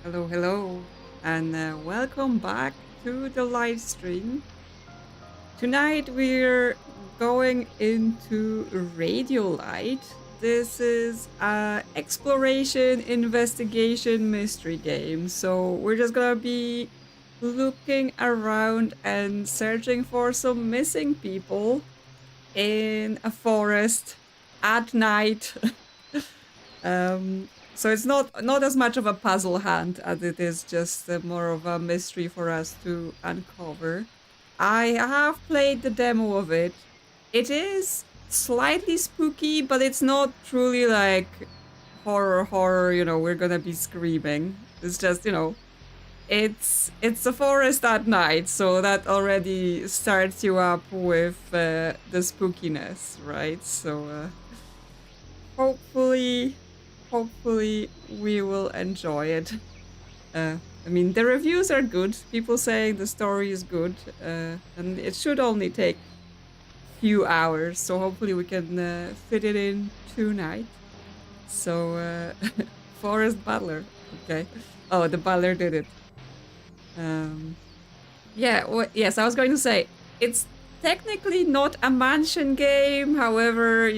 Hello, hello, and welcome back to the live stream. Tonight we're going into Radiolight. This is a exploration, investigation, mystery game. So we're just gonna be looking around and searching for some missing people in a forest at night. So it's not as much of a puzzle hunt as it is just more of a mystery for us to uncover. I have played the demo of it. It is slightly spooky, but it's not truly like horror, we're gonna be screaming. It's just, it's a forest at night, so that already starts you up with the spookiness, right? So hopefully we will enjoy it. I mean, the reviews are good. People saying the story is good, and it should only take few hours. So hopefully we can fit it in tonight. So Forest Butler, okay. Oh, the Butler did it. Yeah. Yes, I was going to say it's technically not a mansion game. However,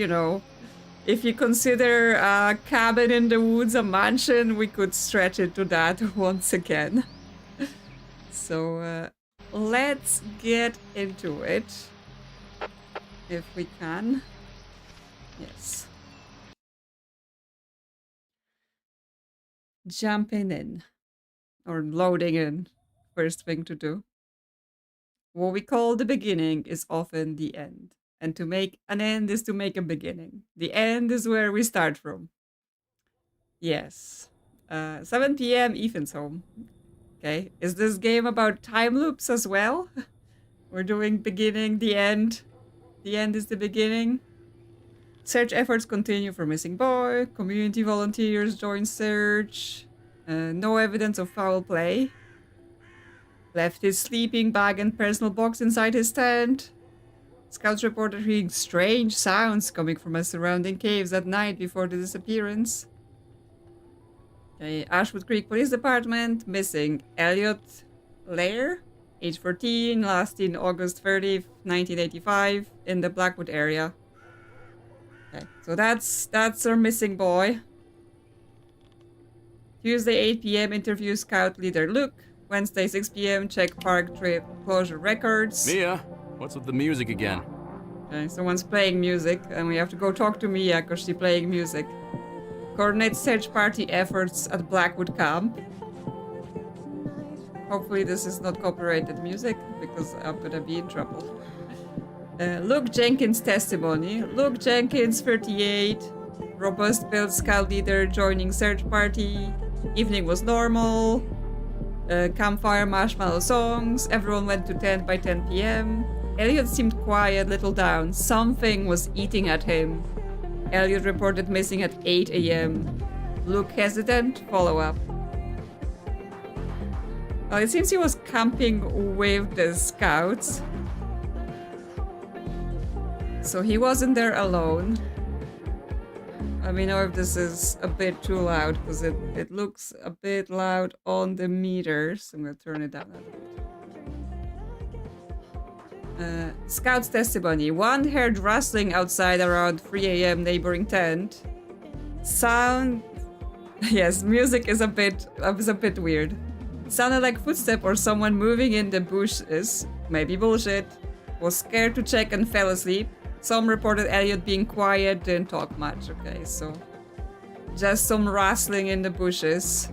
if you consider a cabin in the woods a mansion, we could stretch it to that once again. So let's get into it. If we can. Yes. Jumping in. Or loading in. First thing to do. What we call the beginning is often the end. And to make an end is to make a beginning. The end is where we start from. Yes. 7 p.m. Ethan's home. Okay. Is this game about time loops as well? We're doing beginning, the end. The end is the beginning. Search efforts continue for missing boy. Community volunteers join search. No evidence of foul play. Left his sleeping bag and personal box inside his tent. Scouts reported hearing strange sounds coming from the surrounding caves at night before the disappearance. Okay, Ashwood Creek Police Department, missing Elliot Lair, age 14, last seen August 30th, 1985, in the Blackwood area. Okay, so that's our missing boy. Tuesday 8 p.m. interview Scout leader Luke. Wednesday 6 p.m. check park trip closure records. Mia, what's with the music again? Okay, someone's playing music, and we have to go talk to Mia because she's playing music. Coordinate search party efforts at Blackwood Camp. Hopefully this is not copyrighted music, because I'm gonna be in trouble. Luke Jenkins testimony. Luke Jenkins, 38, robust build scout leader joining search party. Evening was normal. Campfire marshmallow songs. Everyone went to tent by 10 p.m. Elliot seemed quiet, little down. Something was eating at him. Elliot reported missing at 8 a.m. Luke hesitant, follow up. Well, it seems he was camping with the scouts. So he wasn't there alone. Let me know if this is a bit too loud, because it looks a bit loud on the meters. I'm going to turn it down a little bit. Scout's testimony. One heard rustling outside around 3 a.m. neighboring tent. Sound... Yes, music is a bit weird. Sounded like footsteps or someone moving in the bushes. Maybe bullshit. Was scared to check and fell asleep. Some reported Elliot being quiet, didn't talk much. Okay, so just some rustling in the bushes.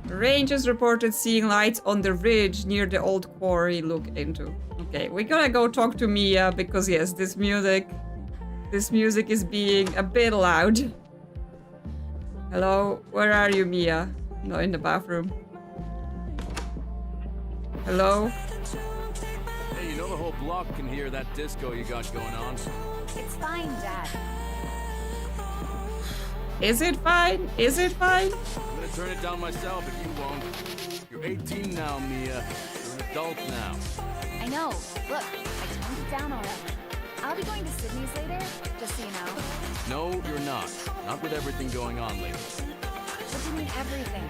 Rangers reported seeing lights on the ridge near the old quarry look into. Okay, we're gonna go talk to Mia because yes, this music is being a bit loud. Hello, where are you, Mia? No, in the bathroom. Hello? Hey, you know the whole block can hear that disco you got going on. It's fine, Dad. Is it fine? Is it fine? I'm gonna turn it down myself if you won't. You're 18 now, Mia. You're an adult now. I know. Look, I turned it down already. I'll be going to Sydney's later, just so you know. No, you're not. Not with everything going on lately. What do you mean everything?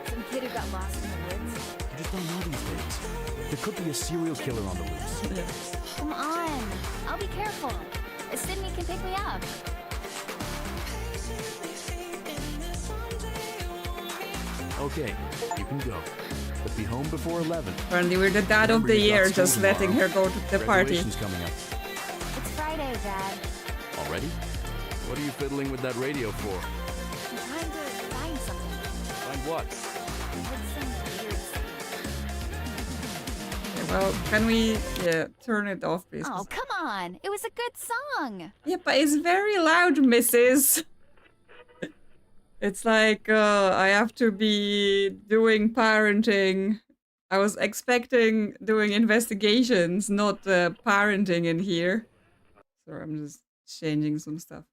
Some kid who got lost in the woods? You just don't know these days. There could be a serial killer on the loose. Come on. I'll be careful. Sydney can pick me up. Okay, you can go. But be home before 11. Apparently we're the dad of Remember, the you got year, school just letting her tomorrow. go to the party. Graduation's coming up. It's Friday, Dad. Already? What are you fiddling with that radio for? I'm trying to find something. Find what? I heard some weird sound. Okay, well, can we turn it off, please? Oh, come on. It was a good song. Yeah, but it's very loud, Mrs. It's like I have to be doing parenting. I was expecting doing investigations, not parenting in here. So I'm just changing some stuff.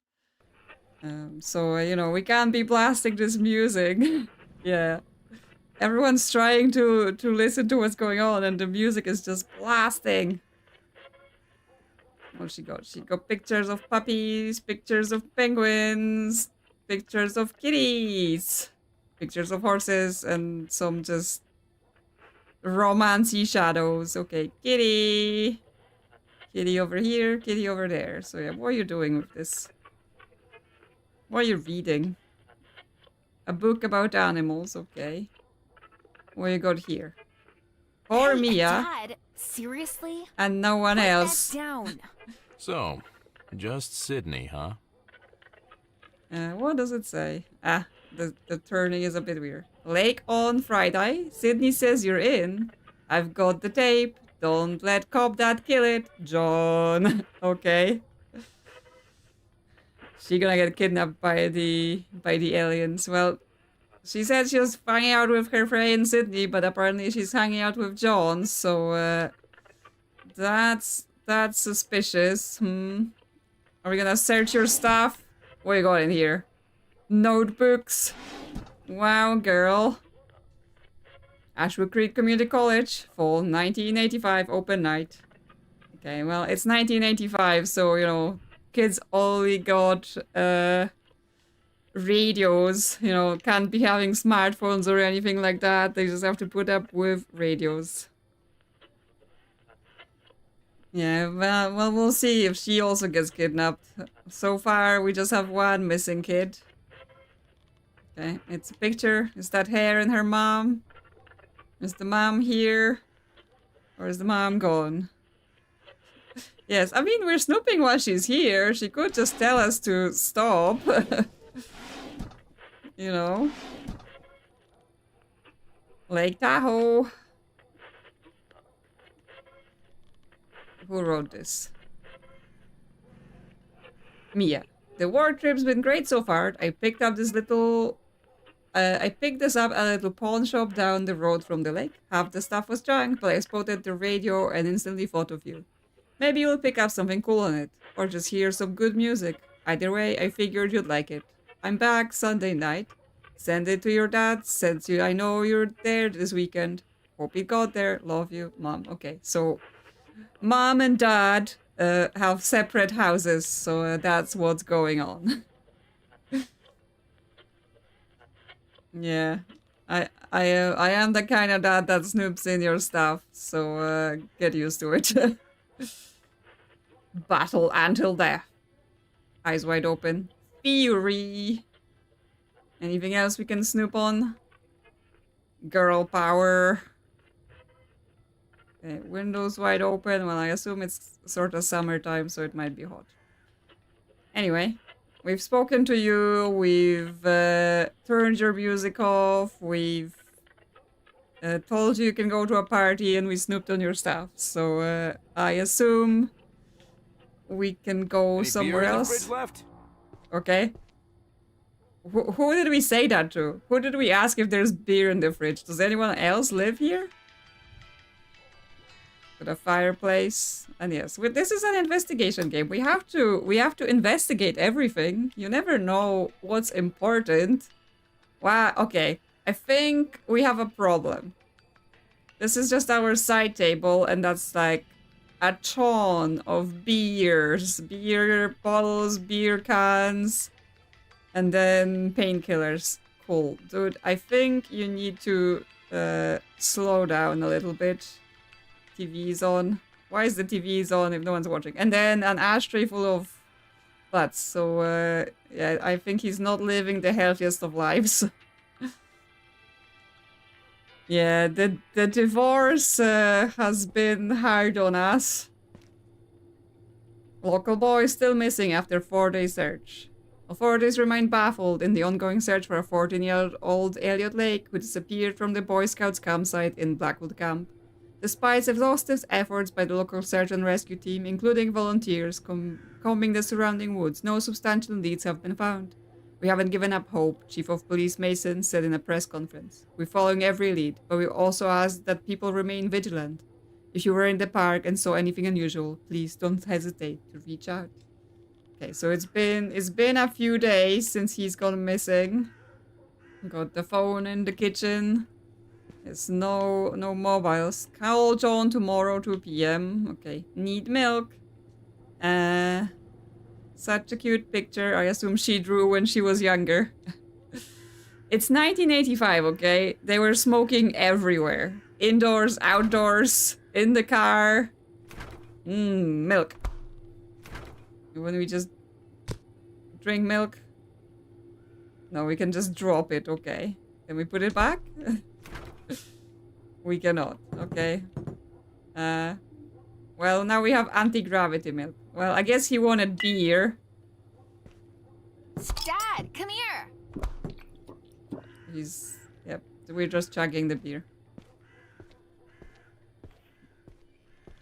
So, you know, we can't be blasting this music. Yeah. Everyone's trying to listen to what's going on and the music is just blasting. What she got? She got pictures of puppies, pictures of penguins, pictures of kitties, pictures of horses, and some just romancy shadows. Okay, kitty. Kitty over here, kitty over there. So yeah, what are you doing with this? What are you reading? A book about animals, okay. What you got here? Poor Hey, Mia, Dad, seriously? and no one Put else. that down. So, just Sydney, huh? What does it say? Ah, the turning is a bit weird. Lake on Friday. Sydney says you're in. I've got the tape. Don't let cop that kill it. John. Okay. She gonna get kidnapped by the aliens. Well, she said she was hanging out with her friend Sydney, but apparently she's hanging out with John, so that's suspicious. Are we gonna search your stuff? What you got in here? Notebooks. Wow, girl. Ashwood Creek Community College, fall 1985, open night. Okay, well, it's 1985, so, you know, kids only got radios, you know, can't be having smartphones or anything like that. They just have to put up with radios. Yeah, well, we'll see if she also gets kidnapped. So far, we just have one missing kid. Okay, it's a picture. Is that hair in her mom? Is the mom here? Or is the mom gone? Yes, I mean, we're snooping while she's here. She could just tell us to stop. You know? Lake Tahoe. Who wrote this? Mia. The war trip's been great so far. I picked up this little... I picked this up at a little pawn shop down the road from the lake. Half the stuff was junk, but I spotted the radio and instantly thought of you. Maybe you'll pick up something cool on it, or just hear some good music. Either way, I figured you'd like it. I'm back Sunday night. Send it to your dad, since I know you're there this weekend. Hope you got there. Love you, Mom. Okay, so Mom and Dad have separate houses, so that's what's going on. Yeah, I am the kind of dad that snoops in your stuff, so get used to it. Battle until death. Eyes wide open. Fury. Anything else we can snoop on? Girl power. Okay, windows wide open. Well, I assume it's sort of summertime, so it might be hot. Anyway. We've spoken to you, we've turned your music off, we've told you can go to a party, and we snooped on your stuff. So I assume we can go somewhere beer in the else. fridge left? Okay. Who did we say that to? Who did we ask if there's beer in the fridge? Does anyone else live here? With a fireplace, and yes, this is an investigation game. We have to investigate everything. You never know what's important. Wow. Okay, I think we have a problem. This is just our side table, and that's like a ton of beers, beer bottles, beer cans, and then painkillers. Cool. Dude, I think you need to slow down a little bit. TV's on. Why is the TV on if no one's watching? And then an ashtray full of butts. So, yeah, I think he's not living the healthiest of lives. Yeah, the divorce has been hard on us. Local boy still missing after 4-day search. Authorities remain baffled in the ongoing search for a 14-year-old Elliot Lake who disappeared from the Boy Scouts campsite in Blackwood Camp. Despite exhaustive efforts by the local search and rescue team, including volunteers combing the surrounding woods, no substantial leads have been found. We haven't given up hope, Chief of Police Mason said in a press conference. We're following every lead, but we also ask that people remain vigilant. If you were in the park and saw anything unusual, please don't hesitate to reach out. Okay, so it's been a few days since he's gone missing. Got the phone in the kitchen. There's no mobiles. Call John tomorrow 2 p.m. Okay, need milk. Such a cute picture. I assume she drew when she was younger. It's 1985, okay? They were smoking everywhere. Indoors, outdoors, in the car. Milk. When we just drink milk? No, we can just drop it, okay. Can we put it back? We cannot, okay. Well, now we have anti-gravity milk. Well, I guess he wanted beer. Dad, come here. Yep, we're just chugging the beer.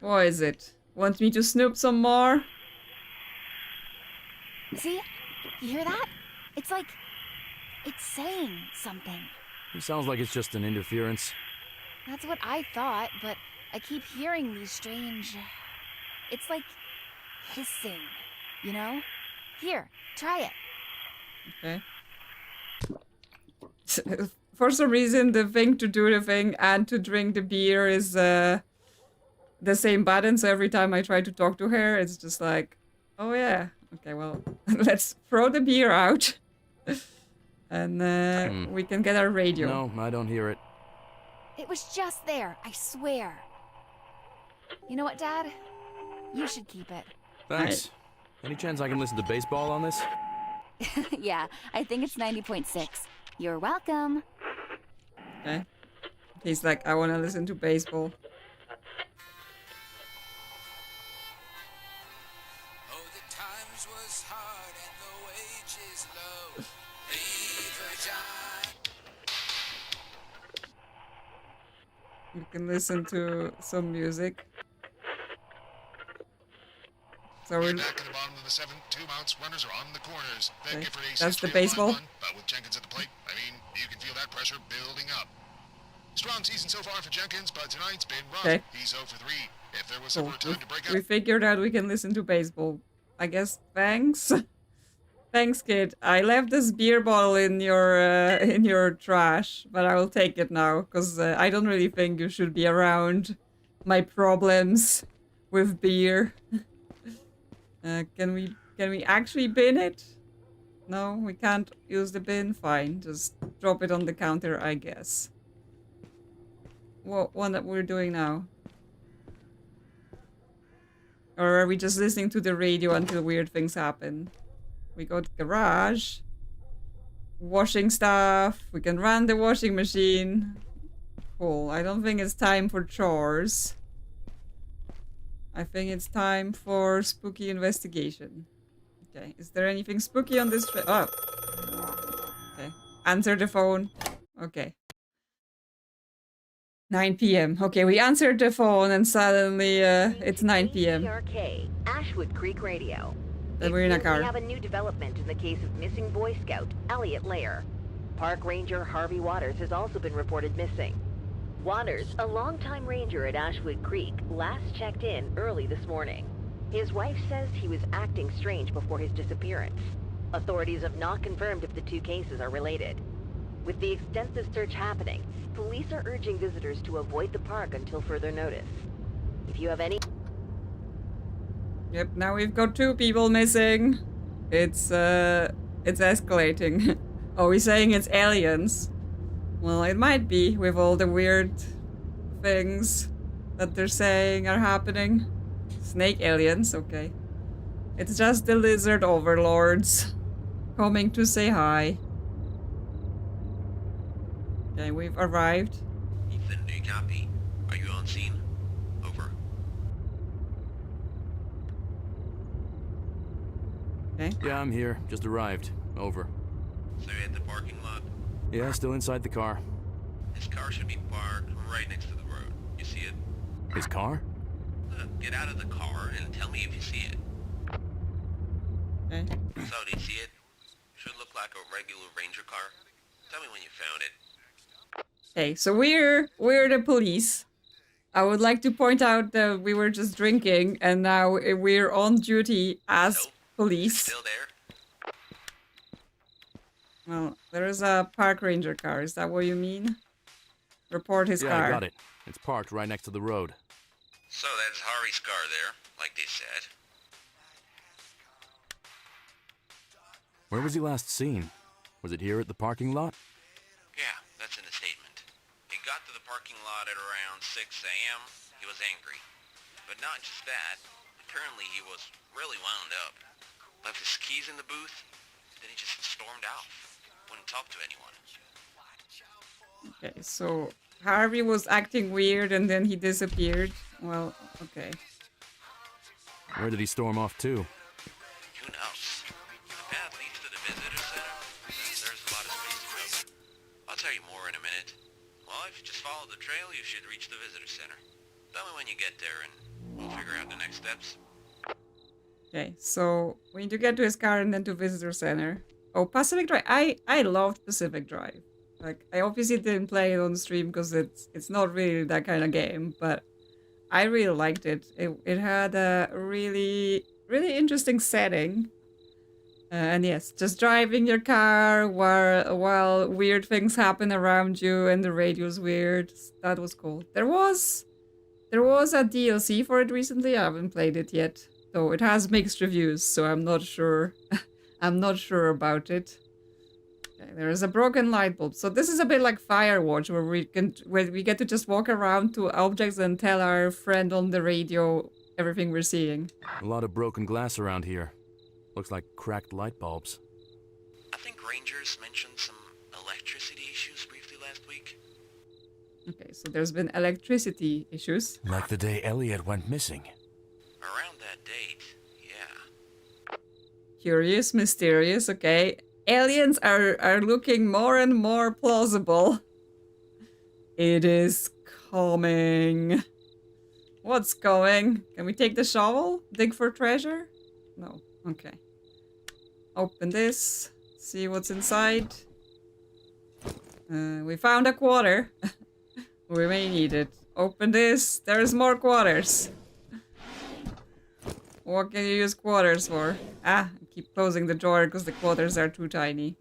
What is it? Want me to snoop some more? See? You hear that? It's like... it's saying something. It sounds like it's just an interference. That's what I thought, but I keep hearing these strange... it's like... hissing, you know? Here, try it. Okay. For some reason, the thing to do the thing and to drink the beer is the same button, so every time I try to talk to her, it's just like, oh yeah. Okay, well, let's throw the beer out. And we can get our radio. No, I don't hear it. It was just there, I swear. You know what, Dad? You should keep it. Thanks. Any chance I can listen to baseball on this? Yeah, I think it's 90.6. You're welcome. Okay. He's like, I want to listen to baseball. Oh, the times was hard and the wages low. Leave a You can listen to some music. So we're back at the bottom of the seventh. 2 outs. Runners are on the corners. Then okay. Gifford That's the 3-1 baseball. run, but with Jenkins at the plate, I mean, you can feel that pressure building up. Strong season so far for Jenkins, but tonight's been rough. Okay. He's 0 for 3. If there was ever a time to break We out, figured out we can listen to baseball. I guess. Thanks. Thanks, kid. I left this beer bottle in your trash, but I will take it now because I don't really think you should be around my problems with beer. Can we actually bin it? No, we can't use the bin. Fine, just drop it on the counter, I guess. What one that we're doing now? Or are we just listening to the radio until weird things happen? We got garage. Washing stuff. We can run the washing machine. Cool. I don't think it's time for chores. I think it's time for spooky investigation. Okay. Is there anything spooky on this? Oh. Okay. Answer the phone. Okay. 9 p.m. Okay, we answered the phone and suddenly it's 9 p.m. KRK, Ashwood Creek Radio. Then we're in a car. We have a new development in the case of missing Boy Scout Elliot Lair. Park Ranger Harvey Waters has also been reported missing. Waters, a longtime ranger at Ashwood Creek, last checked in early this morning. His wife says he was acting strange before his disappearance. Authorities have not confirmed if the two cases are related. With the extensive search happening, police are urging visitors to avoid the park until further notice. If you have any... Yep, now we've got 2 people missing. It's escalating. Oh, he's saying it's aliens. Well, it might be with all the weird things that they're saying are happening. Snake aliens, okay. It's just the lizard overlords coming to say hi. Okay, we've arrived. Ethan, do you copy? Are you on scene? Over. Okay. Yeah, I'm here. Just arrived. Over. So you're at the parking lot? Yeah, still inside the car. His car should be parked right next to the road. You see it? His car? Get out of the car and tell me if you see it. Okay. So, do you see it? Should look like a regular ranger car. Tell me when you found it. Okay, so we're the police. I would like to point out that we were just drinking and now we're on duty as Nope. police. Still there? Well, there is a park ranger car. Is that what you mean? Report his Yeah, car. I got it. It's parked right next to the road. So that's Harvey's car there, like they said. Where was he last seen? Was it here at the parking lot? Yeah, that's in the statement. He got to the parking lot at around 6 a.m. He was angry. But not just that. Apparently he was really wound up. Left his keys in the booth, then he just stormed out. Wouldn't talk to anyone. Okay, so Harvey was acting weird and then he disappeared. Well, okay. Where did he storm off to? Who knows? The path leads to the visitor center. There's a lot of space to cover. I'll tell you more in a minute. Well, if you just follow the trail, you should reach the visitor center. Tell me when you get there and we'll figure out the next steps. Okay, so we need to get to his car and then to visitor center. Oh, Pacific Drive. I loved Pacific Drive. Like, I obviously didn't play it on stream because it's not really that kind of game, but I really liked it. It had a really interesting setting. And yes, just driving your car while weird things happen around you and the radio's weird. That was cool. There was a DLC for it recently. I haven't played it yet, though it has mixed reviews, so I'm not sure. I'm not sure about it. Okay, there is a broken light bulb. So this is a bit like Firewatch, where we get to just walk around to objects and tell our friend on the radio everything we're seeing. A lot of broken glass around here. Looks like cracked light bulbs. I think Rangers mentioned some electricity issues briefly last week. Okay, so there's been electricity issues. Like the day Elliot went missing. Around that date, yeah. Curious, mysterious, okay. Aliens are looking more and more plausible. It is coming. What's going? Can we take the shovel? Dig for treasure? No. Okay. Open this. See what's inside. We found a quarter. We may need it. Open this. There's more quarters. What can you use quarters for? Ah, I keep closing the drawer because the quarters are too tiny.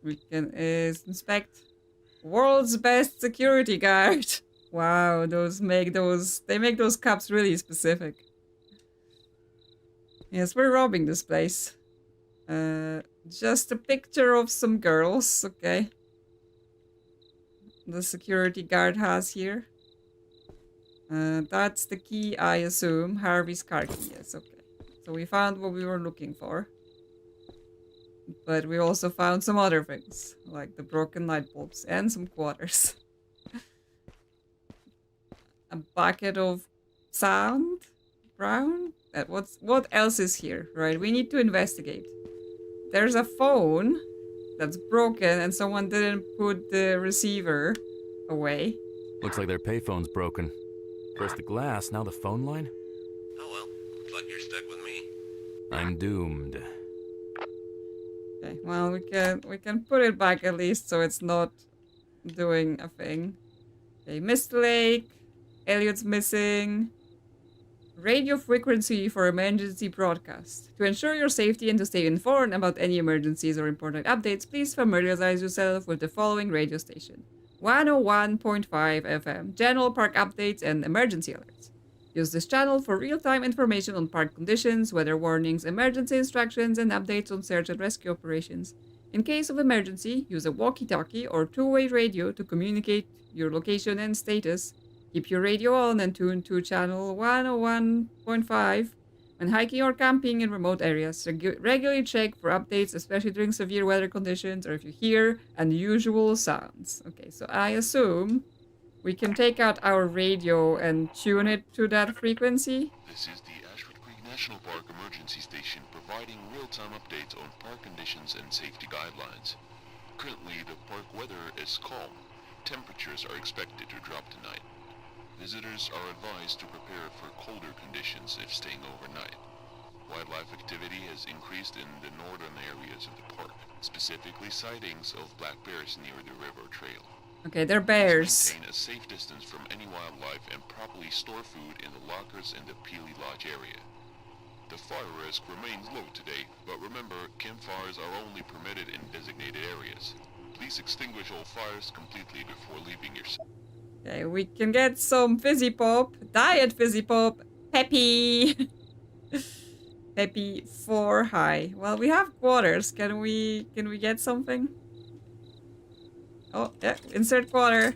We can inspect. World's best security guard. Wow, they make those cups really specific. Yes, we're robbing this place. Just a picture of some girls, okay. The security guard has here. That's the key, I assume. Harvey's car key, yes, okay. So we found what we were looking for. But we also found some other things, like the broken light bulbs and some quarters. A bucket of sand? Brown? What else is here? Right, we need to investigate. There's a phone that's broken and someone didn't put the receiver away. Looks like their payphone's broken. First the glass, now the phone line? Oh well, looks like you're stuck with me. I'm doomed. Okay, well we can put it back at least so it's not doing a thing. Okay, Mist Lake. Elliot's missing. Radio frequency for emergency broadcast. To ensure your safety and to stay informed about any emergencies or important updates, please familiarize yourself with the following radio station. 101.5 FM, general park updates and emergency alerts. Use this channel for real-time information on park conditions, weather warnings, emergency instructions, and updates on search and rescue operations. In case of emergency, use a walkie-talkie or two-way radio to communicate your location and status. Keep your radio on and tune to channel 101.5 when hiking or camping in remote areas. Regularly check for updates, especially during severe weather conditions or if you hear unusual sounds. Okay, so I assume we can take out our radio and tune it to that frequency. This is the Ashwood Creek National Park Emergency Station providing real-time updates on park conditions and safety guidelines. Currently, the park weather is calm. Temperatures are expected to drop tonight. Visitors are advised to prepare for colder conditions if staying overnight. Wildlife activity has increased in the northern areas of the park, specifically sightings of black bears near the river trail. Okay, they're bears. Maintain a safe distance from any wildlife and properly store food in the lockers in the Peely Lodge area. The fire risk remains low today, but remember, campfires are only permitted in designated areas. Please extinguish all fires completely before leaving your... Okay, we can get some fizzy pop. Diet fizzy pop. Peppy. Peppy 4 high. Well, we have quarters. Can we get something? Oh, yeah, insert quarter.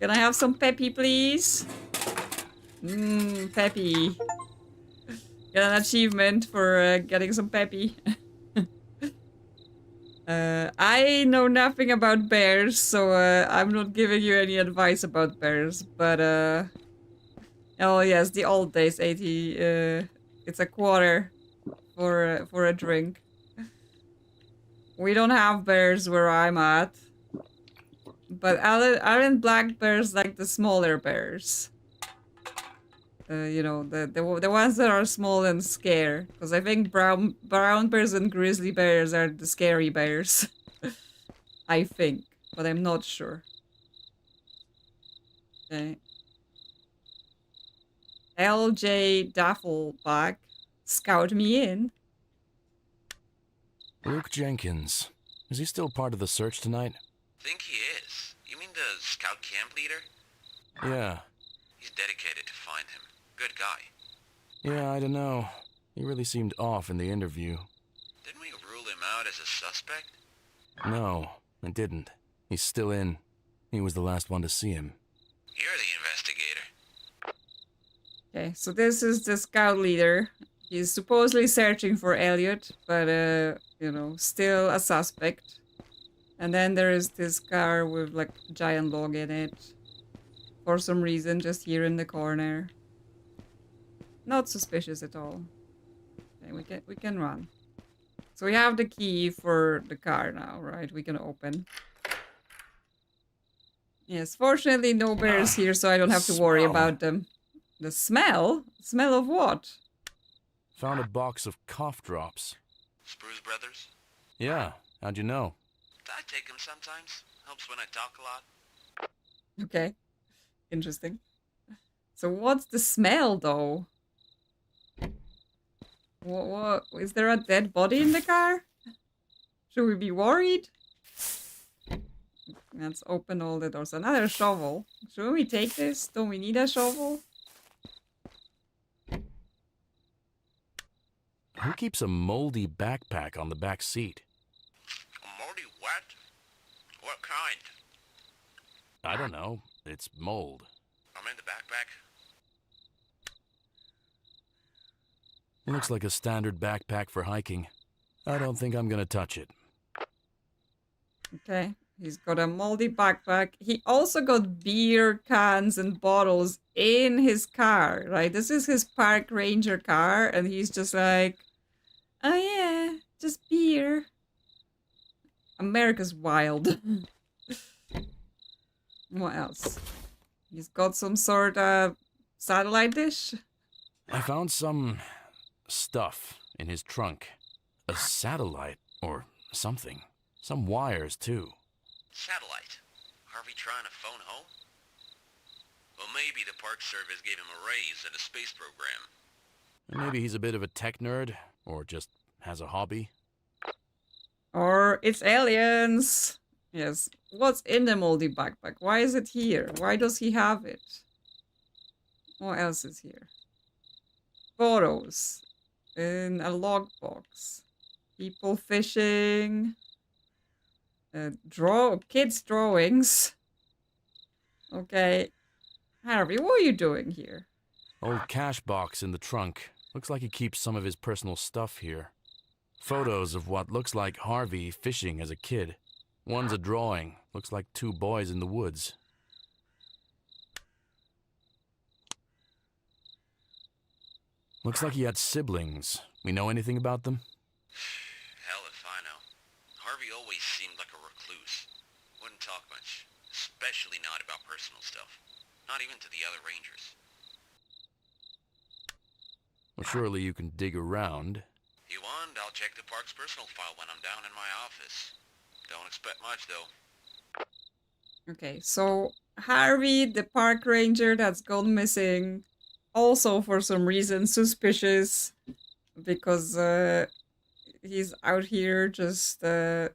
Can I have some Peppy, please? Peppy. Get an achievement for getting some Peppy. I know nothing about bears, so I'm not giving you any advice about bears. But, oh yes, the old days, 80, it's a quarter for a drink. We don't have bears where I'm at. But aren't black bears like the smaller bears? You know, the ones that are small and scare. Because I think brown bears and grizzly bears are the scary bears. I think. But I'm not sure. Okay. LJ Daffelbach. Scout me in. Luke Jenkins. Is he still part of the search tonight? Think he is. You mean the scout camp leader? Yeah. He's dedicated to find him. Good guy. Yeah, I don't know. He really seemed off in the interview. Didn't we rule him out as a suspect? No, I didn't. He's still in. He was the last one to see him. You're the investigator. Okay, so this is the scout leader. He's supposedly searching for Elliot, but, you know, still a suspect. And then there is this car with, like, a giant log in it. For some reason, just here in the corner. Not suspicious at all. Okay, we can run. So we have the key for the car now, right? We can open. Yes, fortunately no bears here, so I don't have to worry about them. The smell? Smell of what? Found a box of cough drops. Spruce Brothers? Yeah, how'd you know? I take them sometimes. Helps when I talk a lot. Okay. Interesting. So what's the smell, though? What? Is there a dead body in the car? Should we be worried? Let's open all the doors. Another shovel. Should we take this? Don't we need a shovel? Who keeps a moldy backpack on the back seat? Moldy what? What kind? I don't know. It's mold. I'm in the backpack. Looks like a standard backpack for hiking. I don't think I'm gonna touch it. Okay. He's got a moldy backpack. He also got beer cans and bottles in his car, right? This is his park ranger car, and he's just like, oh yeah, just beer. America's wild. What else? He's got some sort of satellite dish. I found some stuff in his trunk. A satellite or something. Some wires too. Satellite. Harvey trying to phone home? Well, maybe the Park Service gave him a raise in the space program. Maybe he's a bit of a tech nerd, or just has a hobby. Or it's aliens. Yes. What's in the moldy backpack? Why is it here? Why does he have it? What else is here? photos in a logbox. People fishing. Kids drawings. Okay. Harvey, what are you doing here? Old cash box in the trunk. Looks like he keeps some of his personal stuff here. Photos of what looks like Harvey fishing as a kid. One's a drawing. Looks like 2 boys in the woods. Looks like he had siblings. We know anything about them? Hell if I know. Harvey always seemed like a recluse. Wouldn't talk much, especially not about personal stuff. Not even to the other rangers. Well, surely you can dig around. You want, I'll check the park's personal file when I'm down in my office. Don't expect much, though. Okay, so Harvey, the park ranger that's gone missing, also for some reason suspicious because he's out here just, I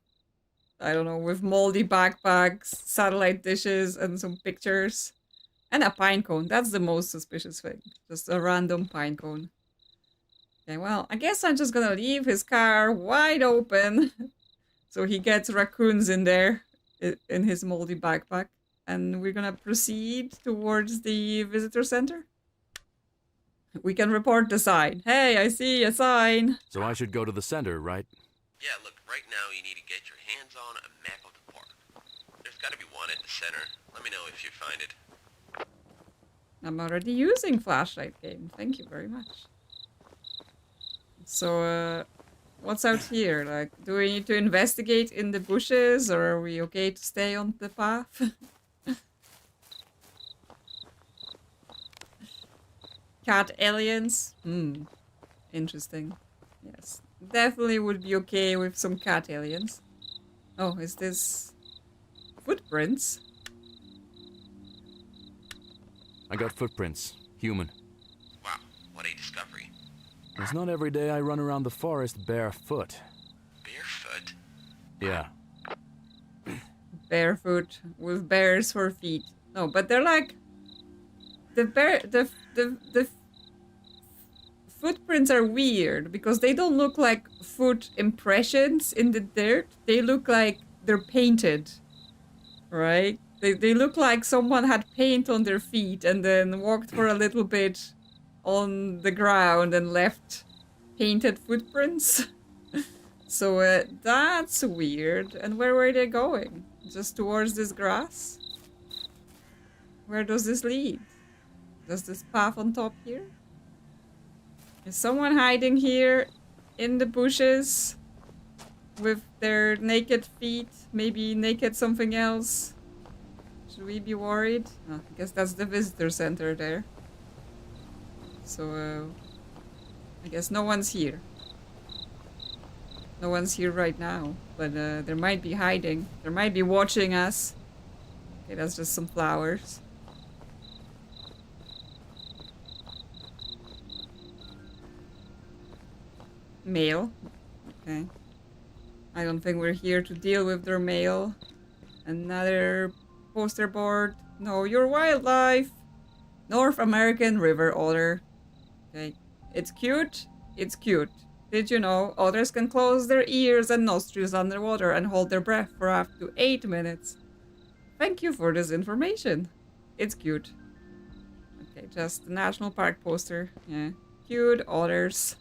don't know, with moldy backpacks, satellite dishes, and some pictures. And a pine cone. That's the most suspicious thing. Just a random pine cone. Okay, well, I guess I'm just gonna leave his car wide open so he gets raccoons in there in his moldy backpack. And we're gonna proceed towards the visitor center. We can report the sign. Hey, I see a sign. So I should go to the center, right? Yeah, look, right now you need to get your hands on a map of the park. There's gotta be one at the center. Let me know if you find it. I'm already using flashlight game. Thank you very much. So, what's out here? Like, do we need to investigate in the bushes, or are we okay to stay on the path? Cat aliens? Interesting. Yes. Definitely would be okay with some cat aliens. Oh, is this footprints? I got footprints. Human. Wow, what a discovery. It's not every day I run around the forest barefoot. Barefoot? Yeah. Barefoot with bears for feet. No, but they're like the footprints are weird because they don't look like foot impressions in the dirt. They look like they're painted, right? They look like someone had paint on their feet and then walked for a little bit on the ground and left painted footprints. So that's weird. And where were they going? Just towards this grass? Where does this lead? Does this path on top here? Is someone hiding here in the bushes with their naked feet? Maybe naked something else? Should we be worried? Oh, I guess that's the visitor center there. So, I guess no one's here. No one's here right now, but there might be hiding. There might be watching us. Okay, that's just some flowers. Mail. Okay. I don't think we're here to deal with their mail. Another poster board. Know your wildlife. North American river otter. Okay. It's cute. It's cute. Did you know otters can close their ears and nostrils underwater and hold their breath for up to 8 minutes? Thank you for this information. It's cute. Okay, just the national park poster. Yeah. Cute otters.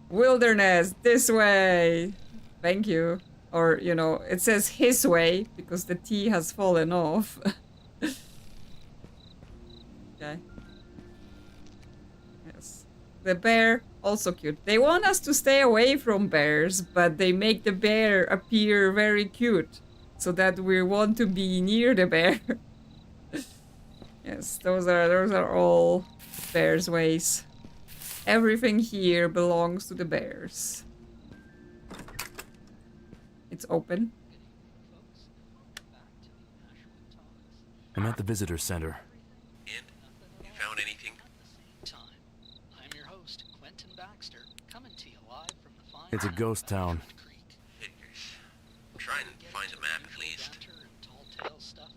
Wilderness, this way. Thank you. Or, you know, it says his way because the T has fallen off. Okay. Yes. The bear, also cute. They want us to stay away from bears, but they make the bear appear very cute so that we want to be near the bear. Yes, those are all bears' ways. Everything here belongs to the bears. It's open. I'm at the visitor center. And? You found anything? I'm your host, Quentin Baxter, coming to you live from the fine It's a ghost town. Ashwood Creek. Figures. Try and find the map at least. Banter and tall tale stuff.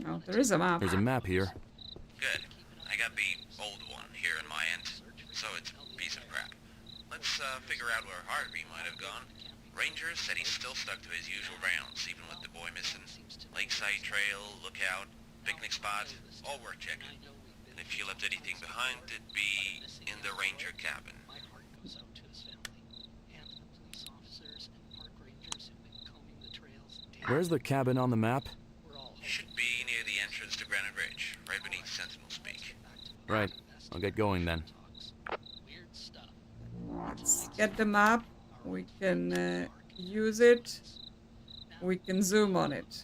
Oh, there is a map. There's a map here. Good. I got the old one here in my end. So Let's figure out where Harvey might have gone. Rangers said he's still stuck to his usual rounds, even with the boy missing. Lakeside Trail, Lookout, picnic spots, all worth checking. And if he left anything behind, it'd be in the ranger cabin. My heart goes out to his family and the police officers and park rangers who've been combing the trails. Where's the cabin on the map? We're all Should be near the entrance to Granite Ridge, right beneath Sentinel's Peak. Right. I'll get going then. weird stuff. Let's get the map. We can use it. We can zoom on it.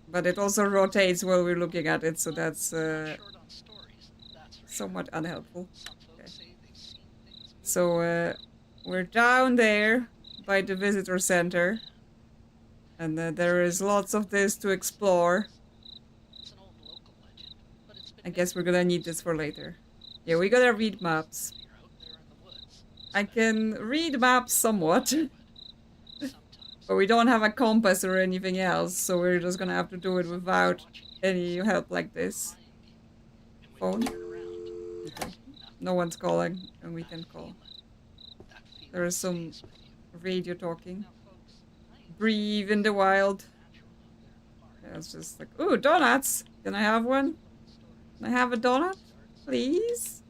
But it also rotates while we're looking at it, so that's Short on stories, that's for sure. somewhat unhelpful. Some folks say they've seen things So we're down there by the visitor center. And there is lots of this to explore. It's an old local legend, but it's been I guess we're gonna need this for later. Yeah, we gotta read maps. you're out there in the woods. I can read maps somewhat, Sometimes but we don't have a compass or anything else, so we're just gonna have to do it without any help like this. Phone? Okay. No one's calling, and we can call. There is some radio talking. Breathe in the wild. Yeah, it's just like, ooh, donuts! Can I have one? Can I have a donut? Please?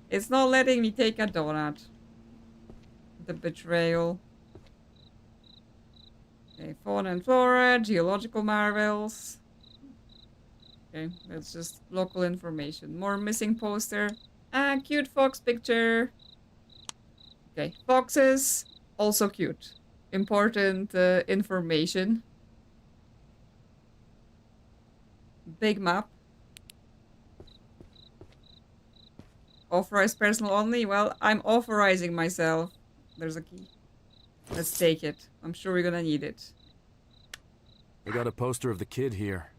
It's not letting me take a donut. The betrayal. Okay, fauna and flora, geological marvels. Okay, that's just local information. More missing poster. Ah, cute fox picture. Okay, foxes, also cute. Important information. Big map. Authorized personal only? Well, I'm authorizing myself. There's a key. Let's take it. I'm sure we're gonna need it. We got a poster of the kid here.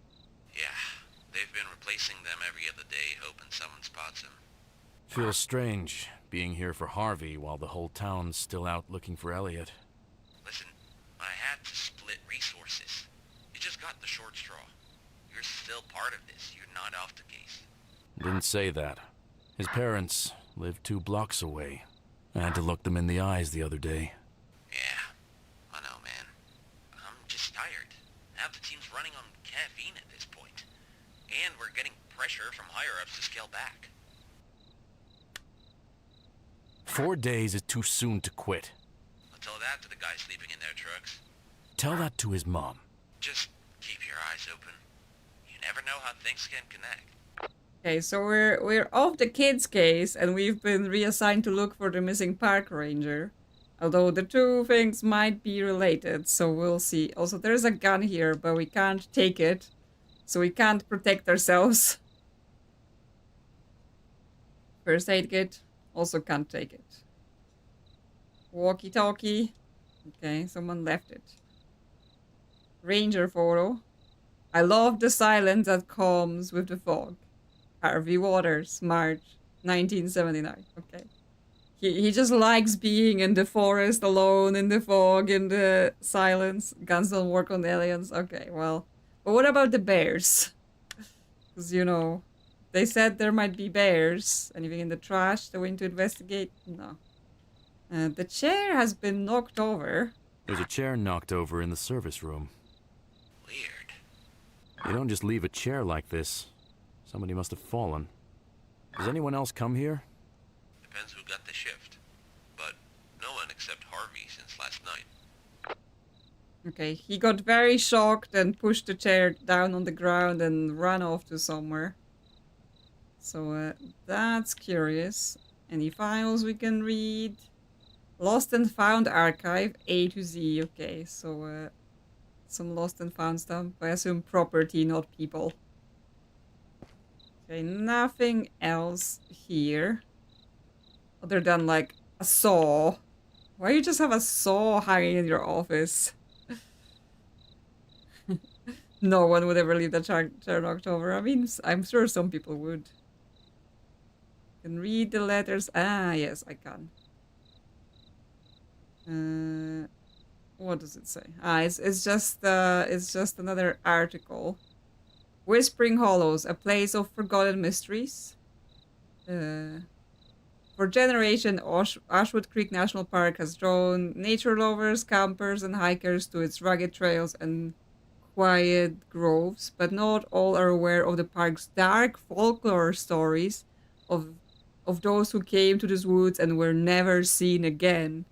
Yeah, they've been replacing them every other day, hoping someone spots him. Feels strange being here for Harvey while the whole town's still out looking for Elliot. Listen, I had to split resources. You just got the short straw. You're still part of this. You're not off the case. Didn't say that. His parents live 2 blocks away. I had to look them in the eyes the other day. Yeah, I know, man. I'm just tired. Half the team's running on caffeine at this point. And we're getting pressure from higher-ups to scale back. 4 days is too soon to quit. I'll tell that to the guys sleeping in their trucks. Tell that to his mom. Just keep your eyes open. You never know how things can connect. Okay, so we're off the kids' case, and we've been reassigned to look for the missing park ranger. Although the two things might be related, so we'll see. Also, there's a gun here, but we can't take it. So we can't protect ourselves. First aid kit, also can't take it. Walkie-talkie. Okay, someone left it. Ranger photo. I love the silence that comes with the fog. Harvey Waters, March 1979. Okay. He just likes being in the forest alone, in the fog, in the silence. Guns don't work on aliens. Okay, well. But what about the bears? Because, you know, they said there might be bears. Anything in the trash that we need to investigate? No. The chair has been knocked over. There's a chair knocked over in the service room. Weird. You don't just leave a chair like this. Somebody must have fallen. Does anyone else come here? Depends who got the shift. But no one except Harvey since last night. Okay, he got very shocked and pushed the chair down on the ground and ran off to somewhere. So that's curious. Any files we can read? Lost and found archive, A to Z. Okay, so some lost and found stuff. I assume property, not people. Okay, nothing else here. Other than like a saw. Why you just have a saw hanging in your office? No one would ever leave the chair knocked over. I mean, I'm sure some people would. Can read the letters. Ah, yes, I can. What does it say? Ah, it's just another article. Whispering Hollows, a place of forgotten mysteries. For generations, Ashwood Creek National Park has drawn nature lovers, campers, and hikers to its rugged trails and quiet groves, but not all are aware of the park's dark folklore stories of those who came to these woods and were never seen again.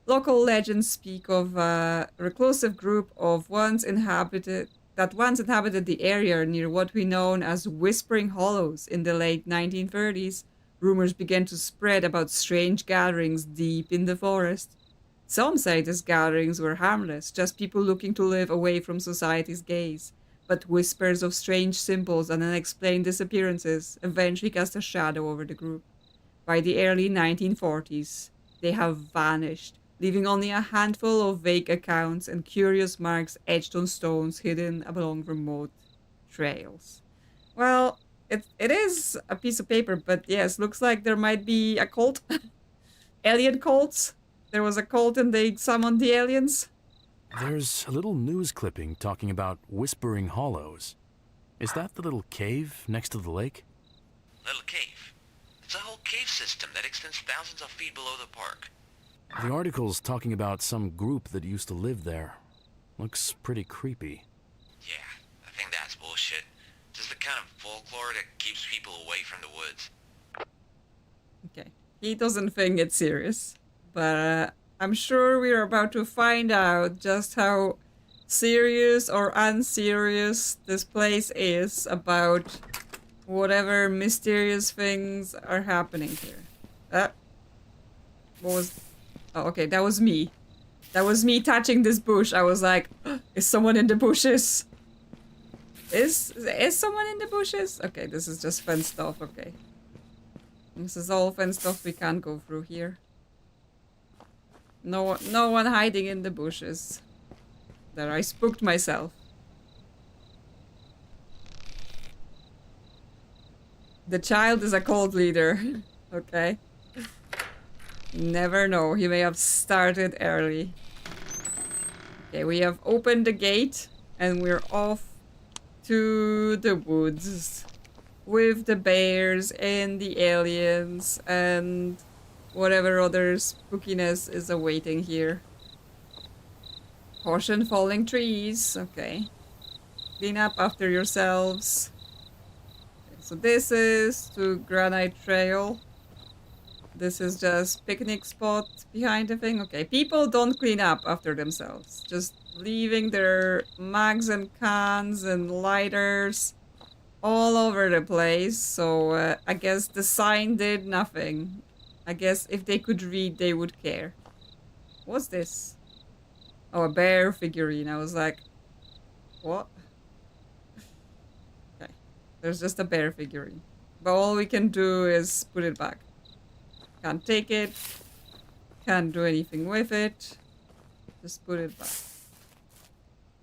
Local legends speak of a reclusive group of once inhabited the area near what we know as Whispering Hollows in the late 1930s. Rumors began to spread about strange gatherings deep in the forest. Some say these gatherings were harmless, just people looking to live away from society's gaze. But whispers of strange symbols and unexplained disappearances eventually cast a shadow over the group. By the early 1940s, they have vanished, leaving only a handful of vague accounts and curious marks etched on stones hidden along remote trails. Well, it is a piece of paper, but yes, looks like there might be a cult. Alien cults. There was a cult and they summoned the aliens. There's a little news clipping talking about Whispering Hollows. Is that the little cave next to the lake? Little cave. It's a whole cave system that extends thousands of feet below the park. The article's talking about some group that used to live there. Looks pretty creepy. Yeah, I think that's bullshit. Just the kind of folklore that keeps people away from the woods. Okay. He doesn't think it's serious. But I'm sure we're about to find out just how serious or unserious this place is about whatever mysterious things are happening here. What was... Oh, okay, that was me. That was me touching this bush. I was like, is someone in the bushes? Is someone in the bushes? Okay, this is just fenced off, okay. This is all fenced off, we can't go through here. No one hiding in the bushes. There, I spooked myself. The child is a cult leader. Okay. Never know. He may have started early. Okay, we have opened the gate and we're off to the woods with the bears and the aliens and whatever other spookiness is awaiting here. Caution falling trees. Okay. Clean up after yourselves. Okay, so this is to Granite Trail. This is just picnic spot behind the thing. Okay, people don't clean up after themselves. Just leaving their mugs and cans and lighters all over the place. So I guess the sign did nothing. I guess if they could read, they would care. What's this? Oh, a bear figurine. I was like, what? Okay. There's just a bear figurine. But all we can do is put it back. Can't take it. Can't do anything with it. Just put it back.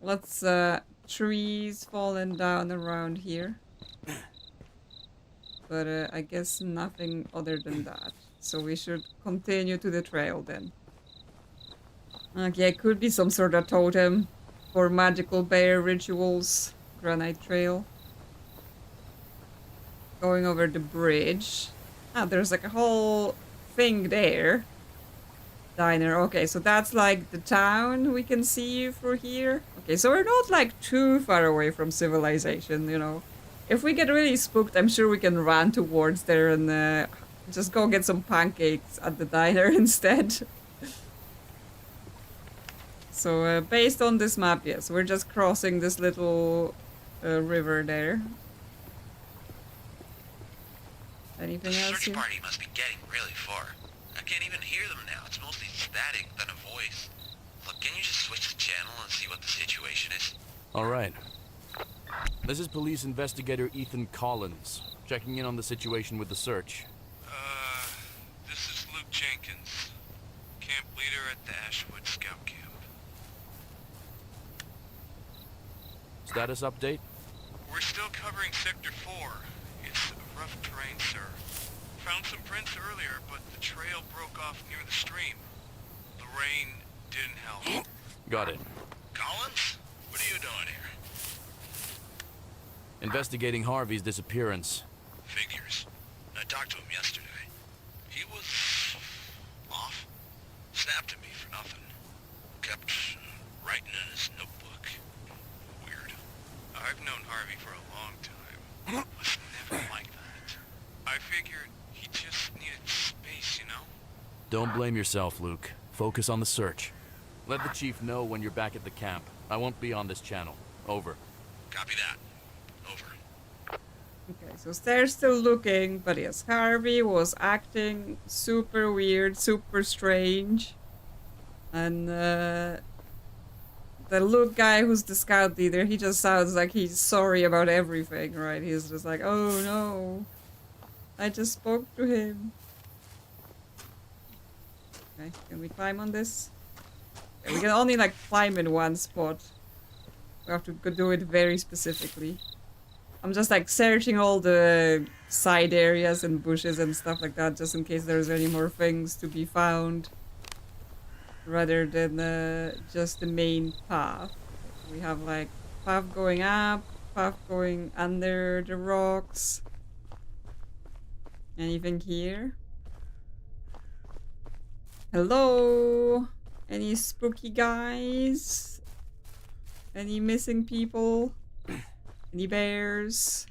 Lots trees falling down around here. But I guess nothing other than that. So we should continue to the trail then. Okay, it could be some sort of totem for magical bear rituals. Granite Trail. Going over the bridge. Ah, there's like a whole thing there. Diner. Okay, so that's like the town we can see through here. Okay, so we're not like too far away from civilization, you know. If we get really spooked, I'm sure we can run towards there and just go get some pancakes at the diner instead. So based on this map, yes, we're just crossing this little river there. Anything The else search here? party must be getting really far. I can't even hear them now. It's mostly static than a voice. Look, can you just switch the channel and see what the situation is? All right. This is police investigator Ethan Collins, checking in on the situation with the search. This is Luke Jenkins, camp leader at the Ashwood Scout Camp. Status update? We're still covering Sector 4. It's rough terrain, sir. Found some prints earlier, but the trail broke off near the stream. The rain didn't help. Got it. Collins? What are you doing here? Investigating Harvey's disappearance. Figures. I talked to him yesterday. He was for nothing. Kept writing in his notebook. Weird. I've known Harvey for a long time. Was never like that. I figured he just needed space, you know? Don't blame yourself, Luke. Focus on the search. Let the chief know when you're back at the camp. I won't be on this channel. Over. Copy that. Over. Okay, so they're still looking, but yes, Harvey was acting super weird, super strange. And the Luke guy who's the scout leader, he just sounds like he's sorry about everything, right? He's just like, oh no, I just spoke to him. Okay, can we climb on this? Okay, we can only like climb in one spot. We have to do it very specifically. I'm just like searching all the side areas and bushes and stuff like that just in case there's any more things to be found. Rather than just the main path. We have like path going up, path going under the rocks. Anything here? Hello? Any spooky guys? Any missing people? Any bears?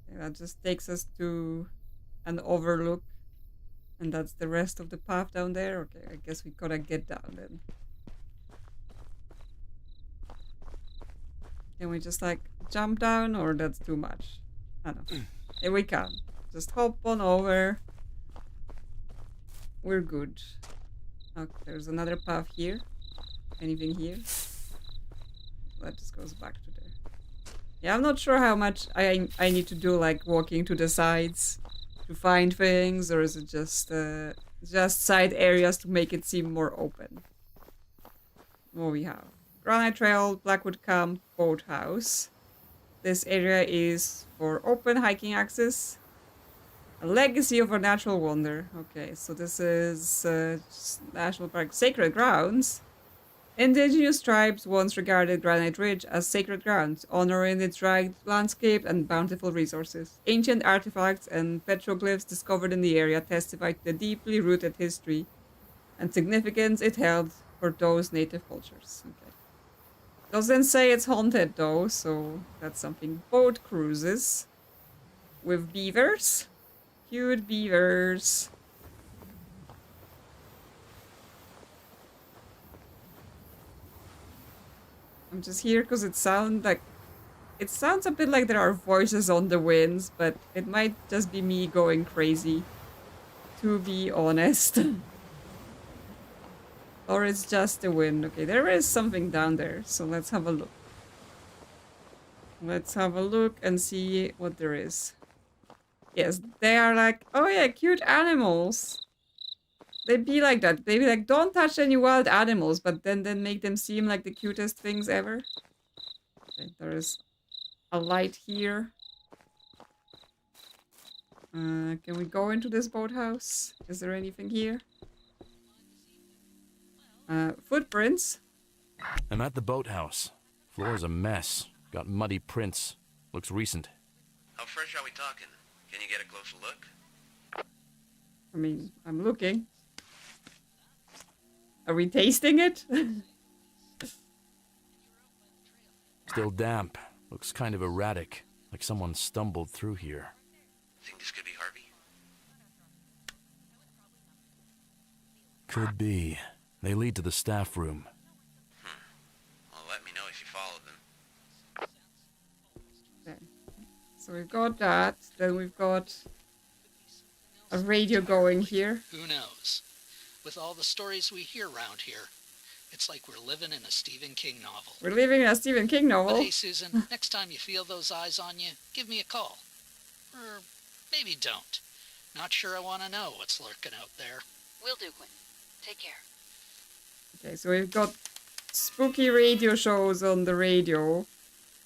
Okay, that just takes us to an overlook. And that's the rest of the path down there? Okay, I guess we gotta get down then. Can we just like jump down or that's too much? I don't know. Here we come. Just hop on over. We're good. Okay, there's another path here. Anything here? That just goes back to there. Yeah, I'm not sure how much I need to do like walking to the sides to find things, or is it just side areas to make it seem more open? What we have? Granite Trail, Blackwood Camp, Boathouse. This area is for open hiking access. A legacy of a natural wonder. Okay, so this is National Park Sacred Grounds. Indigenous tribes once regarded Granite Ridge as sacred grounds, honoring its rugged landscape and bountiful resources. Ancient artifacts and petroglyphs discovered in the area testify to the deeply rooted history and significance it held for those native cultures. Okay. Doesn't say it's haunted though, so that's something. Boat cruises with beavers. Cute beavers. I'm just here because it sounds a bit like there are voices on the winds, but it might just be me going crazy, to be honest. Or it's just the wind. Okay, there is something down there, so let's have a look. Let's have a look and see what there is. Yes, they are like, oh yeah, cute animals. They'd be like that. They'd be like, don't touch any wild animals, but then make them seem like the cutest things ever. Okay, there is a light here. Can we go into this boathouse? Is there anything here? Footprints. I'm at the boathouse. Floor's a mess. Got muddy prints. Looks recent. How fresh are we talking? Can you get a closer look? I mean, I'm looking. Are we tasting it? Still damp. Looks kind of erratic. Like someone stumbled through here. Think this could be Harvey? Could be. They lead to the staff room. Well, let me know if you follow them. Okay. So we've got that. Then we've got a radio going here. Who knows? With all the stories we hear around here, it's like we're living in a Stephen King novel. We're living in a Stephen King novel. But hey, Susan, next time you feel those eyes on you, give me a call. Or maybe don't. Not sure I want to know what's lurking out there. Will do, Quentin. Take care. Okay, so we've got spooky radio shows on the radio.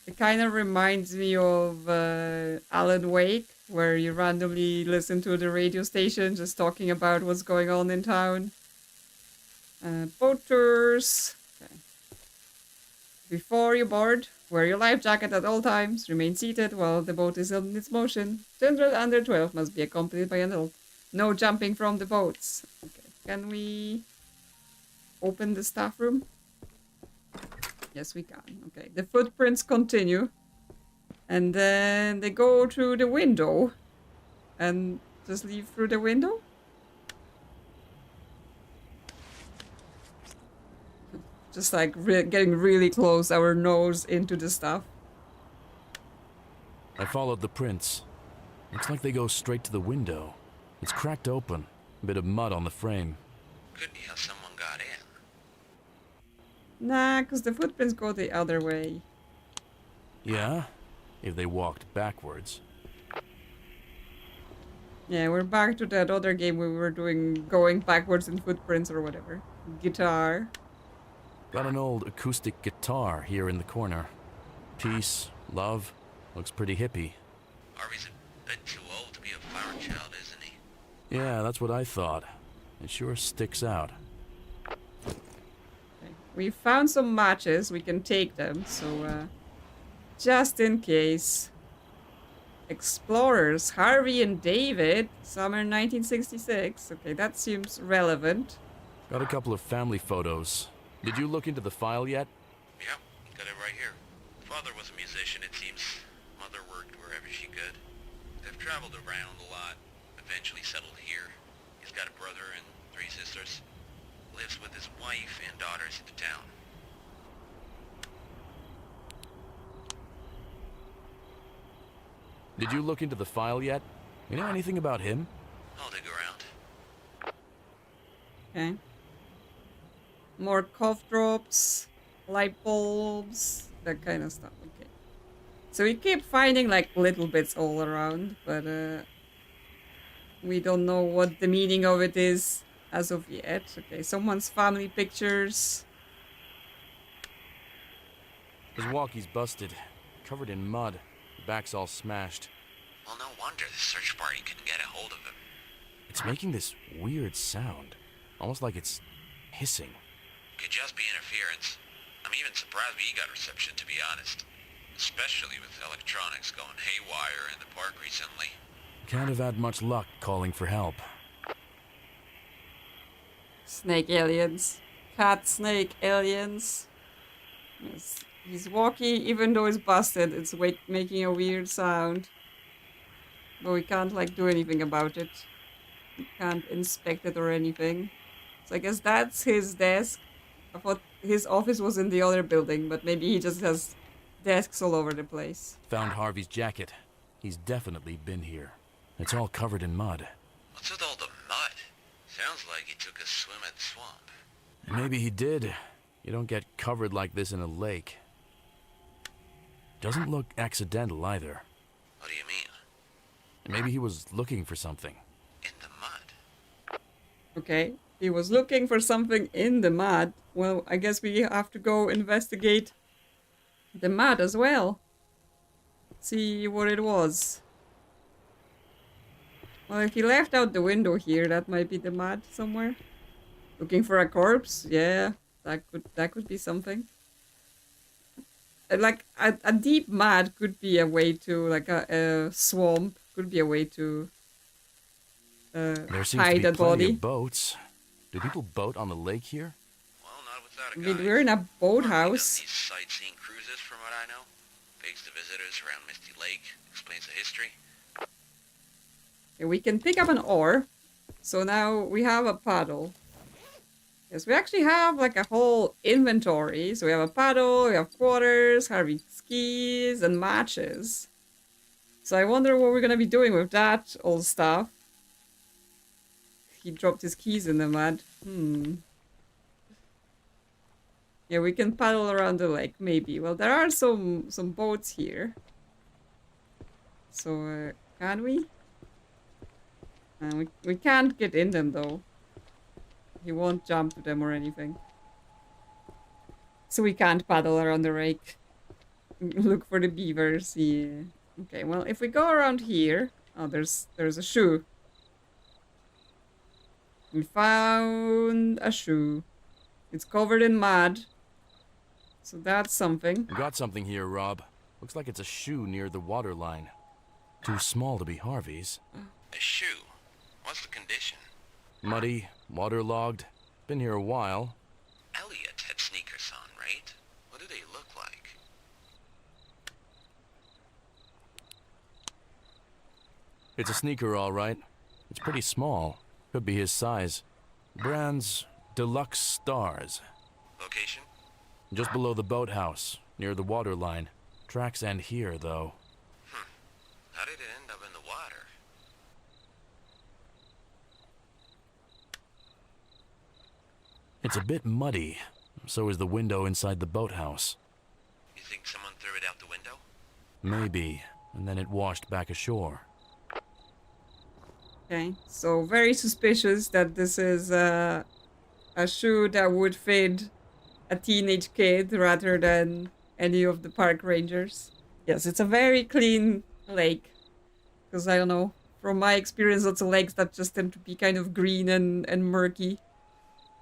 It kind of reminds me of Alan Wake, where you randomly listen to the radio station just talking about what's going on in town. Boat tours. Okay. Before you board, wear your life jacket at all times. Remain seated while the boat is in its motion. Children under 12 must be accompanied by an adult. No jumping from the boats. Okay. Can we open the staff room? Yes, we can. Okay, the footprints continue. And then they go through the window. And just leave through the window? Just like getting really close, our nose into the stuff. I followed the prints. Looks like they go straight to the window. It's cracked open. A bit of mud on the frame. Could be how someone got in. Nah, because the footprints go the other way. Yeah? If they walked backwards. Yeah, we're back to that other game we were doing, going backwards in footprints or whatever. Guitar. Got an old acoustic guitar here in the corner. Peace, love, looks pretty hippie. Harvey's a bit too old to be a flower child, isn't he? Yeah, that's what I thought. It sure sticks out. Okay. We found some matches, we can take them, so just in case. Explorers, Harvey and David, summer 1966. Okay, that seems relevant. Got a couple of family photos. Did you look into the file yet? Yep, got it right here. Father was a musician, it seems. Mother worked wherever she could. They've traveled around a lot, eventually settled here. He's got a brother and 3 sisters. Lives with his wife and daughters in the town. Did you look into the file yet? You know anything about him? I'll dig around. Okay. More cough drops, light bulbs, that kind of stuff. Okay. So we keep finding like little bits all around, but we don't know what the meaning of it is as of yet. Okay, someone's family pictures. His walkie's busted, covered in mud. The back's all smashed. Well, no wonder the search party couldn't get a hold of him. It's making this weird sound. Almost like it's hissing. Could just be interference. I'm even surprised we got reception, to be honest. Especially with electronics going haywire in the park recently. Can't have had much luck calling for help. Snake aliens. Cat snake aliens. Yes. His walkie, even though it's busted, it's making a weird sound. But we can't like do anything about it. We can't inspect it or anything. So I guess that's his desk. I thought his office was in the other building, but maybe he just has desks all over the place. Found Harvey's jacket. He's definitely been here. It's all covered in mud. What's with all the mud? Sounds like he took a swim at the swamp. And maybe he did. You don't get covered like this in a lake. Doesn't look accidental either. What do you mean? Maybe he was looking for something. In the mud? Okay, he was looking for something in the mud. Well, I guess we have to go investigate the mud as well. See what it was. Well, if he left out the window here, that might be the mud somewhere. Looking for a corpse? Yeah, that could be something. Like a deep mud could be a way to, like a swamp could be a way to There seems hide to a be plenty body. of boats. Do people boat on the lake here? Well, not without a I mean, guide. we're in a Harvey boathouse. does these sightseeing cruises, from what I know. Takes the visitors around Misty Lake, explains the history. And we can pick up an oar. So now we have a paddle. Yes, we actually have like a whole inventory. So we have a paddle, we have quarters, Harvey skis, and matches. So I wonder what we're gonna be doing with that old stuff. He dropped his keys in the mud. Yeah, we can paddle around the lake, maybe. Well, there are some boats here. So, can we? We can't get in them, though. He won't jump to them or anything. So we can't paddle around the lake. Look for the beavers, yeah. Okay, well, if we go around here... Oh, there's a shoe. We found a shoe. It's covered in mud. So that's something. We got something here, Rob. Looks like it's a shoe near the water line. Too small to be Harvey's. A shoe? What's the condition? Muddy, waterlogged. Been here a while. Elliot had sneakers on, right? What do they look like? It's a sneaker, all right. It's pretty small. Could be his size. Brand's Deluxe Stars. Location? Just below the boathouse, near the water line. Tracks end here, though. How did it end up in the water? It's a bit muddy. So is the window inside the boathouse. You think someone threw it out the window? Maybe. And then it washed back ashore. Okay, so very suspicious that this is a shoe that would fit a teenage kid rather than any of the park rangers. Yes, it's a very clean lake. Because I don't know, from my experience, lots of lakes that just tend to be kind of green and murky.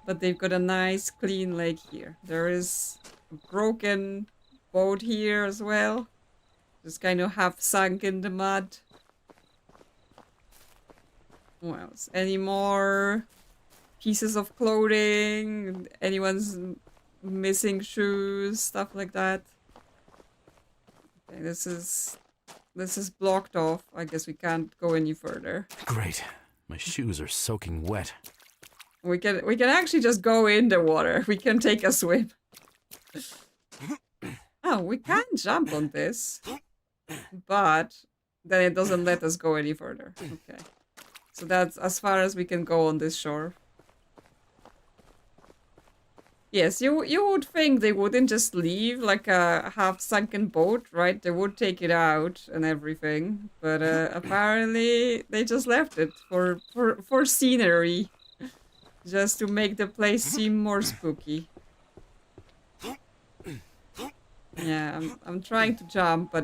But they've got a nice clean lake here. There is a broken boat here as well. Just kind of half sunk in the mud. What else? Any more pieces of clothing? Anyone's missing shoes? Stuff like that. Okay, this is blocked off. I guess we can't go any further. Great. My shoes are soaking wet. We can actually just go in the water. We can take a swim. Oh, we can jump on this. But then it doesn't let us go any further. Okay. So that's as far as we can go on this shore. Yes, you would think they wouldn't just leave like a half-sunken boat, right? They would take it out and everything. But apparently they just left it for scenery. Just to make the place seem more spooky. Yeah, I'm trying to jump, but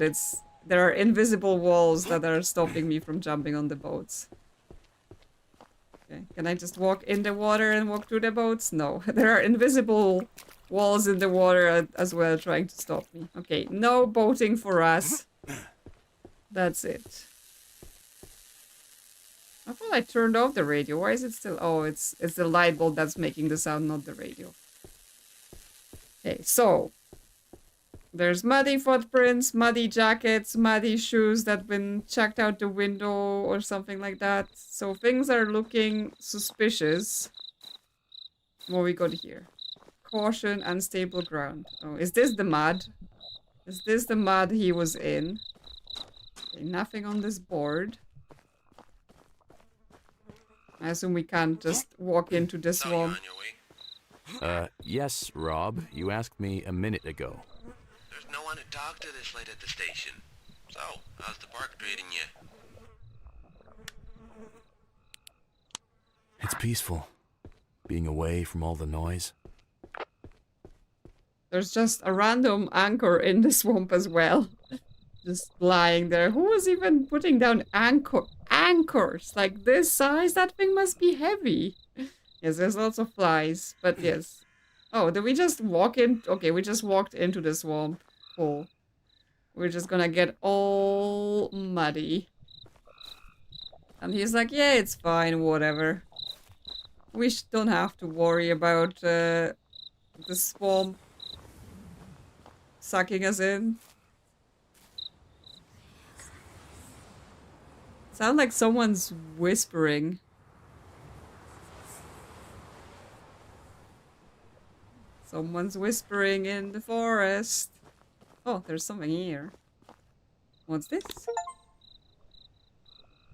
there are invisible walls that are stopping me from jumping on the boats. Okay, can I just walk in the water and walk through the boats? No, there are invisible walls in the water as well trying to stop me. Okay, no boating for us. That's it. I thought I turned off the radio. Why is it still... Oh, it's the light bulb that's making the sound, not the radio. Okay, so... There's muddy footprints, muddy jackets, muddy shoes that have been chucked out the window or something like that. So things are looking suspicious. What we got here? Caution, unstable ground. Oh, is this the mud? Is this the mud he was in? Okay, nothing on this board. I assume we can't just walk into the swamp. Yes, Rob. You asked me a minute ago. There's no one to talk to this late at the station. So, how's the park treating you? It's peaceful. Being away from all the noise. There's just a random anchor in the swamp as well. Just lying there. Who was even putting down anchors? Like this size? That thing must be heavy. Yes, there's lots of flies. But yes. Oh, did we just walk in? Okay, we just walked into the swamp. Cool. We're just gonna get all muddy. And he's like, yeah, it's fine, whatever. We don't have to worry about the swamp sucking us in. Sound like someone's whispering. Someone's whispering in the forest. Oh, there's something here. What's this?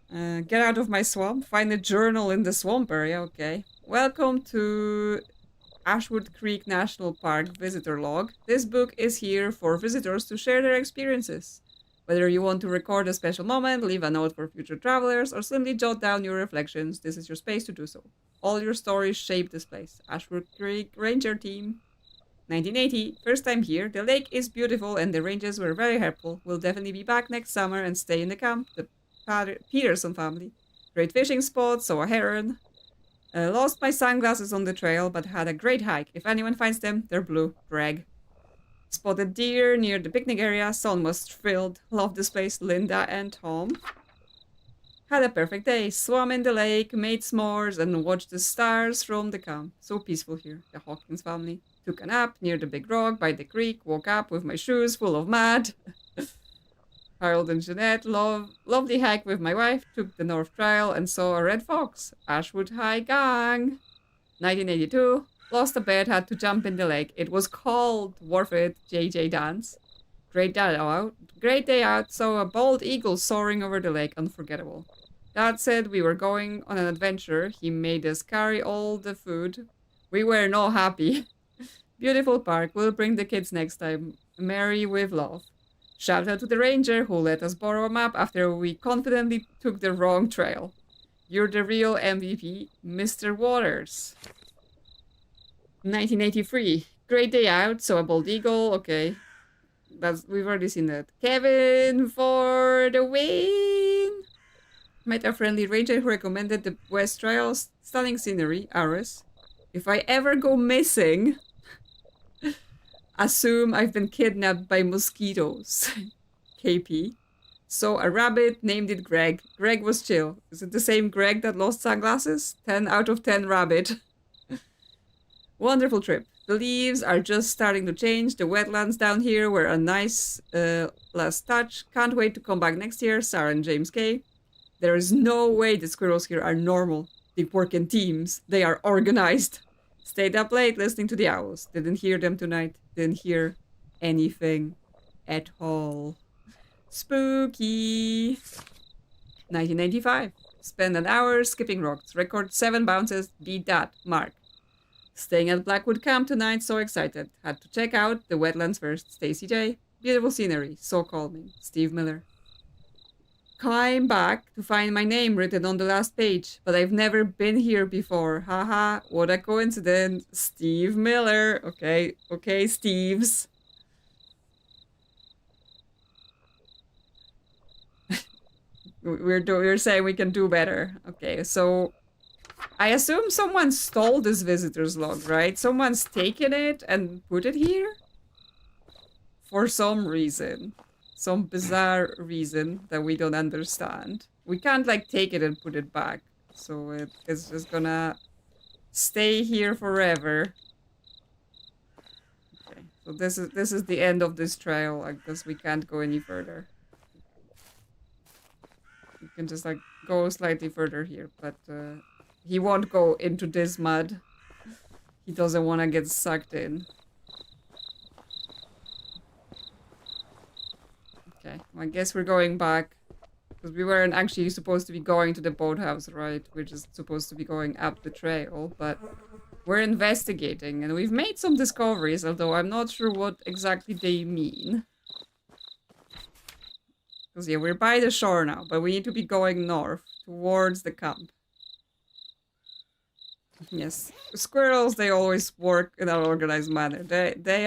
Get out of my swamp. Find a journal in the swamp area. Okay. Welcome to Ashwood Creek National Park Visitor Log. This book is here for visitors to share their experiences. Whether you want to record a special moment, leave a note for future travelers, or simply jot down your reflections, this is your space to do so. All your stories shape this place. Ashwood Creek Ranger Team. 1980, first time here. The lake is beautiful and the rangers were very helpful. We'll definitely be back next summer and stay in the camp. The Peterson family. Great fishing spot, saw a heron. Lost my sunglasses on the trail, but had a great hike. If anyone finds them, they're blue. Brag. Spotted deer near the picnic area. Son was thrilled. Love this place. Linda and Tom. Had a perfect day, swam in the lake, made s'mores, and watched the stars from the camp. So peaceful here. The Hawkins family took a nap near the big rock by the creek, woke up with my shoes full of mud. Harold and Jeanette, lovely hike with my wife, took the North Trail and saw a red fox. Ashwood High gang. 1982, lost a bet, had to jump in the lake. It was cold, worth it, JJ Dance. Great day out, saw a bald eagle soaring over the lake, unforgettable. Dad said we were going on an adventure. He made us carry all the food. We were not happy. Beautiful park. We'll bring the kids next time. Mary with love. Shout out to the ranger who let us borrow a map after we confidently took the wrong trail. You're the real MVP, Mr. Waters. 1983. Great day out. Saw a bald eagle. Okay. We've already seen that. Kevin for the win! Met a friendly ranger who recommended the West Trail. Stunning scenery, Aris. If I ever go missing, assume I've been kidnapped by mosquitoes. KP. Saw a rabbit, named it Greg. Greg was chill. Is it the same Greg that lost sunglasses? 10 out of 10 rabbit. Wonderful trip. The leaves are just starting to change. The wetlands down here were a nice last touch. Can't wait to come back next year. Sarah and James K. There is no way the squirrels here are normal. They work in teams. They are organized. Stayed up late listening to the owls. Didn't hear them tonight. Didn't hear anything at all. Spooky. 1995. Spend an hour skipping rocks. Record 7 bounces. Beat that. Mark. Staying at Blackwood Camp tonight. So excited. Had to check out the wetlands first. Stacy J. Beautiful scenery. So calming. Steve Miller. Came back to find my name written on the last page, but I've never been here before. Haha, what a coincidence. Steve Miller. Okay, Steves. We're saying we can do better. Okay, so I assume someone stole this visitor's log, right? Someone's taken it and put it here? For some reason. Some bizarre reason that we don't understand. We can't like take it and put it back. So it's just gonna stay here forever. Okay, so this is the end of this trail. I guess we can't go any further. We can just like go slightly further here, but he won't go into this mud. He doesn't want to get sucked in. Okay, well, I guess we're going back. Because we weren't actually supposed to be going to the boathouse, right? We're just supposed to be going up the trail, but we're investigating. And we've made some discoveries, although I'm not sure what exactly they mean. Because yeah, we're by the shore now, but we need to be going north, towards the camp. Yes, squirrels, they always work in an organized manner. They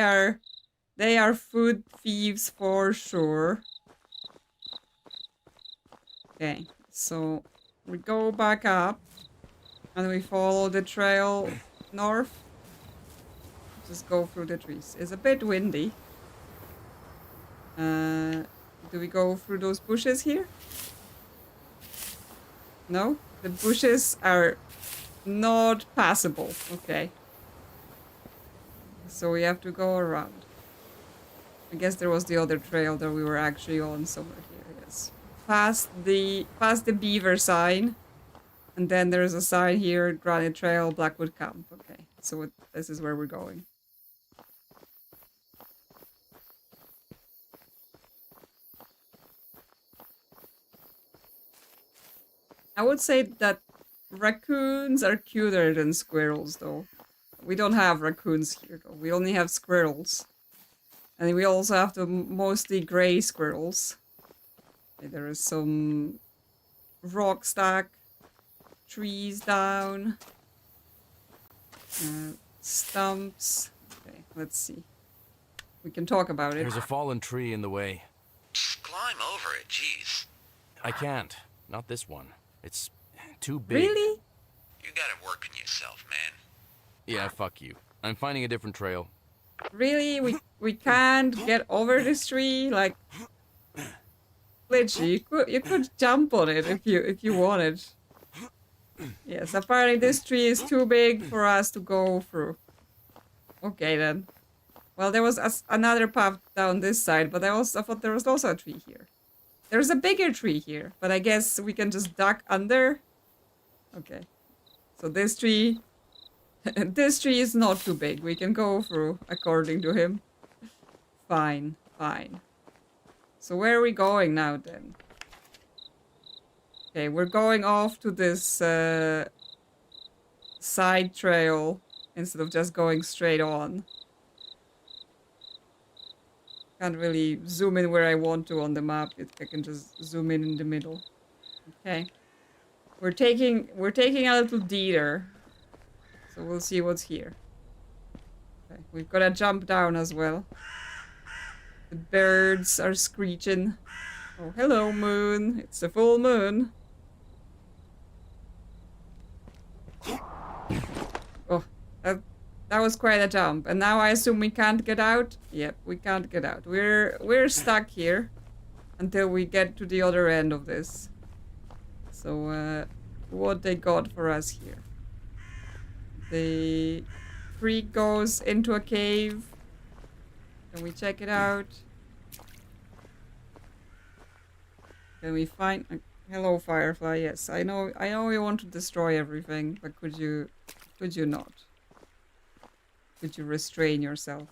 are food thieves for sure. Okay, so we go back up and we follow the trail north. Just go through the trees. It's a bit windy. Do we go through those bushes here? No? The bushes are not passable. Okay. So we have to go around. I guess there was the other trail that we were actually on somewhere here, yes. Past the beaver sign. And then there's a sign here, Granite Trail, Blackwood Camp. Okay, so this is where we're going. I would say that raccoons are cuter than squirrels, though. We don't have raccoons here, though. We only have squirrels. And we also have the mostly grey squirrels. Okay, there is some rock stack, trees down, stumps. Okay, let's see. We can talk about it. There's a fallen tree in the way. Just climb over it, jeez. I can't. Not this one. It's too big. Really? You gotta work on yourself, man. Yeah, fuck you. I'm finding a different trail. Really? We can't get over this tree? Like glitchy. You could jump on it if you wanted. Yes, apparently this tree is too big for us to go through. Okay then. Well, there was another path down this side, but I thought there was also a tree here. There's a bigger tree here, but I guess we can just duck under. Okay. So this tree... this tree is not too big. We can go through, according to him. Fine, fine. So where are we going now, then? Okay, we're going off to this side trail instead of just going straight on. Can't really zoom in where I want to on the map. I can just zoom in the middle. Okay. We're taking a little detour. So we'll see what's here. Okay, we've got to jump down as well. The birds are screeching. Oh, hello, moon. It's a full moon. Oh, that was quite a jump. And now I assume we can't get out? Yep, we can't get out. We're stuck here until we get to the other end of this. So, what they got for us here? The creek goes into a cave. Can we check it out? Can we find... hello, Firefly. Yes, I know you want to destroy everything, but could you not? Could you restrain yourself?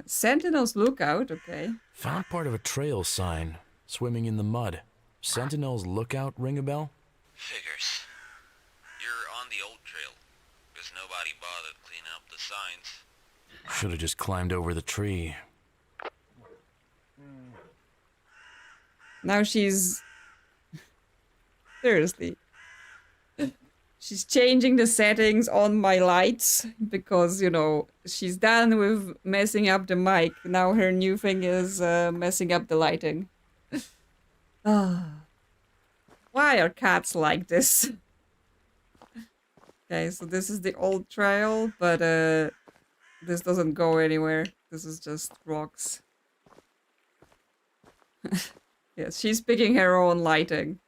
Sentinel's Lookout, okay. Found part of a trail sign, swimming in the mud. Sentinel's Lookout ring a bell? Figures. You're on the old trail, because nobody bothered to clean up the signs. Should have just climbed over the tree. Now she's... seriously. She's changing the settings on my lights because, you know, she's done with messing up the mic. Now her new thing is messing up the lighting. Why are cats like this? Okay, so this is the old trail, but this doesn't go anywhere. This is just rocks. Yes, she's picking her own lighting.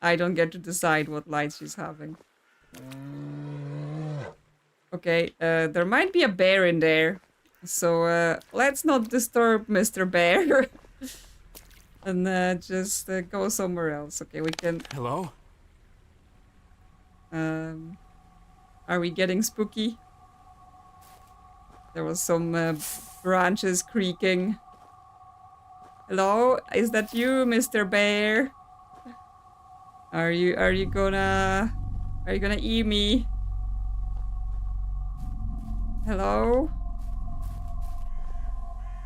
I don't get to decide what lights she's having. Okay, there might be a bear in there. So, let's not disturb Mr. Bear. And just go somewhere else. Okay, we can... Hello? Are we getting spooky? There was some branches creaking. Hello? Is that you, Mr. Bear? Are you gonna eat me? Hello?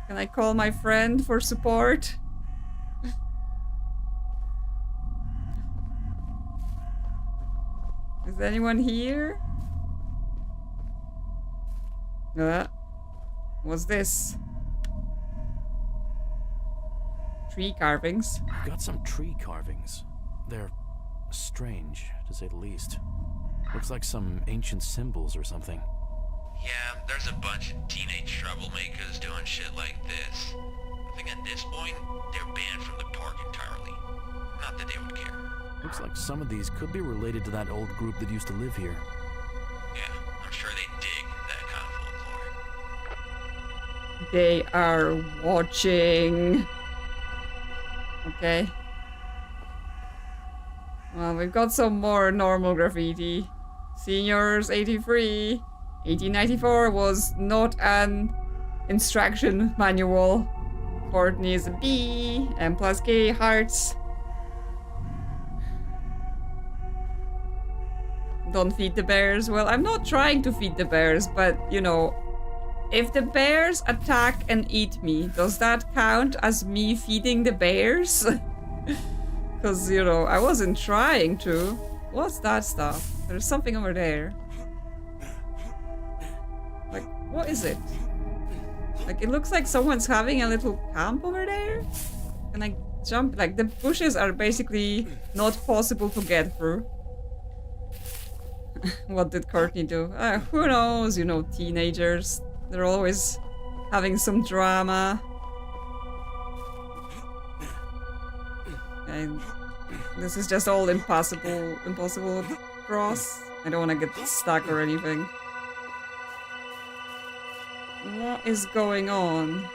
Can I call my friend for support? Is anyone here? What's this? Tree carvings. I've got some tree carvings. They're strange, to say the least. Looks like some ancient symbols or something. Yeah, there's a bunch of teenage troublemakers doing shit like this. I think at this point, they're banned from the park entirely. Not that they would care. Looks like some of these could be related to that old group that used to live here. Yeah, I'm sure they dig that kind of folklore. They are watching. Okay. Well, we've got some more normal graffiti. Seniors 83. 1894 was not an instruction manual. Courtney is a B. M plus K hearts. Don't feed the bears. Well, I'm not trying to feed the bears, but, you know, if the bears attack and eat me, does that count as me feeding the bears? Because, you know, I wasn't trying to. What's that stuff? There's something over there. Like, what is it? Like, it looks like someone's having a little camp over there. Can I jump? Like, the bushes are basically not possible to get through. What did Courtney do? Who knows? You know, teenagers. They're always having some drama. And this is just all impossible to cross. I don't want to get stuck or anything. What is going on?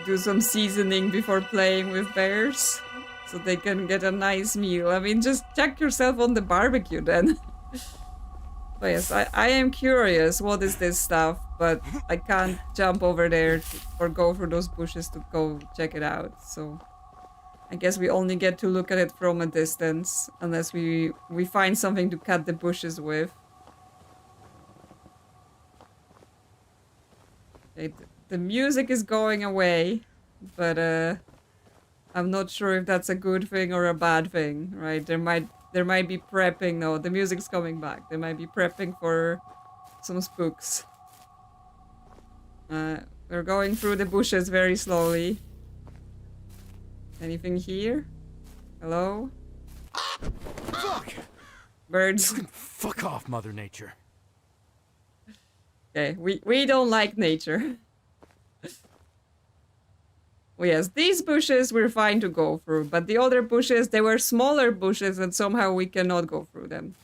Do some seasoning before playing with bears so they can get a nice meal. I mean, just check yourself on the barbecue then. But yes, I am curious what is this stuff, but I can't jump over there or go through those bushes to go check it out. So I guess we only get to look at it from a distance unless we find something to cut the bushes with. Okay, the music is going away, but I'm not sure if that's a good thing or a bad thing, right? There might be prepping. No, the music's coming back. They might be prepping for some spooks. We're going through the bushes very slowly. Anything here? Hello? Fuck! Birds. Fuck off, Mother Nature. Okay, we don't like nature. Well, yes, these bushes we're fine to go through, but the other bushes, they were smaller bushes and somehow we cannot go through them.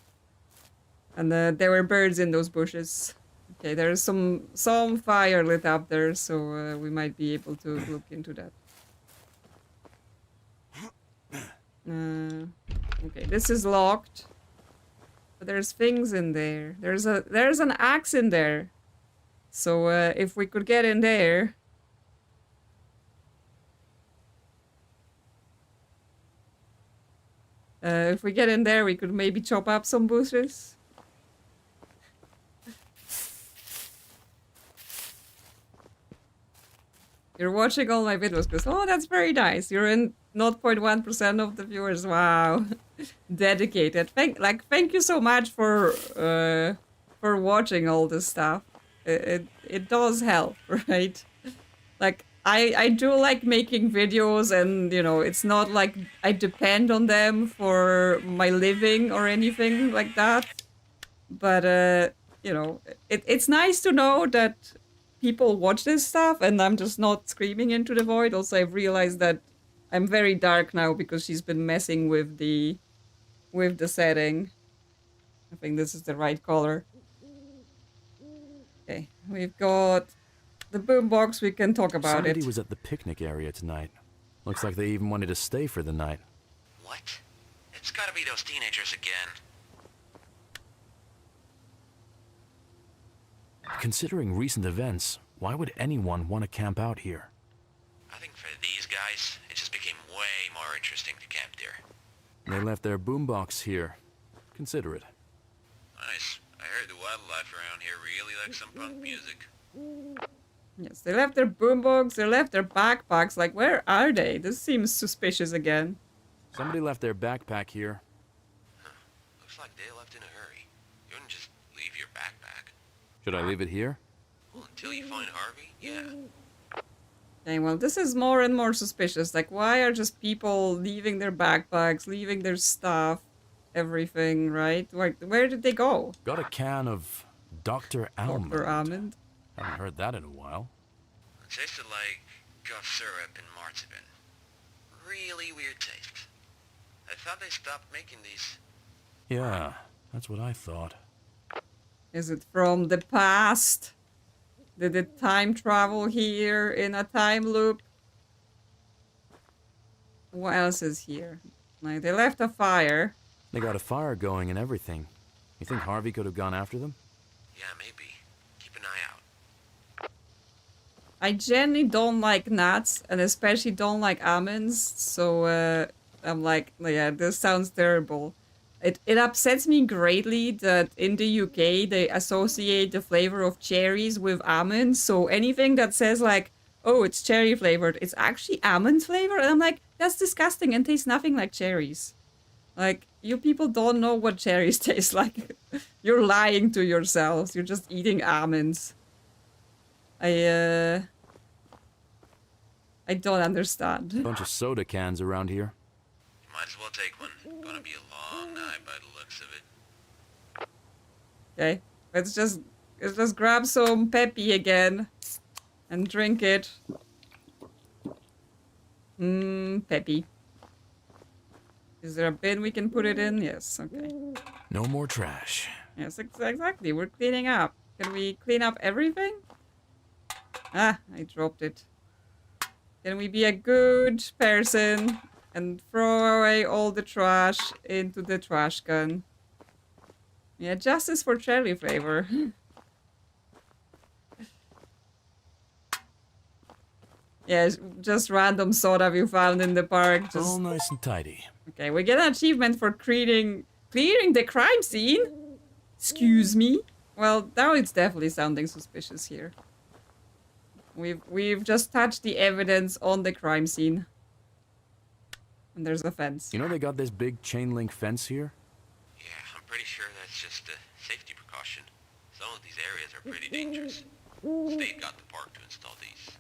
And there were birds in those bushes. Okay, there's some fire lit up there, so we might be able to look into that. Okay, this is locked. But there's things in there. There's an axe in there. So if we could get in there... if we get in there, we could maybe chop up some bushes. You're watching all my videos, Chris. Oh, that's very nice. You're in 0.1% of the viewers. Wow. Dedicated. Thank you so much for watching all this stuff. It does help, right? Like, I do like making videos and, you know, it's not like I depend on them for my living or anything like that. But, you know, it's nice to know that people watch this stuff and I'm just not screaming into the void. Also, I've realized that I'm very dark now because she's been messing with the setting. I think this is the right color. Okay, we've got... the boombox, we can talk about Somebody it. was at the picnic area tonight. Looks like they even wanted to stay for the night. What? It's gotta be those teenagers again. Considering recent events, why would anyone want to camp out here? I think for these guys, it just became way more interesting to camp there. They left their boombox here. Consider it. Nice. I heard the wildlife around here really like some punk music. Yes, they left their boombox, they left their backpacks. Like, where are they? This seems suspicious again. Somebody left their backpack here. Huh. Looks like they left in a hurry. You wouldn't just leave your backpack. Should I leave it here? Well, until you find Harvey, yeah. Okay, well, this is more and more suspicious. Like, why are just people leaving their backpacks, leaving their stuff, everything, right? Where did they go? Got a can of Dr. Almond. Dr. Almond? Haven't heard that in a while. It tasted like cough syrup and marzipan. Really weird taste. I thought they stopped making these. Yeah, that's what I thought. Is it from the past? Did it time travel here in a time loop? What else is here? Like, they left a fire. They got a fire going and everything. You think Harvey could have gone after them? Yeah, maybe. Keep an eye out. I generally don't like nuts, and especially don't like almonds, so I'm like, yeah, this sounds terrible. It upsets me greatly that in the UK they associate the flavor of cherries with almonds, so anything that says like, oh, it's cherry flavored, it's actually almond flavored, and I'm like, that's disgusting and tastes nothing like cherries. Like, you people don't know what cherries taste like. You're lying to yourselves, you're just eating almonds. I don't understand. Bunch of soda cans around here. Might as well take one. Gonna be a long night by the looks of it. Okay, let's just let's just grab some Peppy again and drink it. Peppy. Is there a bin we can put it in? Yes, okay. No more trash. Yes, exactly. We're cleaning up. Can we clean up everything? Ah, I dropped it. Can we be a good person and throw away all the trash into the trash can? Yeah, justice for cherry flavor. Yeah, just random soda we found in the park. Just... All nice and tidy. Okay, we get an achievement for clearing the crime scene. Excuse me. Well, now it's definitely sounding suspicious here. We've just touched the evidence on the crime scene. And there's a fence. You know they got this big chain link fence here? Yeah, I'm pretty sure that's just a safety precaution. Some of these areas are pretty dangerous. The state got the park to install these.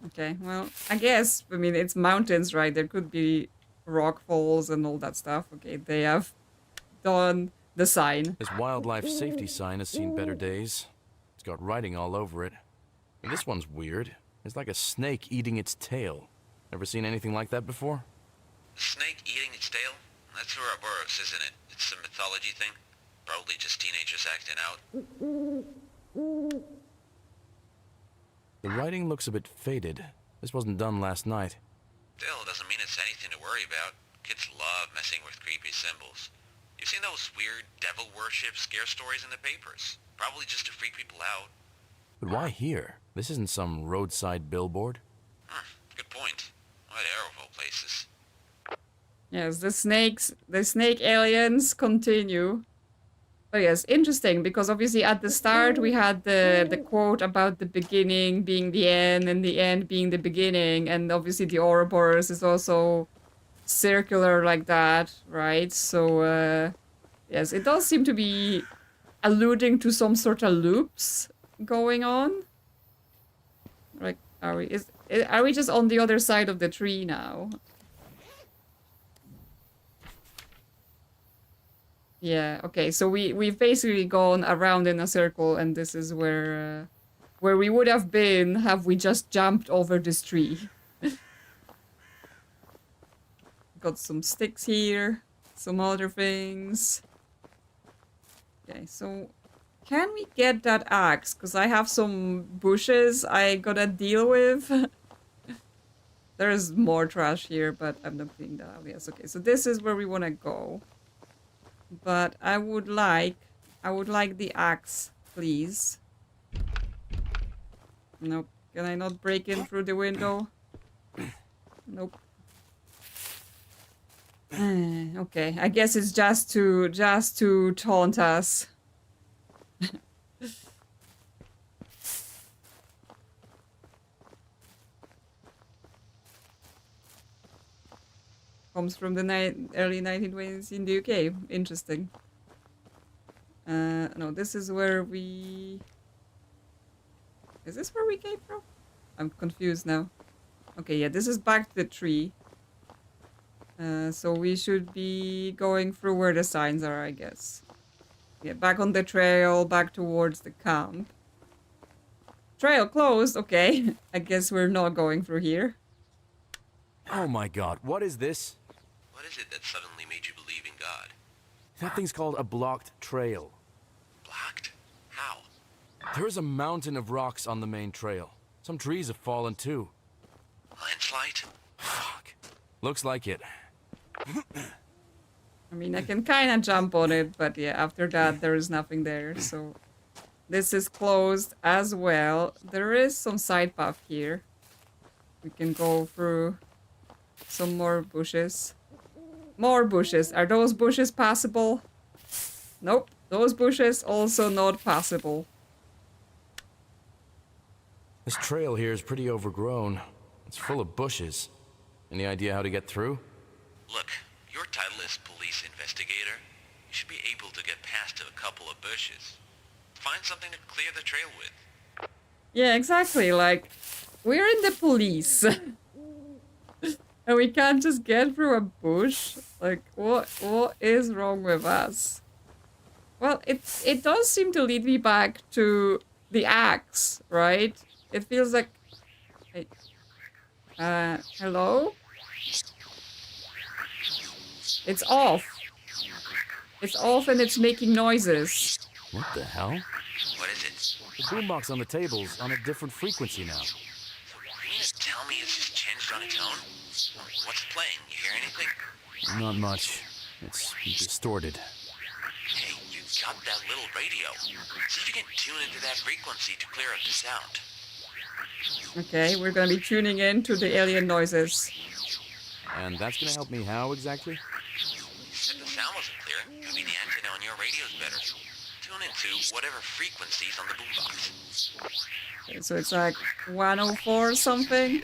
Okay, well, I guess, I mean, it's mountains, right? There could be rock falls and all that stuff. Okay, they have done the sign. This wildlife safety sign has seen better days. It's got writing all over it. And this one's weird. It's like a snake eating its tail. Ever seen anything like that before? The snake eating its tail? That's Ouroboros, isn't it? It's a mythology thing. Probably just teenagers acting out. The writing looks a bit faded. This wasn't done last night. Still, doesn't mean it's anything to worry about. Kids love messing with creepy symbols. You've seen those weird devil worship scare stories in the papers. Probably just to freak people out. But why here? This isn't some roadside billboard. Good point. What terrible places. Yes, the snake aliens continue. But yes, interesting, because obviously at the start we had the quote about the beginning being the end and the end being the beginning, and obviously the Ouroboros is also circular like that, right? So, yes, it does seem to be alluding to some sort of loops going on. Like, are we just on the other side of the tree now? Yeah, okay, so we've basically gone around in a circle, and this is where we would have been have we just jumped over this tree. Got some sticks here, some other things. Okay, so can we get that axe? Because I have some bushes I gotta deal with. There's more trash here, but I'm not cleaning that up. Yes, okay, so this is where we want to go. But I would like the axe, please. Nope. Can I not break in through the window? Nope. Okay, I guess it's just to taunt us. Comes from the early 1920s in the UK. Interesting. No, this is where we... Is this where we came from? I'm confused now. Okay, yeah, this is back to the tree. So we should be going through where the signs are, I guess. Yeah, back on the trail, back towards the camp. Trail closed, okay. I guess we're not going through here. Oh my god, what is this? What is it that suddenly made you believe in God? That thing's called a blocked trail. Blocked? How? There is a mountain of rocks on the main trail. Some trees have fallen too. Landslide? Fuck. Looks like it. I mean, I can kind of jump on it, but yeah, after that there is nothing there, so... This is closed as well. There is some side path here. We can go through some more bushes. More bushes. Are those bushes passable? Nope. Those bushes also not passable. This trail here is pretty overgrown. It's full of bushes. Any idea how to get through? Look, your title is police investigator. You should be able to get past a couple of bushes. Find something to clear the trail with. Yeah, exactly. Like, we're in the police. And we can't just get through a bush? Like, what is wrong with us? Well, it does seem to lead me back to the axe, right? It feels like... Hey, hello? It's off. It's off and it's making noises. What the hell? What is it? The boombox on the table's on a different frequency now. You mean to tell me it's just changed on its own? What's it playing? You hear anything? Not much. It's distorted. Hey, you got that little radio. See if you can tune into that frequency to clear up the sound. Okay, we're gonna be tuning in to the alien noises. And that's gonna help me how exactly? If the sound wasn't clear, maybe the antenna on your radio's better. Tune into whatever frequency's on the boombox. Okay, so it's like 104 something.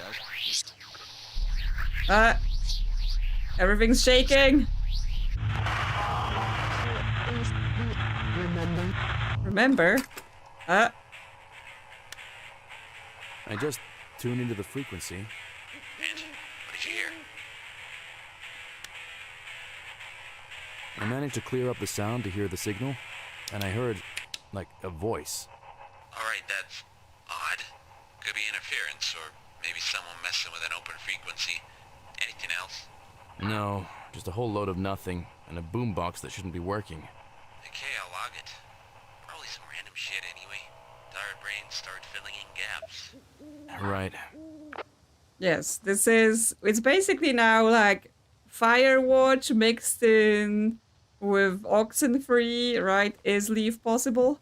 Everything's shaking. Remember? I just tuned into the frequency. And what did you hear? I managed to clear up the sound to hear the signal, and I heard, like, a voice. Alright, that's odd. Could be interference, or maybe someone messing with an open frequency. Anything else? No, just a whole load of nothing, and a boombox that shouldn't be working. Okay, I'll log it. Probably some random shit anyway. Tired brains start filling in gaps. Right. Yes, it's basically now like Firewatch mixed in with Oxenfree, right? Is Leaf possible?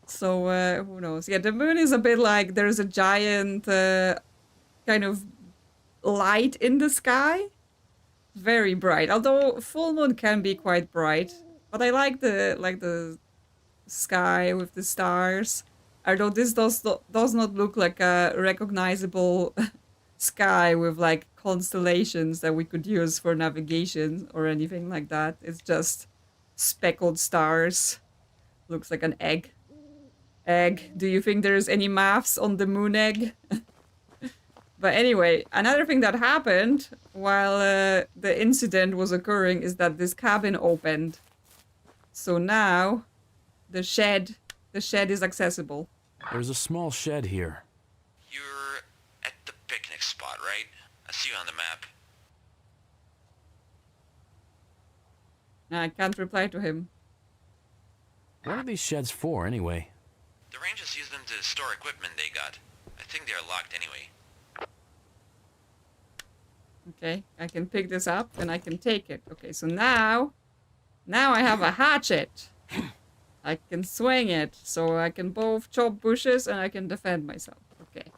So, who knows? Yeah, the moon is a bit like there's a giant kind of light in the sky. Very bright. Although full moon can be quite bright. But I like the sky with the stars. Although this does not look like a recognizable sky with like constellations that we could use for navigation or anything like that. It's just speckled stars. Looks like an egg. Egg. Do you think there's any maths on the moon egg? But anyway, another thing that happened while the incident was occurring is that this cabin opened. So now the shed is accessible. There's a small shed here. You're at the picnic spot, right? I see you on the map. I can't reply to him. What are these sheds for, anyway? The Rangers use them to store equipment they got. I think they're locked anyway. Okay, I can pick this up and I can take it. Okay, so now I have a hatchet. I can swing it, so I can both chop bushes and I can defend myself. Okay.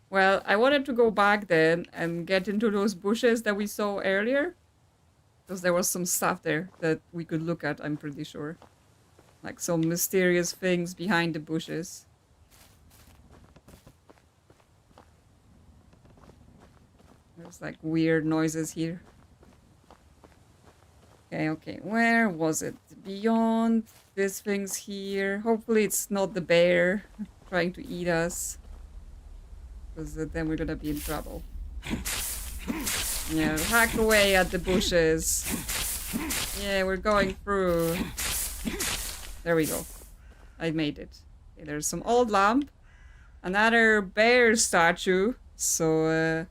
Well, I wanted to go back then and get into those bushes that we saw earlier. Because there was some stuff there that we could look at, I'm pretty sure. Like some mysterious things behind the bushes. There's like weird noises here. Okay, where was it? Beyond these things here. Hopefully it's not the bear trying to eat us. Because then we're gonna be in trouble. Yeah, hack away at the bushes. Yeah, we're going through. There we go. I made it. Okay, there's some old lamp. Another bear statue. So,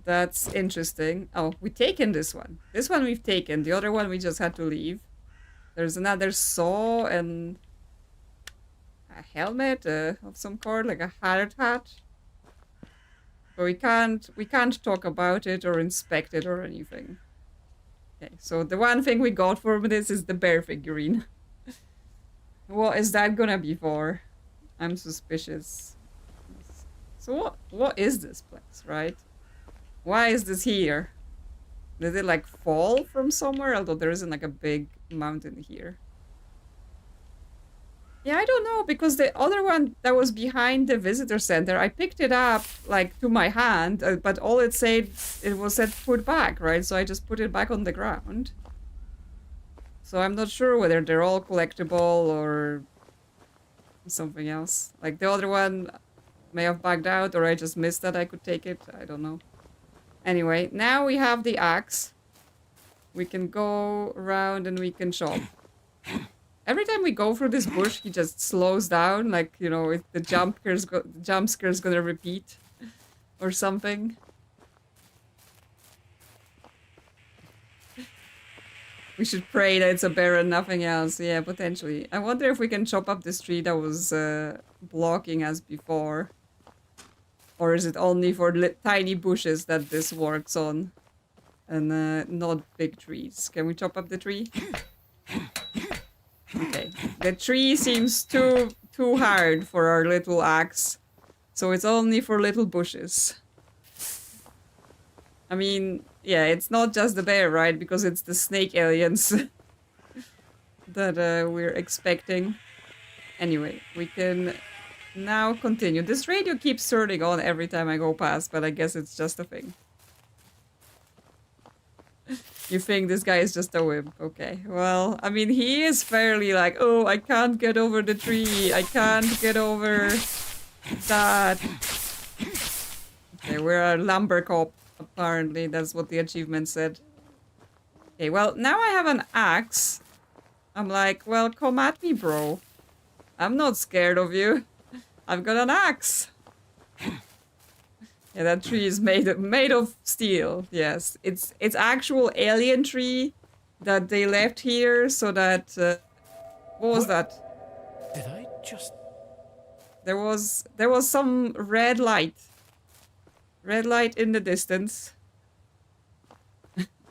that's interesting. Oh, we've taken this one. This one we've taken. The other one we just had to leave. There's another saw and a helmet of some kind, like a hard hat. But we can't talk about it or inspect it or anything. Okay, so the one thing we got from this is the bear figurine. What is that gonna be for? I'm suspicious. So what is this place, right? Why is this here? Did it like fall from somewhere? Although there isn't like a big mountain here. Yeah, I don't know, because the other one that was behind the visitor center, I picked it up like to my hand, but all it said, it was said put back, right? So I just put it back on the ground. So I'm not sure whether they're all collectible or something else. Like the other one may have backed out, or I just missed that I could take it. I don't know. Anyway, now we have the axe. We can go around and we can chop. Every time we go through this bush, he just slows down, like, you know, if the jump scare's gonna repeat or something. We should pray that it's a bear and nothing else. Yeah, potentially. I wonder if we can chop up this tree that was blocking us before. Or is it only for tiny bushes that this works on? And not big trees. Can we chop up the tree? Okay. The tree seems too hard for our little axe. So it's only for little bushes. I mean, yeah, it's not just the bear, right? Because it's the snake aliens that we're expecting. Anyway, we can now continue. This radio keeps turning on every time I go past, but I guess it's just a thing. You think this guy is just a wimp. Okay, well, I mean, he is fairly like, oh, I can't get over the tree. I can't get over that. Okay, we're a lumber cop, apparently. That's what the achievement said. Okay, well, now I have an axe. I'm like, well, come at me, bro. I'm not scared of you. I've got an axe. Yeah, that tree is made of steel. Yes, it's actual alien tree that they left here so that what was that? Did I just... There was some red light. Red light in the distance.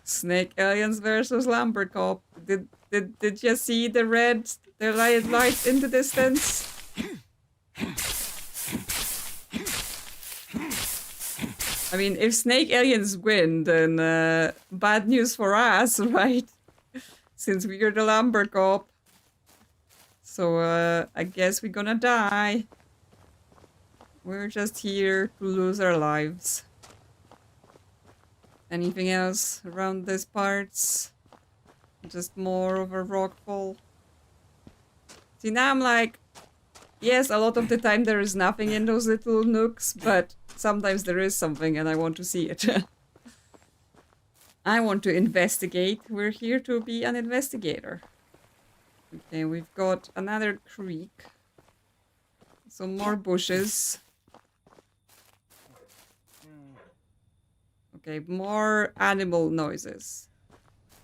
Snake aliens versus lumber cop. Did you see the light in the distance? I mean, if snake aliens win, then bad news for us, right? Since we're the lumber cop. So I guess we're gonna die. We're just here to lose our lives. Anything else around these parts? Just more of a rockfall. See, now I'm like, yes, a lot of the time there is nothing in those little nooks, but sometimes there is something and I want to see it. I want to investigate. We're here to be an investigator. Okay, we've got another creek. Some more bushes. Okay, more animal noises.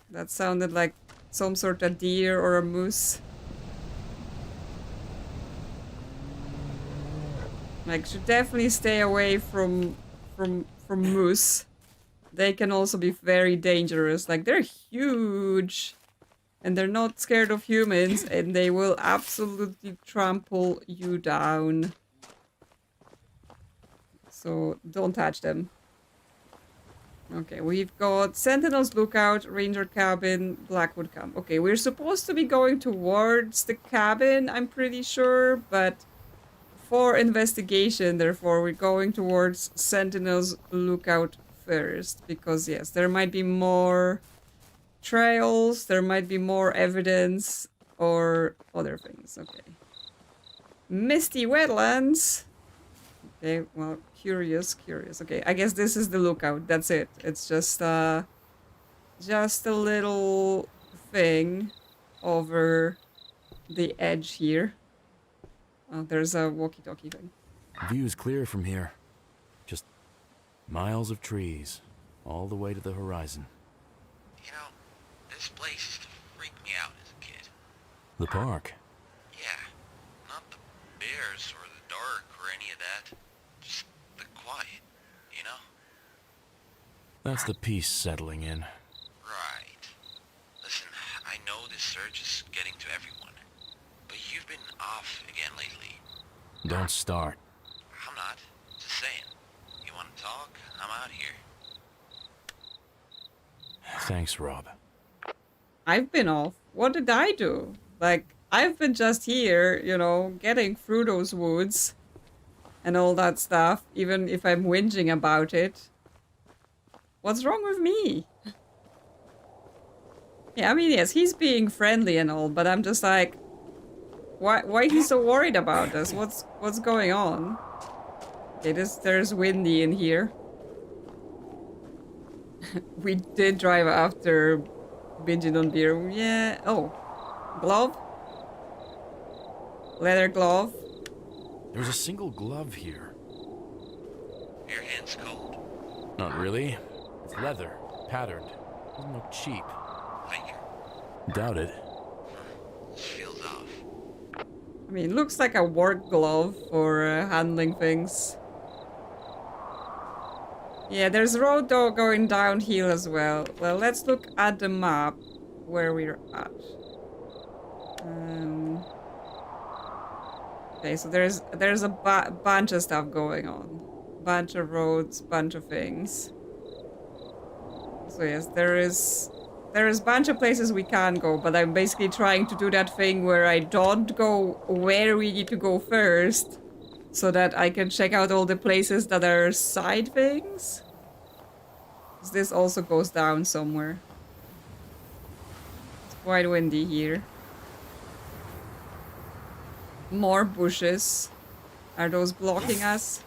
That sounded like some sort of deer or a moose. Like, should definitely stay away from moose. They can also be very dangerous. Like, they're huge. And they're not scared of humans. And they will absolutely trample you down. So, don't touch them. Okay, we've got Sentinel's Lookout, Ranger Cabin, Blackwood Camp. Okay, we're supposed to be going towards the cabin, I'm pretty sure. But for investigation, therefore, we're going towards Sentinel's Lookout first. Because, yes, there might be more trails, there might be more evidence, or other things. Okay. Misty Wetlands. Okay, well, curious. Okay, I guess this is the lookout. That's it. It's just a little thing over the edge here. Oh, there's a walkie-talkie thing. View's clear from here. Just miles of trees, all the way to the horizon. You know, this place used to freak me out as a kid. The park. Yeah, not the bears or the dark or any of that. Just the quiet, you know? That's the peace settling in. Right. Listen, I know this surge is getting to everyone, but you've been off again lately. Don't start. I'm not. Just saying. You want to talk? I'm out here. Thanks, Rob. I've been off. What did I do? Like, I've been just here, you know, getting through those woods and all that stuff, even if I'm whinging about it. What's wrong with me? Yeah, I mean, yes, he's being friendly and all, but I'm just like, why he's so worried about us? What's going on? Okay, there's windy in here. We did drive after binging on beer. Yeah. Oh, glove? leather glove. There's a single glove here. Your hand's cold. Not really. It's leather, patterned. Doesn't look cheap. Like Doubt it. this feels off. I mean, it looks like a work glove for handling things. Yeah, there's a road though going downhill as well. Well, let's look at the map where we're at. Okay, so there's a bunch of stuff going on. Bunch of roads, bunch of things. So yes, there is a bunch of places we can go, but I'm basically trying to do that thing where I don't go where we need to go first, so that I can check out all the places that are side things. 'Cause this also goes down somewhere. It's quite windy here. More bushes. Are those blocking us?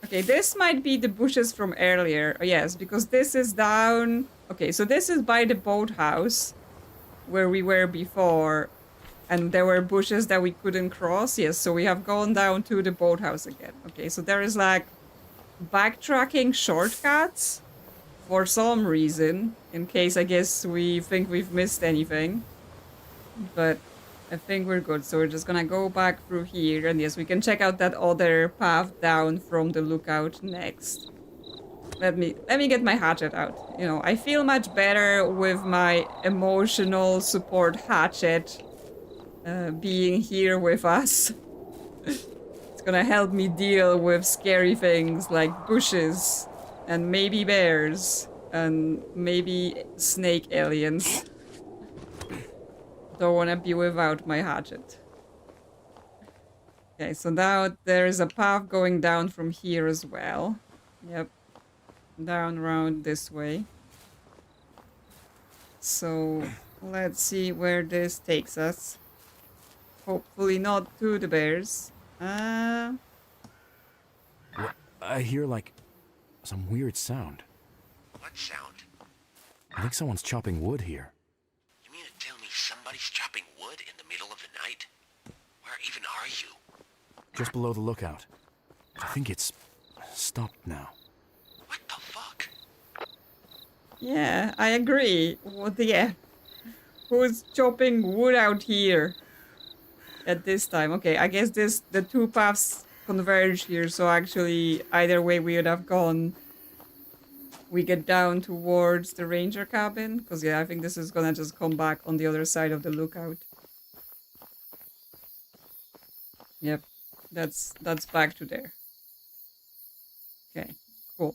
Okay, this might be the bushes from earlier. Oh, yes, because this is down... Okay, so this is by the boathouse where we were before. And there were bushes that we couldn't cross. Yes, so we have gone down to the boathouse again. Okay, so there is like backtracking shortcuts for some reason. In case, I guess, we think we've missed anything. But I think we're good. So we're just gonna go back through here. And yes, we can check out that other path down from the lookout next. Let me get my hatchet out. You know, I feel much better with my emotional support hatchet being here with us. It's gonna help me deal with scary things like bushes and maybe bears and maybe snake aliens. Don't wanna be without my hatchet. Okay, so now there is a path going down from here as well. Yep. Down around this way. So let's see where this takes us. Hopefully not to the bears. What? I hear like some weird sound. What sound? I think someone's chopping wood here. You mean to tell me somebody's chopping wood in the middle of the night? Where even are you? Just below the lookout. I think it's stopped now. What the fuck? Yeah, I agree. What the... Yeah. Who's chopping wood out here? At this time. Okay, I guess the two paths converge here, so actually either way we would have gone. We get down towards the ranger cabin, because yeah, I think this is gonna just come back on the other side of the lookout. Yep, that's back to there. Okay, cool.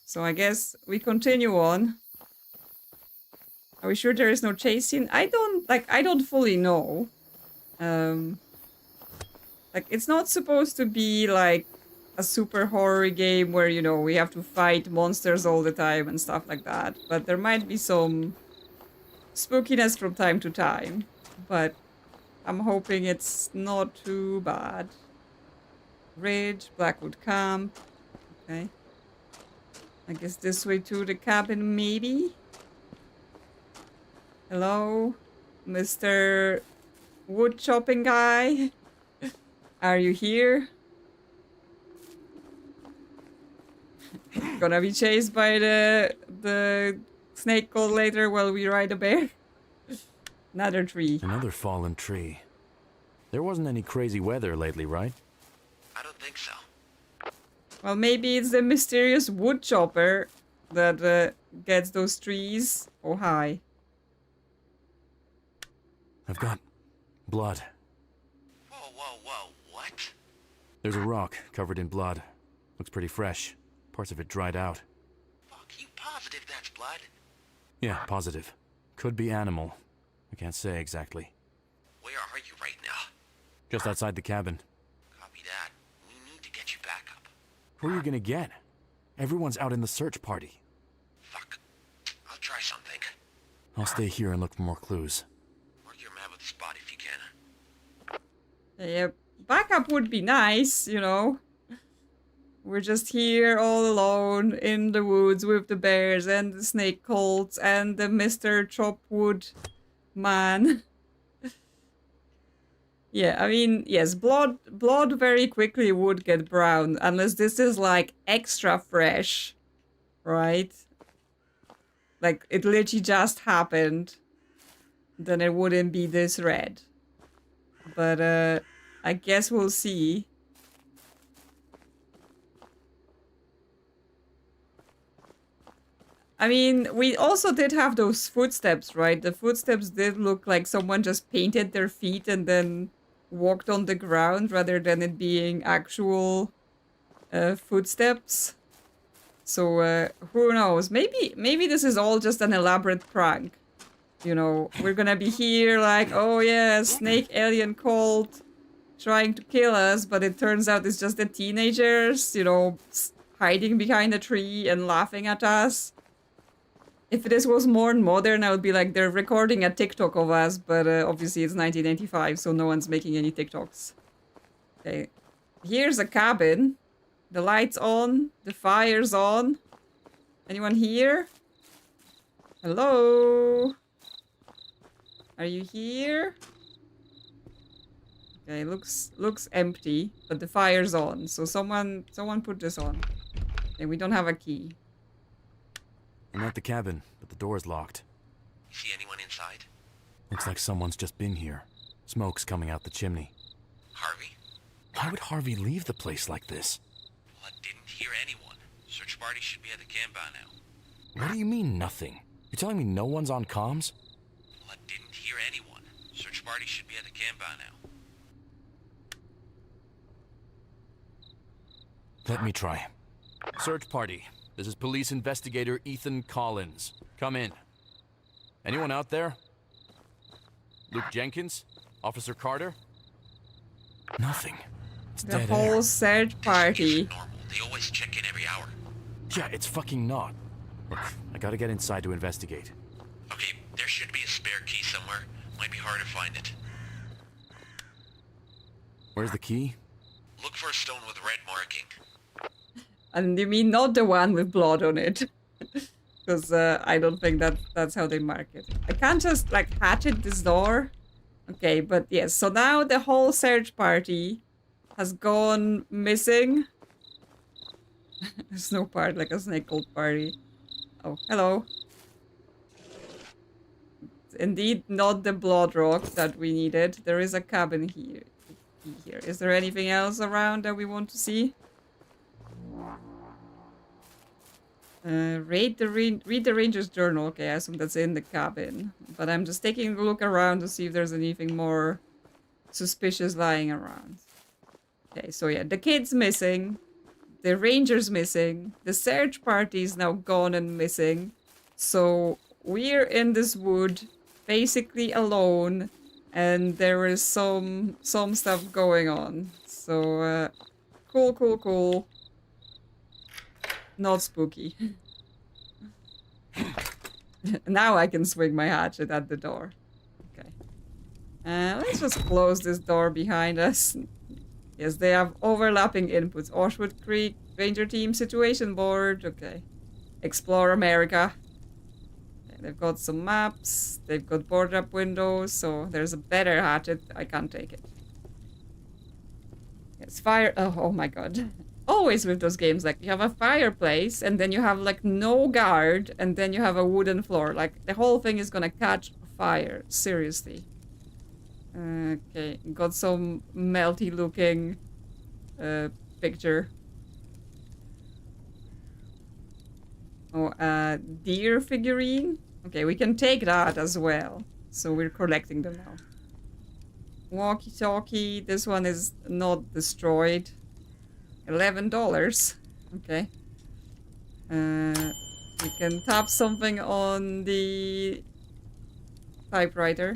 So I guess we continue on. Are we sure there is no chase scene? I don't fully know. Like, it's not supposed to be like a super horror game where, you know, we have to fight monsters all the time and stuff like that. But there might be some spookiness from time to time. But I'm hoping it's not too bad. Ridge, Blackwood Camp. Okay. I guess this way to the cabin, maybe? Hello? Mr. Wood chopping guy? Are you here? Gonna be chased by the snake called later while we ride a bear? Another tree. Another fallen tree. There wasn't any crazy weather lately, right? I don't think so. Well, maybe it's the mysterious wood chopper that gets those trees. Oh, hi. I've got blood. Whoa, whoa, whoa, what? There's a rock covered in blood. Looks pretty fresh. Parts of it dried out. Fuck, you positive that's blood? Yeah, positive. Could be animal. I can't say exactly. Where are you right now? Just outside the cabin. Copy that. We need to get you back up. Who are you gonna get? Everyone's out in the search party. Fuck. I'll try something. I'll stay here and look for more clues. Mark your map of the spot if you can. Yeah, backup would be nice, you know. We're just here all alone in the woods with the bears and the snake colts and the Mr. Chopwood man. Yeah, I mean, yes, blood very quickly would get brown unless this is like extra fresh, right? Like it literally just happened. Then it wouldn't be this red. But I guess we'll see. I mean, we also did have those footsteps, right? The footsteps did look like someone just painted their feet and then walked on the ground rather than it being actual footsteps. So who knows? Maybe this is all just an elaborate prank. You know, we're gonna be here like, oh yeah, snake alien cult trying to kill us, but it turns out it's just the teenagers, you know, hiding behind a tree and laughing at us. If this was more modern, I would be like, they're recording a TikTok of us, but obviously it's 1985, so no one's making any TikToks. Okay, here's a cabin. The light's on, the fire's on. Anyone here? Hello? Are you here? Okay, looks empty, but the fire's on. So someone put this on. Okay, we don't have a key. I'm at the cabin, but the door's locked. See anyone inside? Looks like someone's just been here. Smoke's coming out the chimney. Harvey? Why would Harvey leave the place like this? Well, I didn't hear anyone. Search party should be at the camp by now. What do you mean, nothing? You're telling me no one's on comms? Well, I didn't hear anyone. Search party should be at the camp by now. Let me try. Search party. This is police investigator Ethan Collins. Come in. Anyone out there? Luke Jenkins? Officer Carter? Nothing. It's The dead whole air. search party. Normal. They always check in every hour. Yeah, it's fucking not. Look, I gotta get inside to investigate. Okay, there should be a spare key somewhere. Might be hard to find it. Where's the key? Look for a stone with red marking. And you mean not the one with blood on it? Because I don't think that's how they mark it. I can't just like hatchet this door. Okay, but yes, so now the whole search party has gone missing. There's no part like a snake cult party. Oh, hello. It's indeed not the blood rock that we needed. There is a cabin here. Is there anything else around that we want to see? Read the ranger's journal. Okay, I assume that's in the cabin. But I'm just taking a look around to see if there's anything more suspicious lying around. Okay, so yeah, the kid's missing. The ranger's missing. The search party is now gone and missing. So we're in this wood, basically alone. And there is some stuff going on. So, cool. Not spooky. Now I can swing my hatchet at the door. Okay. Let's just close this door behind us. Yes, they have overlapping inputs. Ashwood Creek, Ranger Team Situation Board. Okay. Explore America. Okay, they've got some maps. They've got board up windows. So there's a better hatchet. I can't take it. Yes, fire. Oh my god. Always with those games, like, you have a fireplace, and then you have, like, no guard, and then you have a wooden floor. Like, the whole thing is gonna catch fire. Seriously. Okay, got some melty-looking picture. Oh, deer figurine? Okay, we can take that as well. So we're collecting them now. Walkie-talkie. This one is not destroyed. $11. Okay. We can tap something on the typewriter.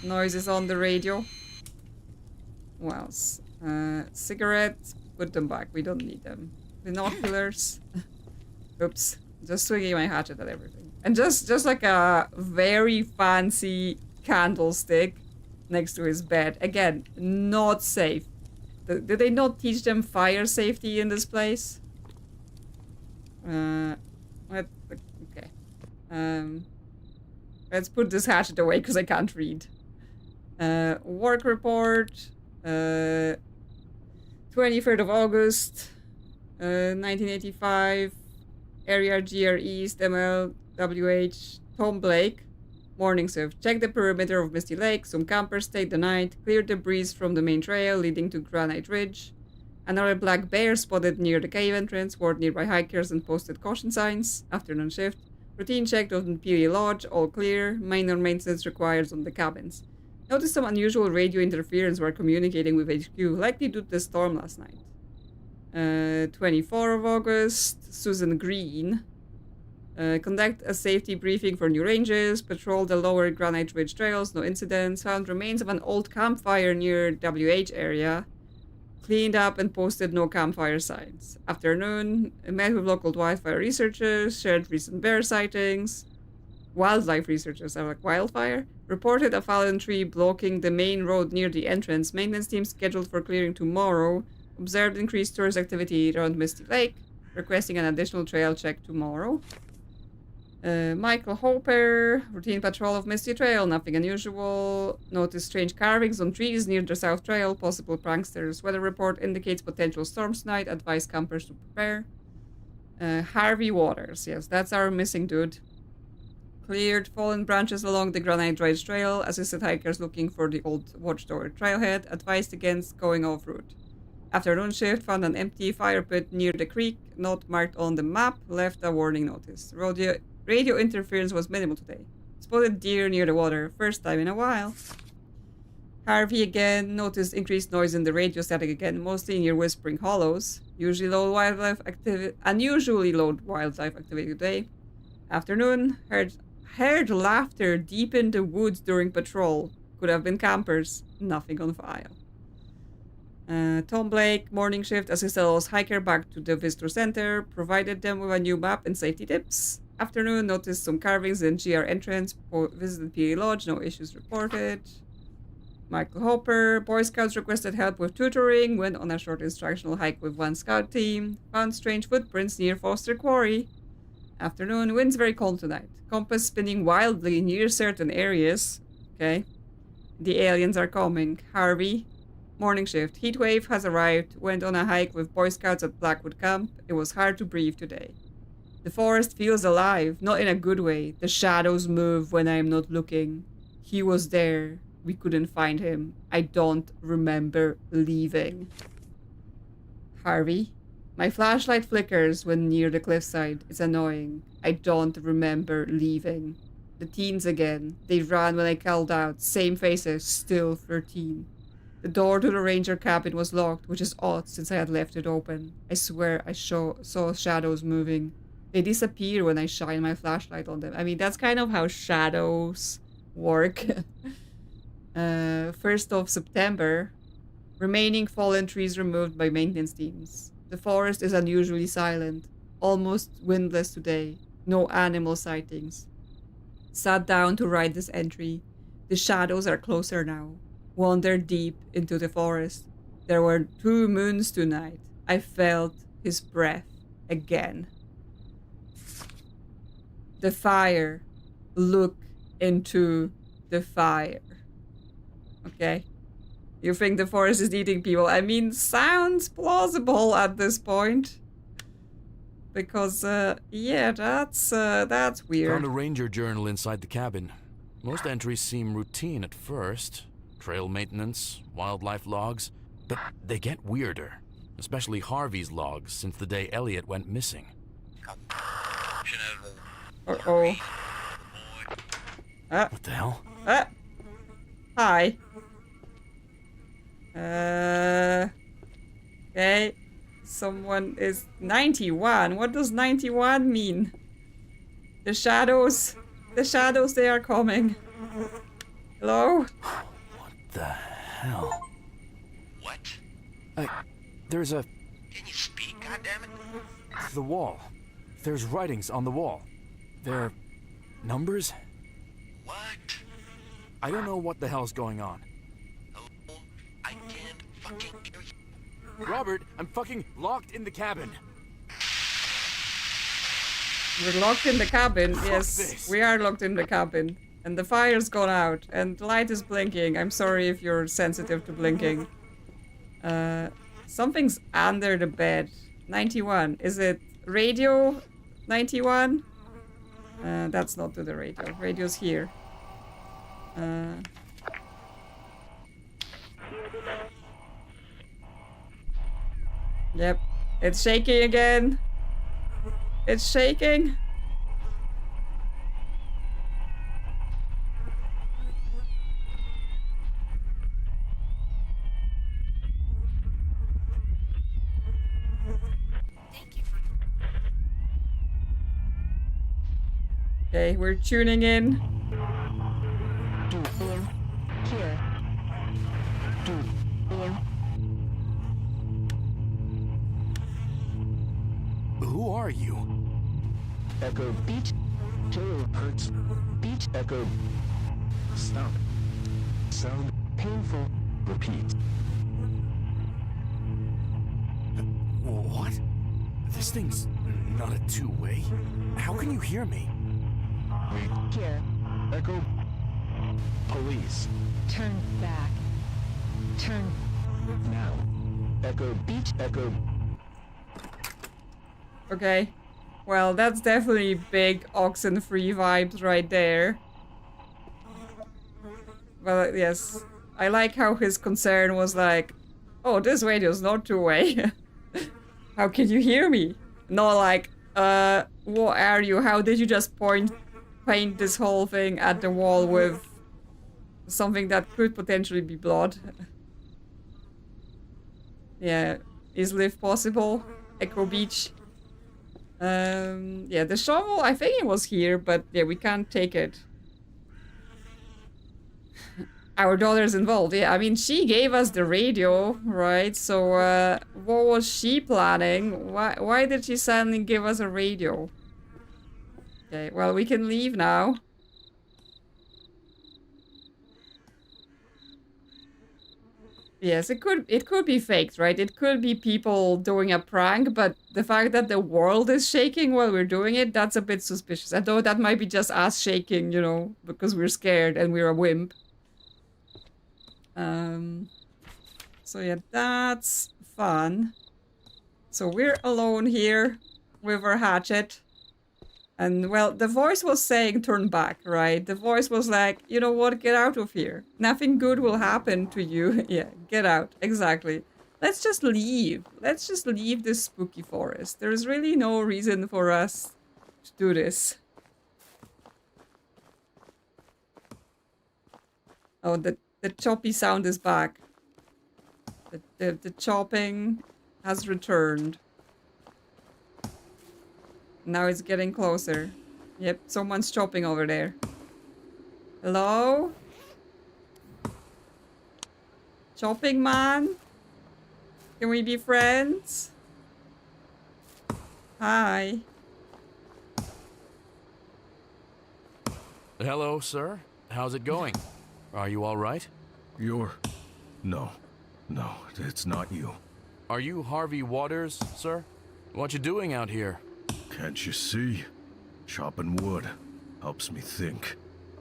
Noises on the radio. What else? Cigarettes. Put them back. We don't need them. Binoculars. Oops. Just swinging my hatchet at everything. And just like a very fancy candlestick next to his bed. Again, not safe. Did they not teach them fire safety in this place? Okay. Let's put this hatchet away because I can't read. Work report. 23rd of August, 1985. Area GR East, MLWH. Tom Blake. Morning shift. Check the perimeter of Misty Lake. Some campers stayed the night. Clear debris from the main trail leading to Granite Ridge. Another black bear spotted near the cave entrance. Warned nearby hikers and posted caution signs. Afternoon shift. Routine check on Peary Lodge. All clear. Minor maintenance required on the cabins. Noticed some unusual radio interference while communicating with HQ. Likely due to the storm last night. 24th of August. Susan Green. Conduct a safety briefing for new ranges, patrol the lower Granite Ridge trails, no incidents, found remains of an old campfire near WH area, cleaned up and posted no campfire signs. Afternoon, met with local wildfire researchers, shared recent bear sightings, wildlife researchers, like wildfire, reported a fallen tree blocking the main road near the entrance, maintenance team scheduled for clearing tomorrow, observed increased tourist activity around Misty Lake, requesting an additional trail check tomorrow. Michael Hopper, routine patrol of Misty Trail, nothing unusual. Noticed strange carvings on trees near the South Trail, possible pranksters. Weather report indicates potential storms tonight, advise campers to prepare. Harvey Waters, yes, that's our missing dude. Cleared fallen branches along the Granite Ridge Trail, assisted hikers looking for the old Watchtower trailhead, advised against going off-route. Afternoon shift, found an empty fire pit near the creek, not marked on the map, left a warning notice. Radio interference was minimal today. Spotted deer near the water, first time in a while. Harvey again, noticed increased noise in the radio static again, mostly near Whispering Hollows. Unusually low wildlife activity today. Afternoon, heard laughter deep in the woods during patrol. Could have been campers. Nothing on file. Tom Blake, morning shift, assisted a lost hiker back to the visitor center, provided them with a new map and safety tips. Afternoon, noticed some carvings in GR entrance, visited Peary Lodge, no issues reported. Michael Hopper, Boy Scouts requested help with tutoring, went on a short instructional hike with one scout team, found strange footprints near Foster Quarry. Afternoon, winds very cold tonight. Compass spinning wildly near certain areas. Okay. The aliens are coming. Harvey. Morning shift. Heatwave has arrived. Went on a hike with Boy Scouts at Blackwood Camp. It was hard to breathe today. The forest feels alive, not in a good way. The shadows move when I am not looking. He was there. We couldn't find him. I don't remember leaving. Harvey. My flashlight flickers when near the cliffside. It's annoying. I don't remember leaving. The teens again. They ran when I called out. Same faces. Still 13. The door to the ranger cabin was locked, which is odd since I had left it open. I swear I saw shadows moving. They disappear when I shine my flashlight on them. I mean, that's kind of how shadows work. 1st of September. Remaining fallen trees removed by maintenance teams. The forest is unusually silent. Almost windless today. No animal sightings. Sat down to write this entry. The shadows are closer now. Wandered deep into the forest. There were 2 moons tonight. I felt his breath again. The fire. Look into the fire. Okay. You think the forest is eating people? I mean, sounds plausible at this point. Because, yeah, that's weird. Found a ranger journal inside the cabin. Most entries seem routine at first. Trail maintenance, wildlife logs. But they get weirder. Especially Harvey's logs since the day Elliot went missing. Uh-oh. What the hell? Hi. Okay. Someone is 91. What does 91 mean? The shadows, they are coming. Hello? What the hell? What? There's a... Can you speak, goddammit? The wall. There's writings on the wall. They're... numbers? What? I don't know what the hell's going on. Hello? I can't fucking hear you. Robert, I'm fucking locked in the cabin. We're locked in the cabin. Yes, this. we are locked in the cabin. And the fire's gone out. And the light is blinking. I'm sorry if you're sensitive to blinking. Something's under the bed. 91. Is it radio 91? That's not to the radio. Radio's here. Yep. It's shaking again. It's shaking. Okay, we're tuning in. Here. Who are you? Echo beat 2 hertz. Beat echo. Stop. Sound painful. Repeat. What? This thing's not a two-way. How can you hear me? Here. Echo. Police. Turn back. Turn. Now. Echo beat echo. Okay. Well, that's definitely big Oxenfree vibes right there. Well, yes. I like how his concern was like, oh, this radio's not two-way. How can you hear me? Not like, what are you? How did you just paint this whole thing at the wall with something that could potentially be blood? Yeah, is live possible? Echo Beach. Yeah, the shovel, I think it was here, but yeah, we can't take it. Our daughter's involved. Yeah, I mean, she gave us the radio, right? So, what was she planning? Why did she suddenly give us a radio? Okay, well, we can leave now. Yes, it could be faked, right? It could be people doing a prank, but the fact that the world is shaking while we're doing it, that's a bit suspicious. Although that might be just us shaking, you know, because we're scared and we're a wimp. So yeah, that's fun. So we're alone here with our hatchet. And well, the voice was saying turn back, right? The voice was like, you know what, get out of here. Nothing good will happen to you. Yeah, get out. Exactly. Let's just leave. Let's just leave this spooky forest. There's really no reason for us to do this. Oh, the choppy sound is back. The chopping has returned. Now it's getting closer. Yep, someone's chopping over there. Hello? Chopping man? Can we be friends? Hi. Hello, sir. How's it going? Are you all right? No, it's not you. Are you Harvey Waters, sir? What you doing out here? Can't you see? Chopping wood helps me think.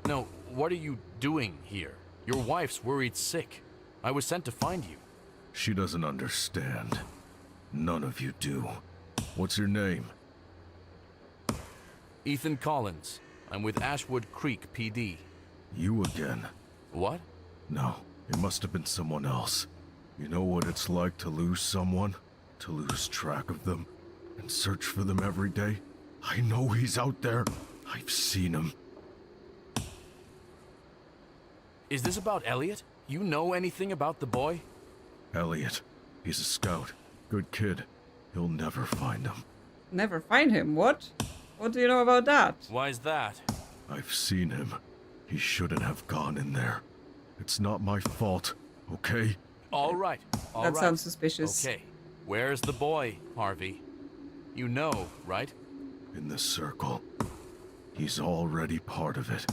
No, what are you doing here? Your wife's worried sick. I was sent to find you. She doesn't understand. None of you do. What's your name? Ethan Collins. I'm with Ashwood Creek PD. You again? What? No, it must have been someone else. You know what it's like to lose someone? To lose track of them? And search for them every day? I know he's out there. I've seen him. Is this about Elliot? You know anything about the boy? Elliot. He's a scout. Good kid. You'll never find him. Never find him, what? What do you know about that? Why's that? I've seen him. He shouldn't have gone in there. It's not my fault, okay? All right. That sounds suspicious. Okay. Where's the boy, Harvey? You know, right? In the circle. He's already part of it.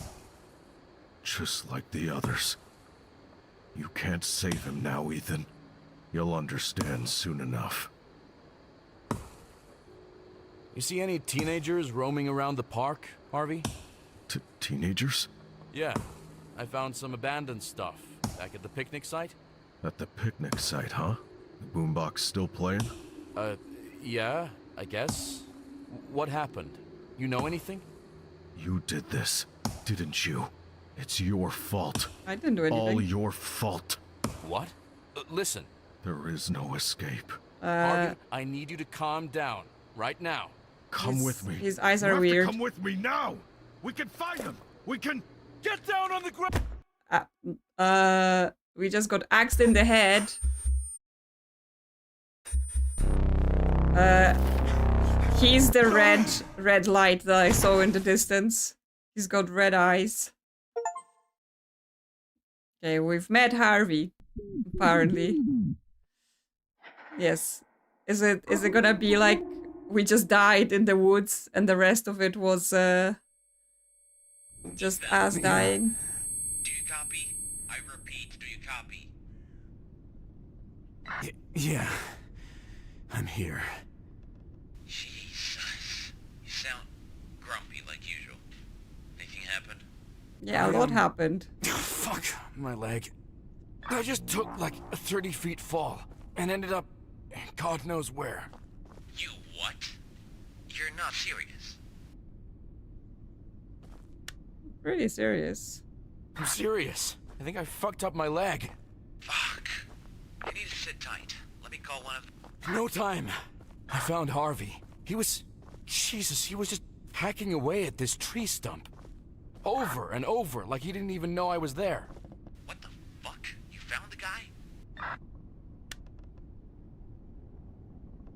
Just like the others. You can't save him now, Ethan. You'll understand soon enough. You see any teenagers roaming around the park, Harvey? Teenagers? Yeah. I found some abandoned stuff back at the picnic site. At the picnic site, huh? The boombox still playing? Yeah, I guess. What happened? You know anything? You did this, didn't you? It's your fault. I didn't do anything. All your fault. What? Listen. There is no escape. Harvey, I need you to calm down. Right now. Come with me. His eyes You are have weird. to come with me now! We can find them! We can... Get down on the ground! We just got axed in the head. He's the red light that I saw in the distance. He's got red eyes. Okay, we've met Harvey, apparently. Yes. Is it gonna be like we just died in the woods and the rest of it was just us dying? Do you copy? I repeat, do you copy? Yeah. I'm here. Jesus. You sound grumpy like usual. Anything happened? Yeah, a lot happened. Fuck my leg. I just took like a 30-foot fall and ended up God knows where. You what? You're not serious. Pretty serious. I'm serious. I think I fucked up my leg. Fuck. You need to sit tight. Let me call one of them. No time. I found Harvey. He was... Jesus, he was just hacking away at this tree stump. Over and over, like he didn't even know I was there. What the fuck? You found the guy?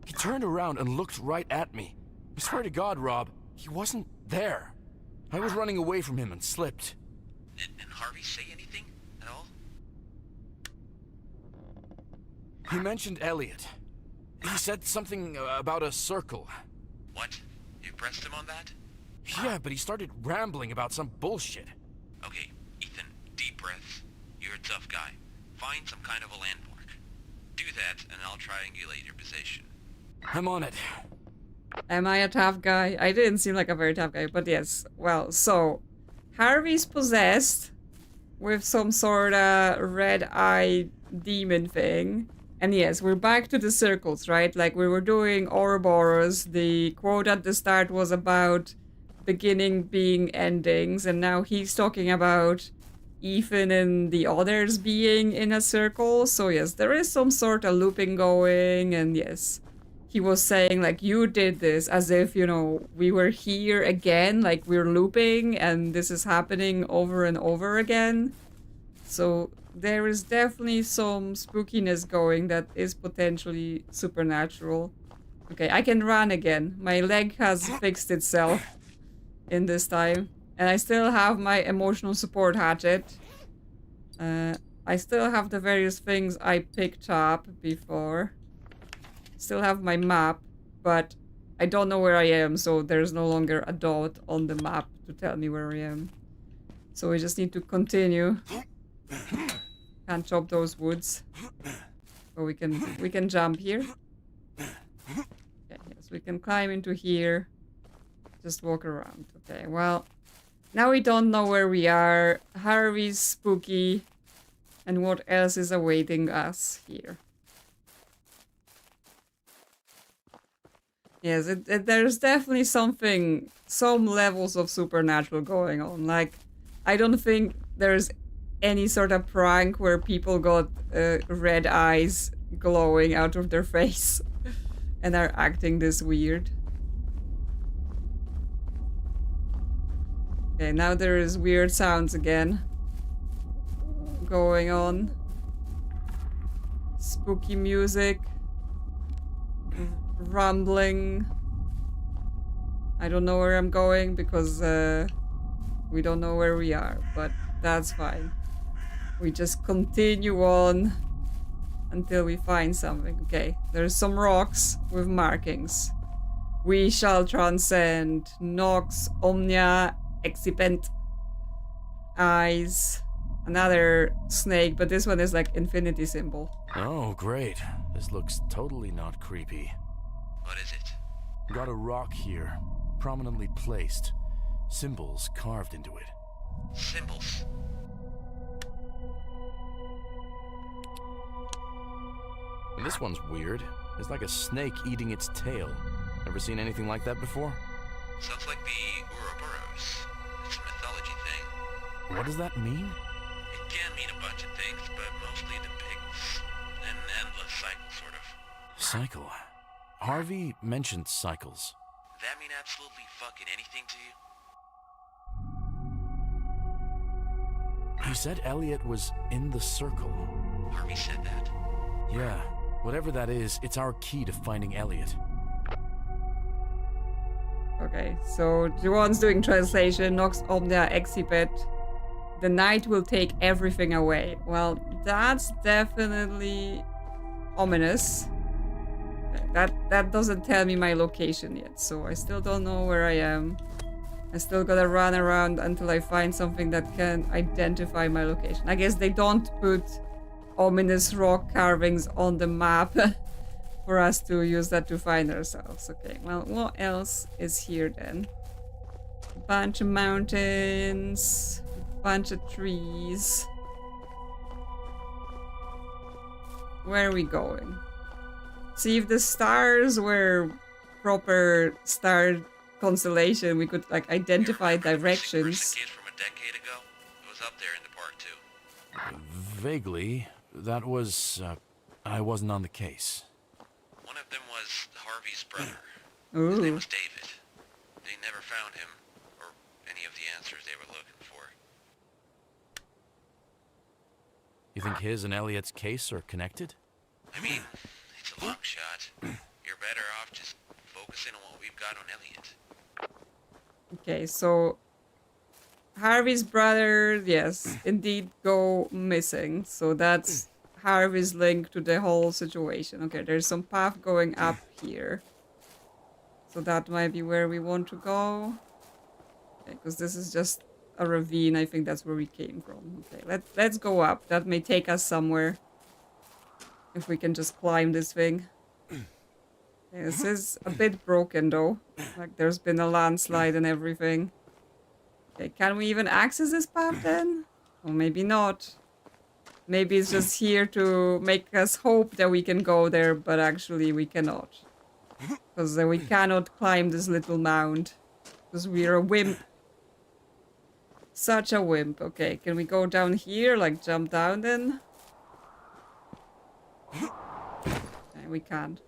He turned around and looked right at me. I swear to God, Rob, he wasn't there. I was running away from him and slipped. And Harvey say anything at all? He mentioned Elliot. He said something about a circle. What? You pressed him on that? Yeah, but he started rambling about some bullshit. Okay, Ethan, deep breaths. You're a tough guy. Find some kind of a landmark. Do that, and I'll triangulate your position. I'm on it. Am I a tough guy? I didn't seem like a very tough guy, but yes. Well, so Harvey's possessed with some sort of red-eye demon thing. And yes, we're back to the circles, right? Like we were doing Ouroboros. The quote at the start was about beginning being endings, and now he's talking about Ethan and the others being in a circle. So yes, there is some sort of looping going, and yes, he was saying like, you did this, as if, you know, we were here again, like we're looping and this is happening over and over again. So there is definitely some spookiness going that is potentially supernatural. Okay, I can run again. My leg has fixed itself in this time. And I still have my emotional support hatchet. I still have the various things I picked up before. Still have my map, but I don't know where I am, so there's no longer a dot on the map to tell me where I am. So we just need to continue. Can't chop those woods. But we can jump here. Okay, yes, we can climb into here. Just walk around. Okay, well, now we don't know where we are. Harvey's spooky. And what else is awaiting us here? Yes, there's definitely something, some levels of supernatural going on. Like, I don't think there's any sort of prank where people got red eyes glowing out of their face and are acting this weird. Okay, now there is weird sounds again going on. Spooky music. Rumbling. I don't know where I'm going because we don't know where we are, but that's fine. We just continue on until we find something. Okay, there's some rocks with markings. We shall transcend. Nox omnia excipent. Eyes. another snake, but this one is like infinity symbol. Oh, great. This looks totally not creepy. What is it? Got a rock here, prominently placed. Symbols carved into it. Symbols. And this one's weird. It's like a snake eating its tail. Ever seen anything like that before? Sounds like the Ouroboros. It's a mythology thing. What does that mean? It can mean a bunch of things, but mostly depicts an endless cycle, sort of. Cycle. Harvey mentioned cycles. That mean absolutely fucking anything to you? He said Elliot was in the circle. Harvey said that. Yeah, whatever that is, it's our key to finding Elliot. Okay, so Juwan's doing translation. Nox omnia exhibit. The night will take everything away. Well, that's definitely ominous. Okay, that doesn't tell me my location yet, so I still don't know where I am. I still gotta run around until I find something that can identify my location. I guess they don't put ominous rock carvings on the map for us to use that to find ourselves. Okay, well, what else is here then? A bunch of mountains, a bunch of trees. Where are we going? See, if the stars were proper star constellation, we could like identify directions. Kid from a decade ago? It was up there in the park too. Vaguely. That was, I wasn't on the case. One of them was Harvey's brother. Ooh. His name was David. They never found him, or any of the answers they were looking for. You think his and Elliot's case are connected? I mean, it's a long shot. You're better off just focusing on what we've got on Elliot. Okay, so Harvey's brother, yes, indeed go missing. So that's Harvey's link to the whole situation. Okay, there's some path going up here. So that might be where we want to go. Because this is just a ravine. I think that's where we came from. Okay, let's go up. That may take us somewhere. If we can just climb this thing. Okay, this is a bit broken though. Like there's been a landslide and everything. Okay, can we even access this path then? Or maybe not. Maybe it's just here to make us hope that we can go there, but actually we cannot. Because we cannot climb this little mound. Because we're a wimp. Such a wimp. Okay, can we go down here? Like jump down then? Okay, we can't.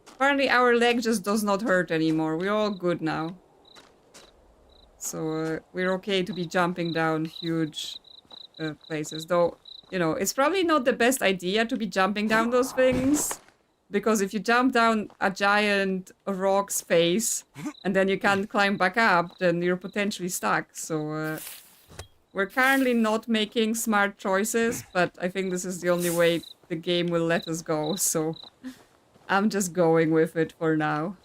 Apparently our leg just does not hurt anymore. We're all good now. So we're okay to be jumping down huge places. Though, you know, it's probably not the best idea to be jumping down those things. Because if you jump down a giant rock's face and then you can't climb back up, then you're potentially stuck. So we're currently not making smart choices, but I think this is the only way the game will let us go. So I'm just going with it for now.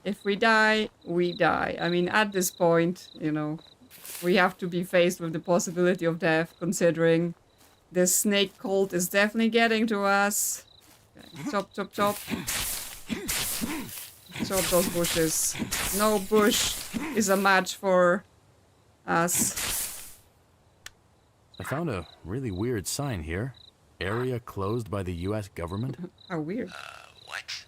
If we die, we die. I mean, at this point, you know, we have to be faced with the possibility of death, considering this snake cult is definitely getting to us. Okay. Chop, chop, chop. Chop those bushes. No bush is a match for us. I found a really weird sign here. Area closed by the U.S. government. How weird. What?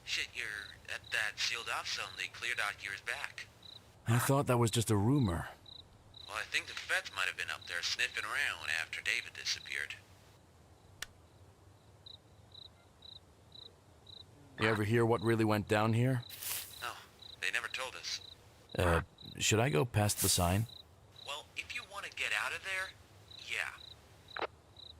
Shit, you're at that sealed off zone they cleared out years back. I thought that was just a rumor. Well, I think the feds might have been up there sniffing around after David disappeared. You ever hear what really went down here? No, they never told us. Should I go past the sign? Well, if you want to get out of there, yeah.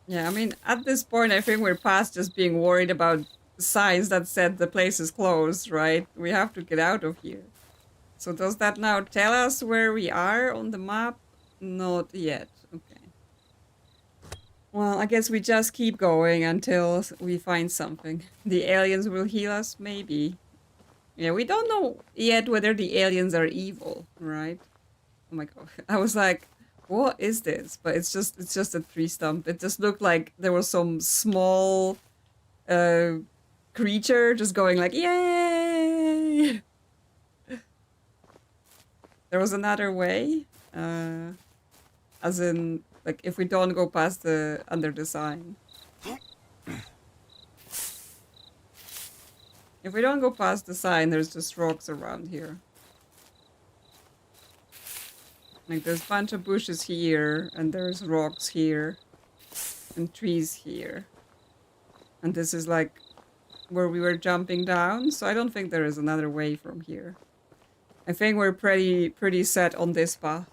Yeah, I mean, at this point, I think we're past just being worried about signs that said the place is closed, right? We have to get out of here. So does that now tell us where we are on the map? Not yet. Okay. Well, I guess we just keep going until we find something. The aliens will heal us? Maybe. Yeah, we don't know yet whether the aliens are evil, right? Oh my god. I was like, what is this? But it's just a tree stump. It just looked like there was some small creature just going like, yay! There was another way, as in, like, if we don't go past the under the sign. If we don't go past the sign, there's just rocks around here. Like, there's a bunch of bushes here, and there's rocks here, and trees here. And this is, like, where we were jumping down, so I don't think there is another way from here. I think we're pretty set on this path.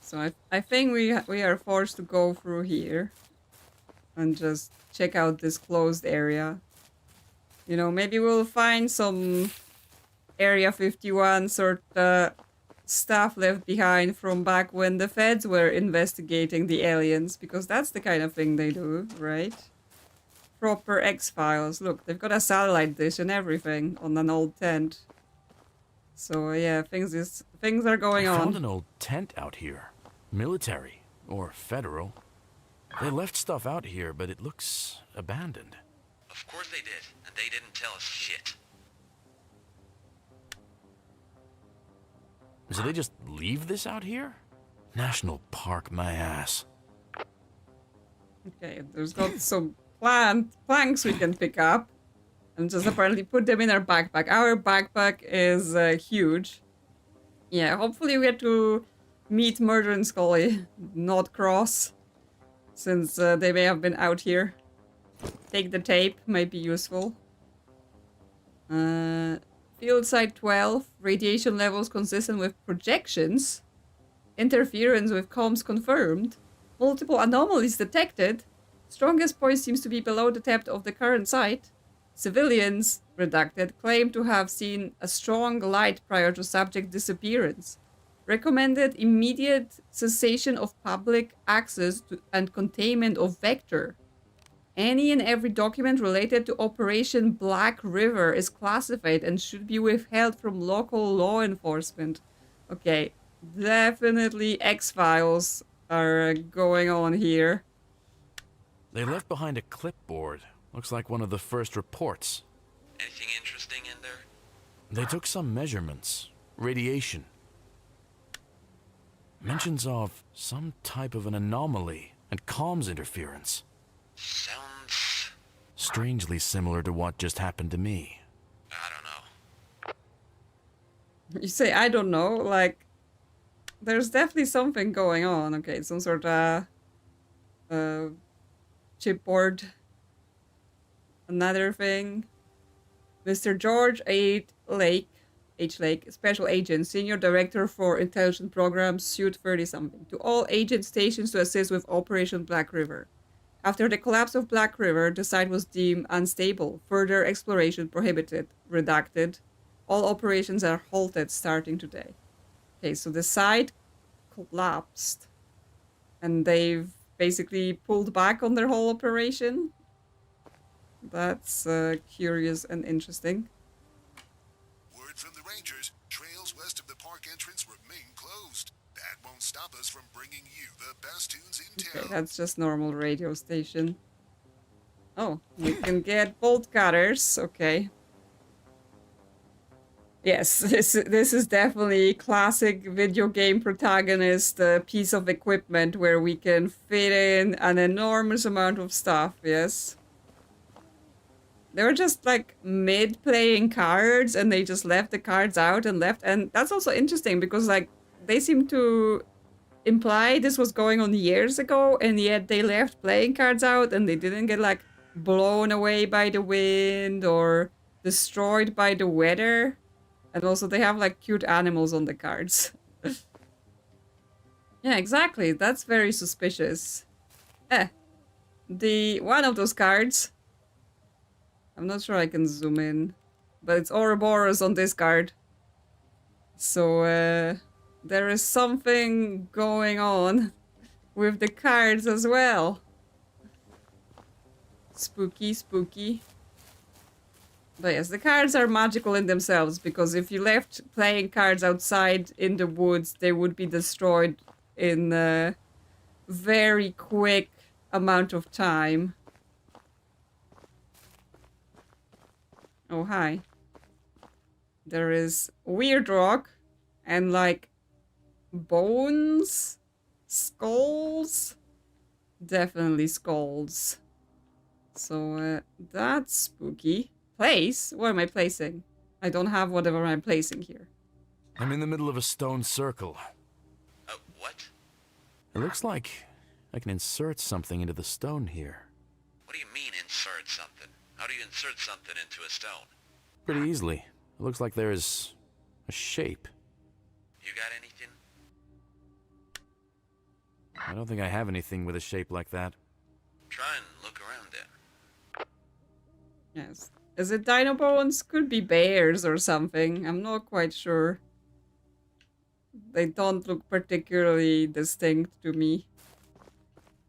So I think we are forced to go through here and just check out this closed area. You know, maybe we'll find some Area 51 sort of stuff left behind from back when the feds were investigating the aliens, because that's the kind of thing they do, right? Proper X-Files. Look, they've got a satellite dish and everything on an old tent. So yeah, things are going on. I found an old tent out here. Military or federal. They left stuff out here, but it looks abandoned. Of course they did, and they didn't tell us shit. So they just leave this out here? National Park, my ass. Okay, there's got some planks we can pick up and just apparently put them in our backpack. Our backpack is huge. Yeah, hopefully we get to meet Murder and Scully, not Cross, since they may have been out here. Take the tape, might be useful. Field Site 12, radiation levels consistent with projections. Interference with comms confirmed. Multiple anomalies detected. Strongest point seems to be below the depth of the current site. Civilians, redacted, claim to have seen a strong light prior to subject disappearance. Recommended immediate cessation of public access to, and containment of vector. Any and every document related to Operation Black River is classified and should be withheld from local law enforcement. Okay, definitely X-Files are going on here. They left behind a clipboard. Looks like one of the first reports. Anything interesting in there? They took some measurements. Radiation. Mentions of some type of an anomaly and comms interference. Sounds... strangely similar to what just happened to me. I don't know. You say, I don't know, like, there's definitely something going on. Okay, some sort of chipboard. Another thing. Mr. George H. Lake, Special Agent, Senior Director for Intelligence Programs, Suite 30-something. To all agent stations to assist with Operation Black River. After the collapse of Black River, the site was deemed unstable. Further exploration prohibited. Redacted. All operations are halted starting today. Okay, so the site collapsed. And they've basically pulled back on their whole operation. That's curious and interesting. Word from the Rangers, trails west of the park entrance remain closed. That won't stop us from bringing you the best tunes in town. Okay, that's just normal radio station. Oh, we can get bolt cutters. Okay. Yes, this is definitely classic video game protagonist piece of equipment where we can fit in an enormous amount of stuff. Yes. They were just like mid-playing cards and they just left the cards out and left. And that's also interesting because like they seem to imply this was going on years ago and yet they left playing cards out and they didn't get like blown away by the wind or destroyed by the weather. And also they have like cute animals on the cards. Yeah, exactly. That's very suspicious. The one of those cards. I'm not sure I can zoom in, but it's Ouroboros on this card. So there is something going on with the cards as well. Spooky, spooky. But yes, the cards are magical in themselves, because if you left playing cards outside in the woods, they would be destroyed in a very quick amount of time. Oh, hi. There is weird rock and like bones, skulls, definitely skulls. So that's spooky. Place? What am I placing? I don't have whatever I'm placing here. I'm in the middle of a stone circle. What? It looks like I can insert something into the stone here. What do you mean, insert something? How do you insert something into a stone? Pretty easily. It looks like there is a shape. You got anything? I don't think I have anything with a shape like that. Try and look around then. Yes. Is it dino bones? Could be bears or something. I'm not quite sure. They don't look particularly distinct to me.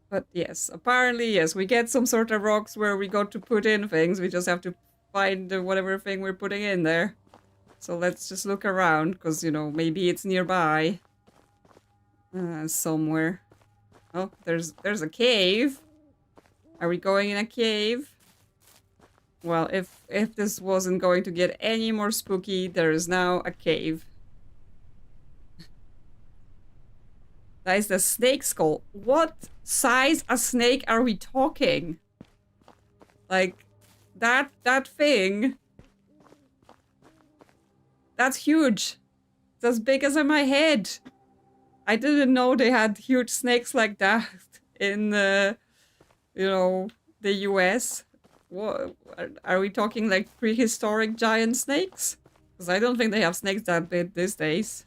But yes, apparently, yes, we get some sort of rocks where we got to put in things. We just have to find whatever thing we're putting in there. So let's just look around, because, you know, maybe it's nearby. Somewhere. Oh, there's a cave. Are we going in a cave? Well, if this wasn't going to get any more spooky, there is now a cave. That is the snake skull. What size a snake are we talking? Like, that thing. That's huge. It's as big as my head. I didn't know they had huge snakes like that in you know, the US. What are we talking, like prehistoric giant snakes? Because I don't think they have snakes that big these days.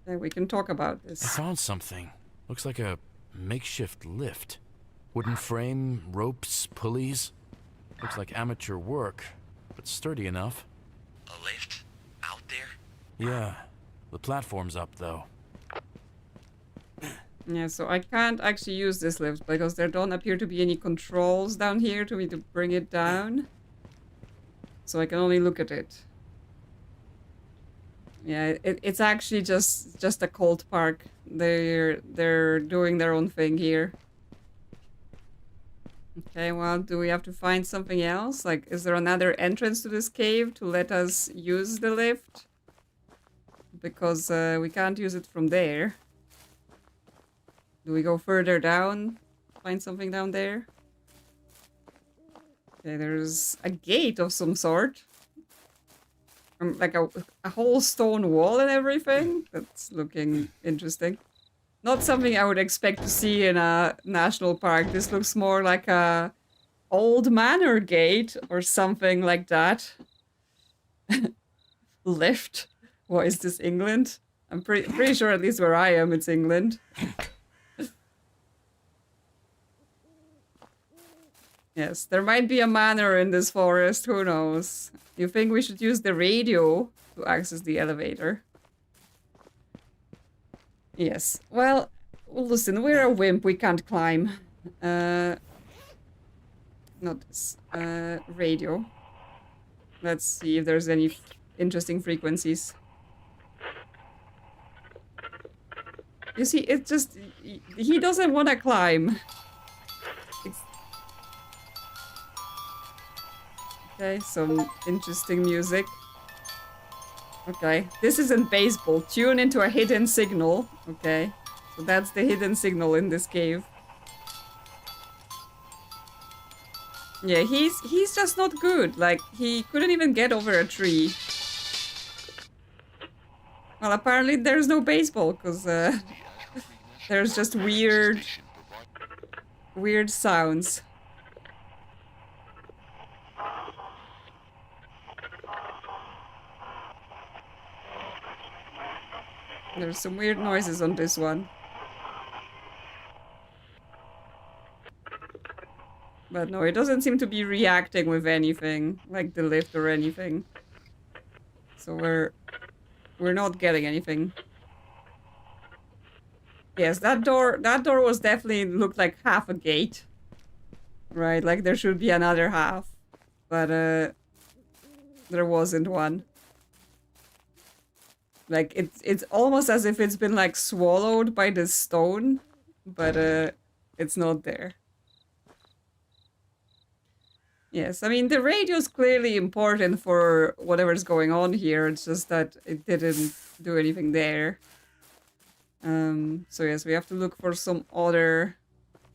Then we can talk about this. I found something. Looks like a makeshift lift. Wooden frame, ropes, pulleys. Looks like amateur work, but sturdy enough. A lift? Out there? Yeah. The platform's up, though. Yeah, so I can't actually use this lift because there don't appear to be any controls down here to me to bring it down. So I can only look at it. Yeah, it's actually just a cult park. They're doing their own thing here. Okay, well, do we have to find something else? Like, is there another entrance to this cave to let us use the lift? Because we can't use it from there. Do we go further down? Find something down there? Okay, there's a gate of some sort. Like a whole stone wall and everything. That's looking interesting. Not something I would expect to see in a national park. This looks more like a old manor gate or something like that. Lift. What is this, England? I'm pretty sure at least where I am it's England. Yes, there might be a manor in this forest, who knows? You think we should use the radio to access the elevator? Yes, well, listen, we're a wimp, we can't climb. Not this. Radio. Let's see if there's any interesting frequencies. You see, it just... he doesn't want to climb. Okay, some interesting music. Okay, this isn't baseball. Tune into a hidden signal. Okay, so that's the hidden signal in this cave. Yeah, he's just not good. Like, he couldn't even get over a tree. Well, apparently there's no baseball, because there's just weird sounds. There's some weird noises on this one. But no, it doesn't seem to be reacting with anything, like the lift or anything. So we're not getting anything. Yes, that door was definitely looked like half a gate. right? Like there should be another half, but there wasn't one. Like it's almost as if it's been like swallowed by the stone, but it's not there. Yes, I mean the radio is clearly important for whatever's going on here. It's just that it didn't do anything there. So yes, we have to look for some other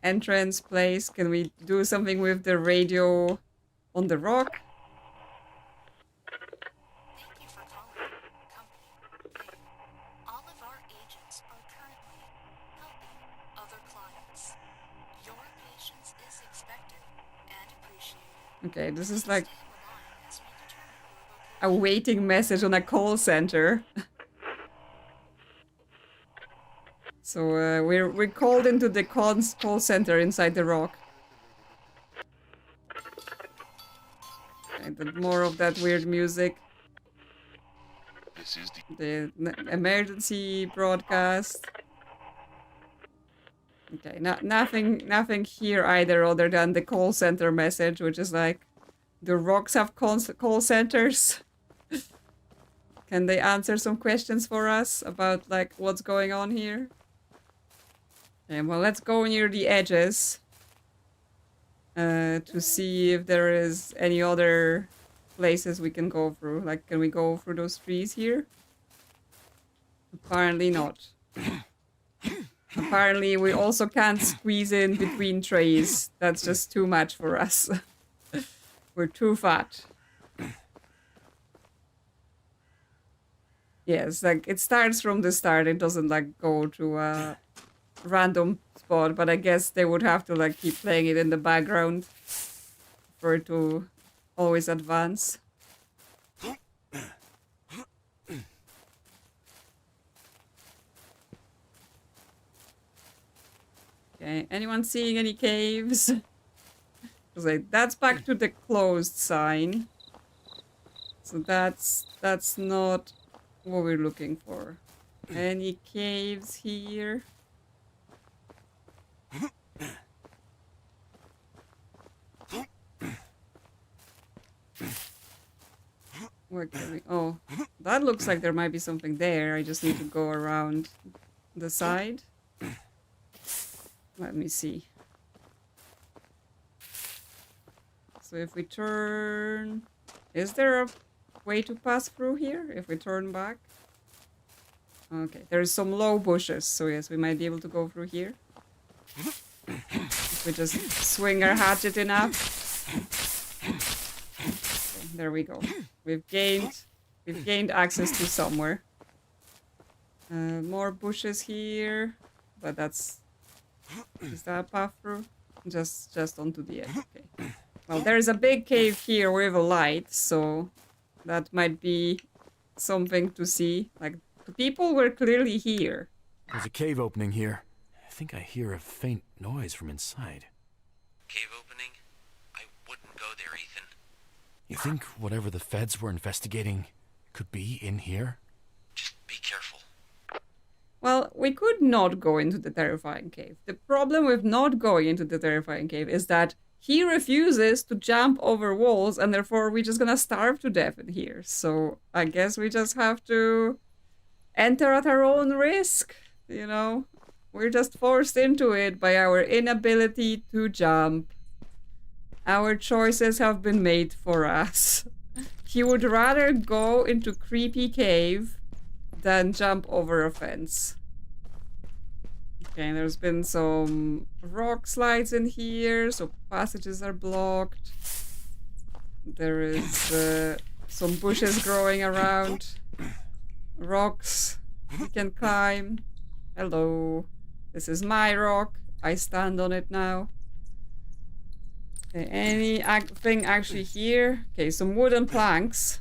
entrance place. Can we do something with the radio on the rock? Thank you for calling Company. All of our agents are currently helping other clients. Your patience is expected and appreciated. Okay, this is like a waiting message on a call center. So we're called into the call center inside the rock. Okay, more of that weird music. This is The emergency broadcast. Okay, nothing here either other than the call center message, which is like, do rocks have call centers? Can they answer some questions for us about like what's going on here? Okay, well, let's go near the edges to see if there is any other places we can go through. Like, can we go through those trees here? Apparently not. Apparently we also can't squeeze in between trees. That's just too much for us. We're too fat. Yes, like it starts from the start. It doesn't like go to a random spot, but I guess they would have to like keep playing it in the background for it to always advance. Okay, anyone seeing any caves? Like, that's back to the closed sign. So that's not what we're looking for. Any caves here? Where can we? Oh, that looks like there might be something there. I just need to go around the side. Let me see. So if we turn... Is there a way to pass through here if we turn back? Okay, there's some low bushes, so yes, we might be able to go through here. If we just swing our hatchet enough. Okay, there we go. We've gained access to somewhere. More bushes here, but that's... Is that a path through? Just onto the edge, okay. Well, there's a big cave here with a light, so that might be something to see. Like, the people were clearly here. There's a cave opening here. I think I hear a faint noise from inside. Cave opening? I wouldn't go there, Ethan. You think whatever the feds were investigating could be in here? Just be careful. Well, we could not go into the terrifying cave. The problem with not going into the terrifying cave is that he refuses to jump over walls, and therefore we're just gonna starve to death in here. So I guess we just have to enter at our own risk, you know? We're just forced into it by our inability to jump. Our choices have been made for us. He would rather go into creepy cave than jump over a fence. Okay, there's been some rock slides in here, so passages are blocked. There is some bushes growing around. Rocks we can climb. Hello. This is my rock. I stand on it now. Okay, anything actually here? Okay, some wooden planks.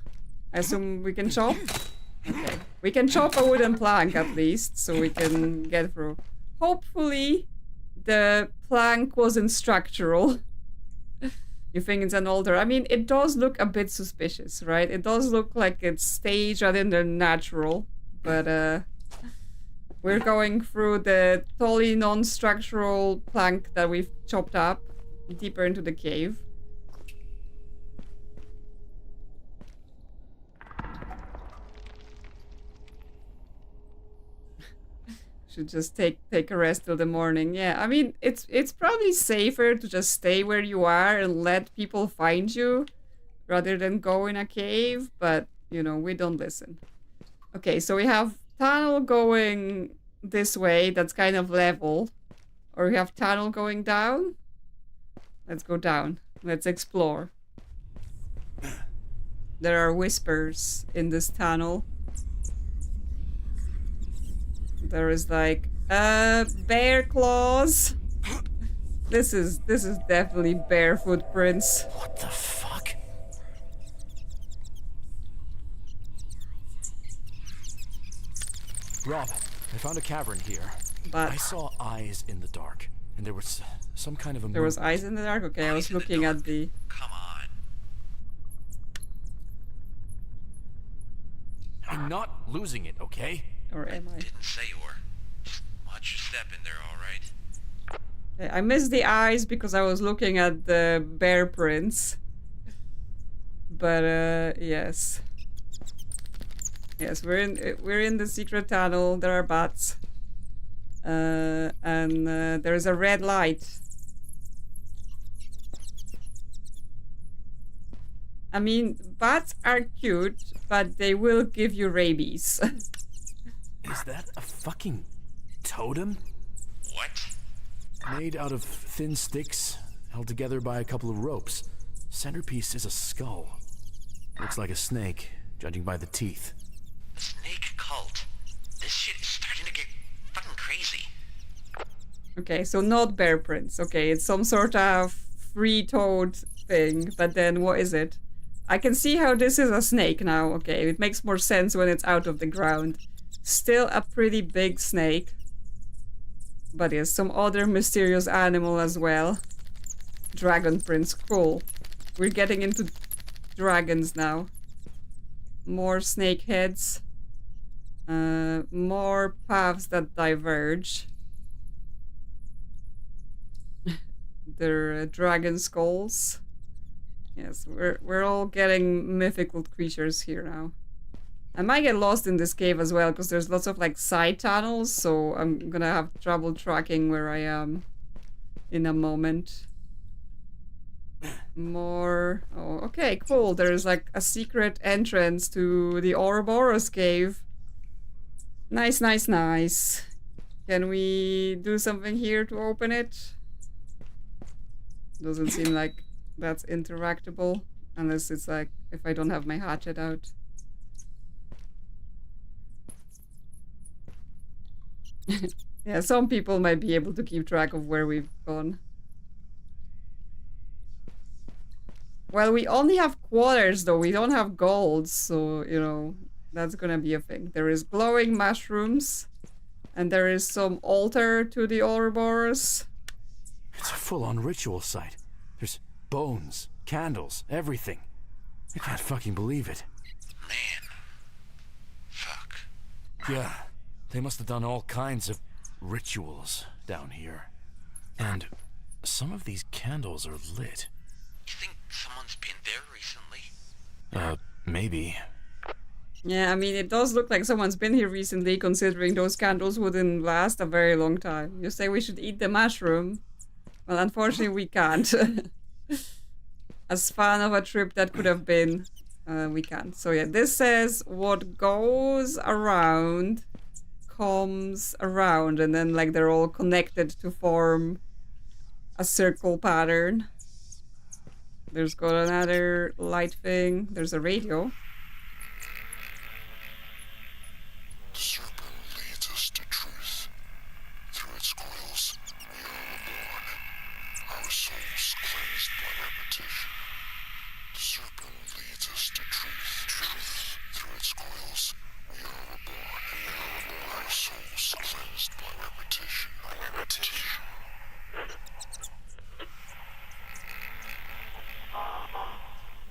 I assume we can chop? Okay. We can chop a wooden plank at least, so we can get through. Hopefully, the plank wasn't structural. You think it's an altar? I mean, it does look a bit suspicious, right? It does look like it's staged rather than natural. But, we're going through the totally non-structural plank that we've chopped up. deeper into the cave. Should just take a rest till the morning. Yeah, I mean, it's probably safer to just stay where you are and let people find you rather than go in a cave, but, you know, we don't listen. Okay, so we have tunnel going this way, that's kind of level. Or we have tunnel going down. Let's go down. Let's explore. There are whispers in this tunnel. There is like bear claws. This is definitely bear footprints. What the fuck? Rob, I found a cavern here. But I saw eyes in the dark, and there was some kind of a... There was eyes in the dark? Okay, I was looking at the... Come on. I'm not losing it, okay? Or am I? Didn't say you were. Just watch your step in there, all right? Okay, I missed the eyes because I was looking at the bear prints. But yes. Yes, we're in the secret tunnel. There are bats. And there's a red light. I mean, bats are cute, but they will give you rabies. Is that a fucking totem? What? Made out of thin sticks, held together by a couple of ropes. Centerpiece is a skull. Looks like a snake, judging by the teeth. Snake cult. This shit is starting to get fucking crazy. Okay, so not bear prints. Okay, it's some sort of three-toed thing, but then what is it? I can see how this is a snake now. Okay, it makes more sense when it's out of the ground. Still a pretty big snake. But yes, some other mysterious animal as well. Dragon prints, cool. We're getting into dragons now. More snake heads. More paths that diverge. They're dragon skulls. Yes, we're all getting mythical creatures here now. I might get lost in this cave as well because there's lots of like side tunnels, so I'm gonna have trouble tracking where I am in a moment. More... Oh, okay, cool. There's like a secret entrance to the Ouroboros cave. Nice, nice, nice. Can we do something here to open it? Doesn't seem like that's interactable. Unless it's like, if I don't have my hatchet out. Yeah, some people might be able to keep track of where we've gone. Well, we only have quarters though, we don't have gold, so, you know, that's gonna be a thing. There is glowing mushrooms, and there is some altar to the Ouroboros. It's a full-on ritual site. There's bones, candles, everything. I can't fucking believe it. Man. Fuck. Yeah, they must have done all kinds of rituals down here. And some of these candles are lit. You think someone's been there recently? Maybe. Yeah, I mean, it does look like someone's been here recently, considering those candles wouldn't last a very long time. You say we should eat the mushroom. Well, unfortunately, we can't. As fun of a trip that could have been, we can't. So yeah, this says what goes around comes around, and then like they're all connected to form a circle pattern. There's got another light thing. There's a radio. The serpent leads us to truth. Through its coils, we are reborn. Our souls cleansed by repetition. The serpent leads us to truth. Through its coils, we are reborn. Our souls cleansed by repetition.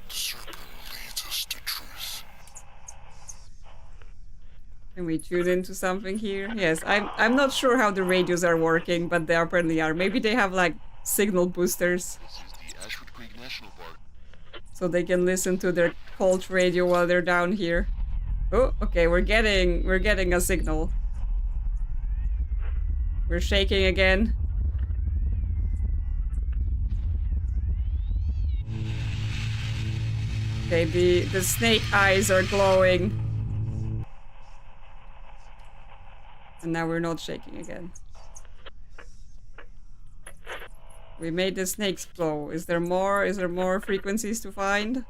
The serpent leads us to truth. Can we tune into something here? Yes, I'm not sure how the radios are working, but they apparently are. Maybe they have like signal boosters. This is the Ashwood Creek National Park. So they can listen to their cult radio while they're down here. Oh, okay, we're getting a signal. We're shaking again. Okay, the snake eyes are glowing. And now we're not shaking again. We made the snakes glow. Is there more? Is there more frequencies to find?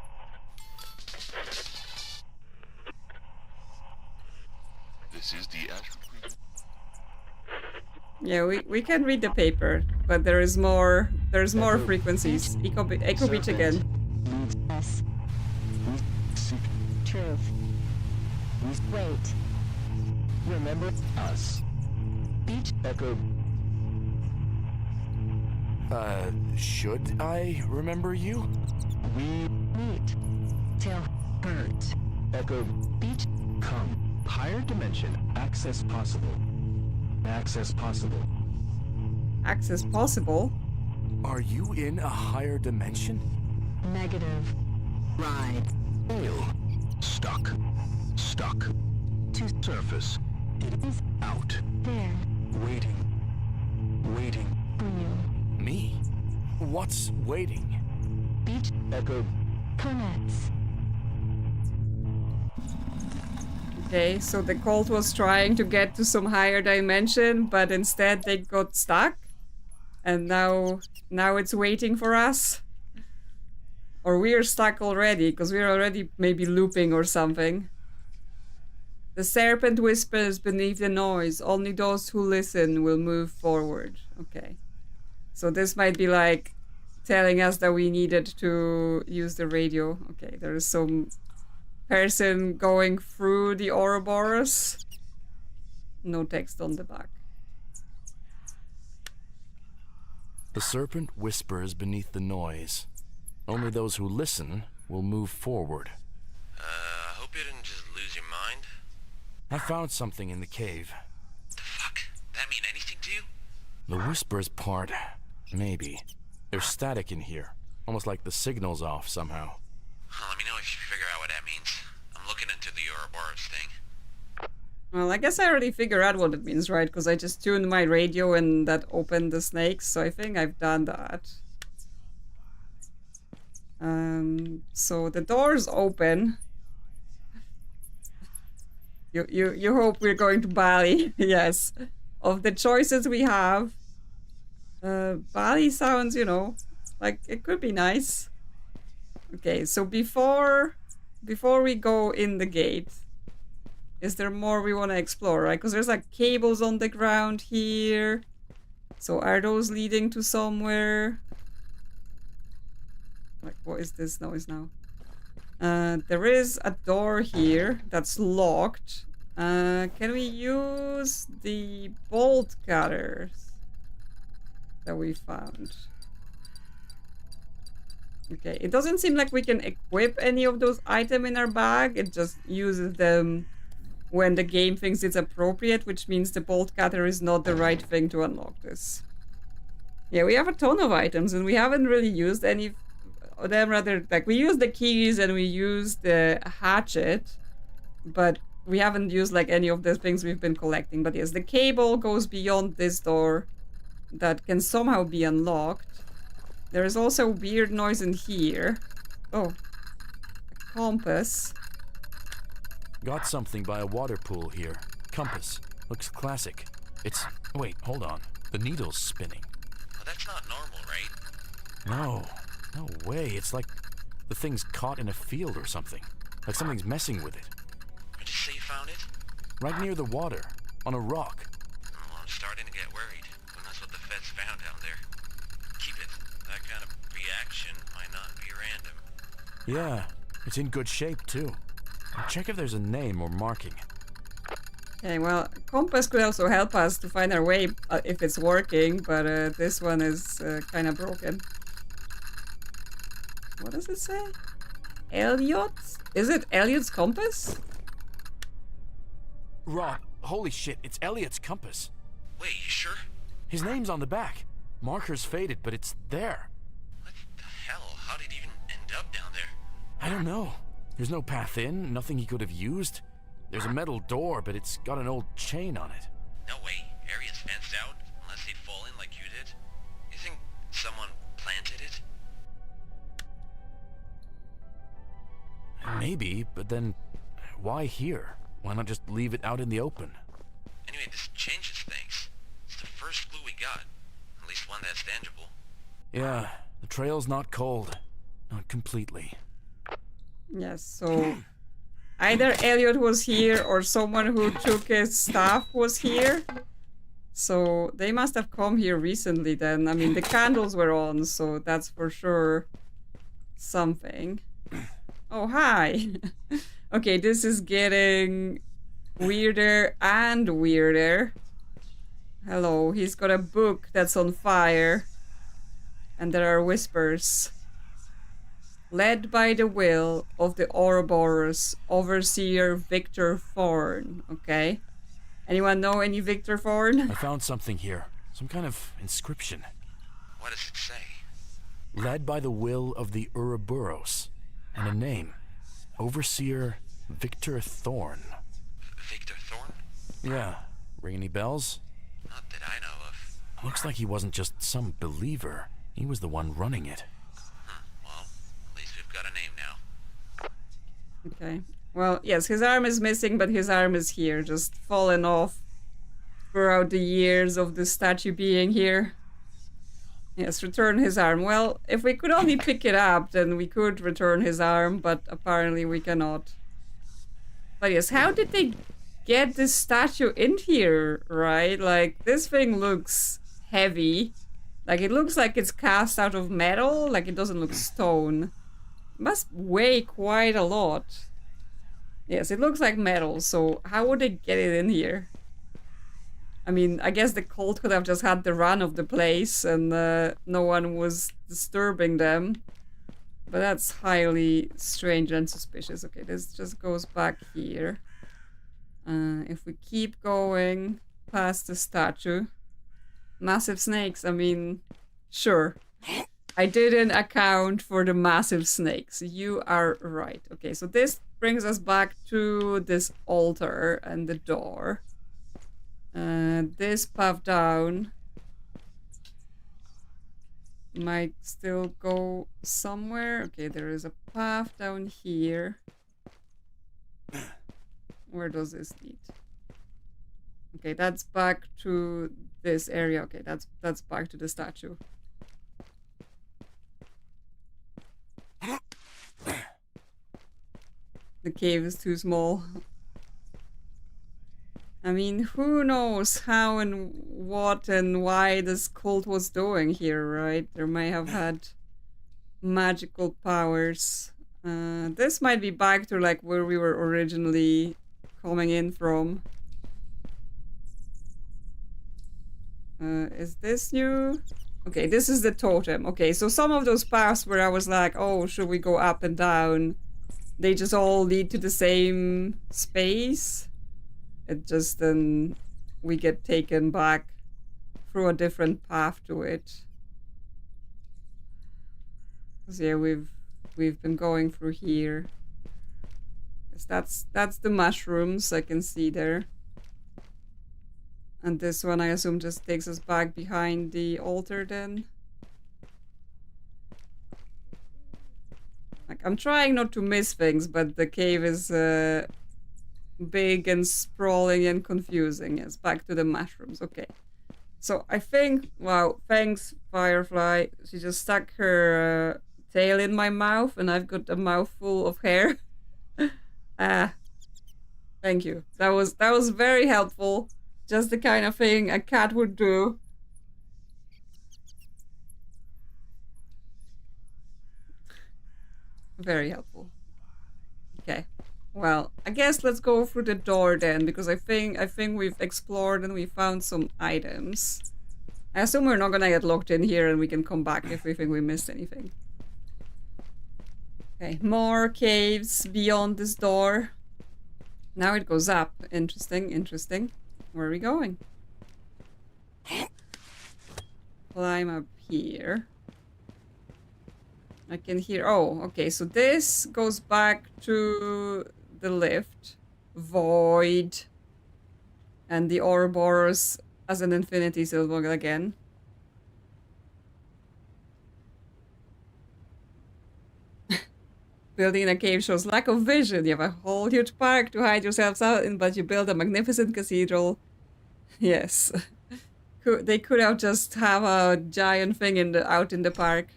This is the Ashwood Creek. Yeah, we can read the paper, but there's more frequencies. Echo beach again. Us. Seek truth. Wait. Remember us. Beach echo. Should I remember you? We meet. Till hurt. Echo beach. Come. Higher dimension. Access possible. Access possible. Access possible? Are you in a higher dimension? Negative. Ride. Fail. Stuck. Stuck. To Surface. it is Out. there Waiting. Waiting. for you. Me? What's waiting? Beach Echo. connects. Okay, so the cult was trying to get to some higher dimension, but instead they got stuck. And now it's waiting for us. Or we're stuck already, because we're already maybe looping or something. The serpent whispers beneath the noise. Only those who listen will move forward. Okay. So this might be like telling us that we needed to use the radio. Okay, there is some person going through the Ouroboros. No text on the back. The serpent whispers beneath the noise. Only those who listen will move forward. I hope you didn't just lose your mind. I found something in the cave. The fuck? That mean anything to you? The whispers part, maybe. There's static in here, almost like the signal's off somehow. Let me know if you figure out what that means. I'm looking into the Ouroboros thing. Well, I guess I already figured out what it means, right? Because I just tuned my radio and that opened the snakes, so I think I've done that. So the door's open. You hope we're going to Bali? Yes. Of the choices we have, Bali sounds, you know, like it could be nice. Okay, so before we go in the gate, is there more we want to explore, right? Because there's like cables on the ground here. So are those leading to somewhere? Like, what is this noise now? There is a door here that's locked. Can we use the bolt cutters that we found? Okay, it doesn't seem like we can equip any of those items in our bag. It just uses them when the game thinks it's appropriate, which means the bolt cutter is not the right thing to unlock this. Yeah, we have a ton of items and we haven't really used any of them. Rather, like, we used the keys and we used the hatchet, but we haven't used like any of the things we've been collecting. But yes, the cable goes beyond this door that can somehow be unlocked. There is also weird noise in here. Oh, a compass. Got something by a water pool here. Compass. Looks classic. It's... Wait, hold on. The needle's spinning. Well, that's not normal, right? No. No way. It's like the thing's caught in a field or something. Like something's messing with it. Did you say you found it? Right near the water. On a rock. Well, I'm starting to get worried. Who knows what the feds found down there? Keep it. That kind of reaction might not be random. Yeah. It's in good shape, too. Check if there's a name or marking. Okay, well, compass could also help us to find our way if it's working, but this one is kind of broken. What does it say? Elliot? Is it Elliot's compass? Rob, holy shit, it's Elliot's compass. Wait, you sure? His name's on the back. Marker's faded, but it's there. What the hell? How did he even end up down there? I don't know. There's no path in, nothing he could have used. There's a metal door, but it's got an old chain on it. No way. Area's fenced out, unless they'd fall in like you did. You think someone planted it? Maybe, but then why here? Why not just leave it out in the open? Anyway, this changes things. It's the first clue we got. At least one that's tangible. Yeah, the trail's not cold. Not completely. Yes, so either Elliot was here or someone who took his stuff was here. So they must have come here recently then. I mean, the candles were on, so that's for sure something. Oh, hi. Okay, this is getting weirder and weirder. Hello, he's got a book that's on fire. And there are whispers. Led by the will of the Ouroboros overseer Victor Thorne. Okay. Anyone know any Victor Thorne? I found something here. Some kind of inscription. What does it say? Led by the will of the Ouroboros. And a name. Overseer Victor Thorne. Victor Thorne? Yeah. Ring any bells? Not that I know of. Looks like he wasn't just some believer. He was the one running it. Well, at least we've got a name now. Okay. Well, yes, his arm is missing, but his arm is here, just fallen off throughout the years of the statue being here. Yes, return his arm. Well, if we could only pick it up, then we could return his arm, but apparently we cannot. But yes, how did they get this statue in here, right? Like, this thing looks heavy. Like, it looks like it's cast out of metal, like it doesn't look stone. It must weigh quite a lot. Yes, it looks like metal, so how would they get it in here? I mean, I guess the cult could have just had the run of the place and no one was disturbing them. But that's highly strange and suspicious. Okay, this just goes back here. If we keep going past the statue. Massive snakes, I mean, sure. I didn't account for the massive snakes. You are right. Okay, so this brings us back to this altar and the door. This path down might still go somewhere. Okay, there is a path down here. Where does this lead? Okay, that's back to this area. Okay, that's back to the statue. The cave is too small. I mean, who knows how and what and why this cult was doing here, right? They may have had magical powers. This might be back to like where we were originally coming in from. Is this new? Okay, this is the totem. Okay, so some of those paths where I was like, oh, should we go up and down? They just all lead to the same space. It just then we get taken back through a different path to it. Cause yeah, we've been going through here. Yes, that's the mushrooms I can see there. And this one I assume just takes us back behind the altar then. Like, I'm trying not to miss things, but the cave is big and sprawling and confusing. Yes, back to the mushrooms. Okay. So I think, wow, thanks, Firefly. She just stuck her tail in my mouth and I've got a mouthful of hair. Thank you. That was very helpful. Just the kind of thing a cat would do. Very helpful. Okay. Well, I guess let's go through the door then, because I think we've explored and we found some items. I assume we're not gonna get locked in here and we can come back if we think we missed anything. Okay, more caves beyond this door. Now it goes up. Interesting, interesting. Where are we going? climb up here. I can hear... Oh, okay. So this goes back to the lift. Void. And the Ouroboros as an infinity symbol again. Building in a cave shows lack of vision. You have a whole huge park to hide yourselves out in, but you build a magnificent cathedral. Yes. They could have just have a giant thing out in the park.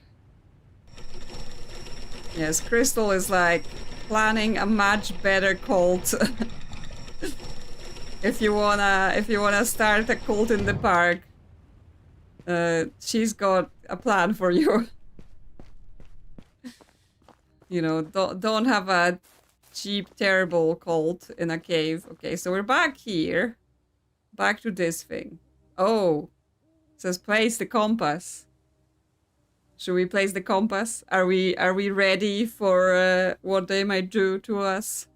Yes, Krystal is like planning a much better cult. If you wanna start a cult in the park, she's got a plan for you. You know, don't have a cheap, terrible cult in a cave. Okay, so we're back here. Back to this thing. Oh, it says place the compass. Should we place the compass? Are we ready for what they might do to us?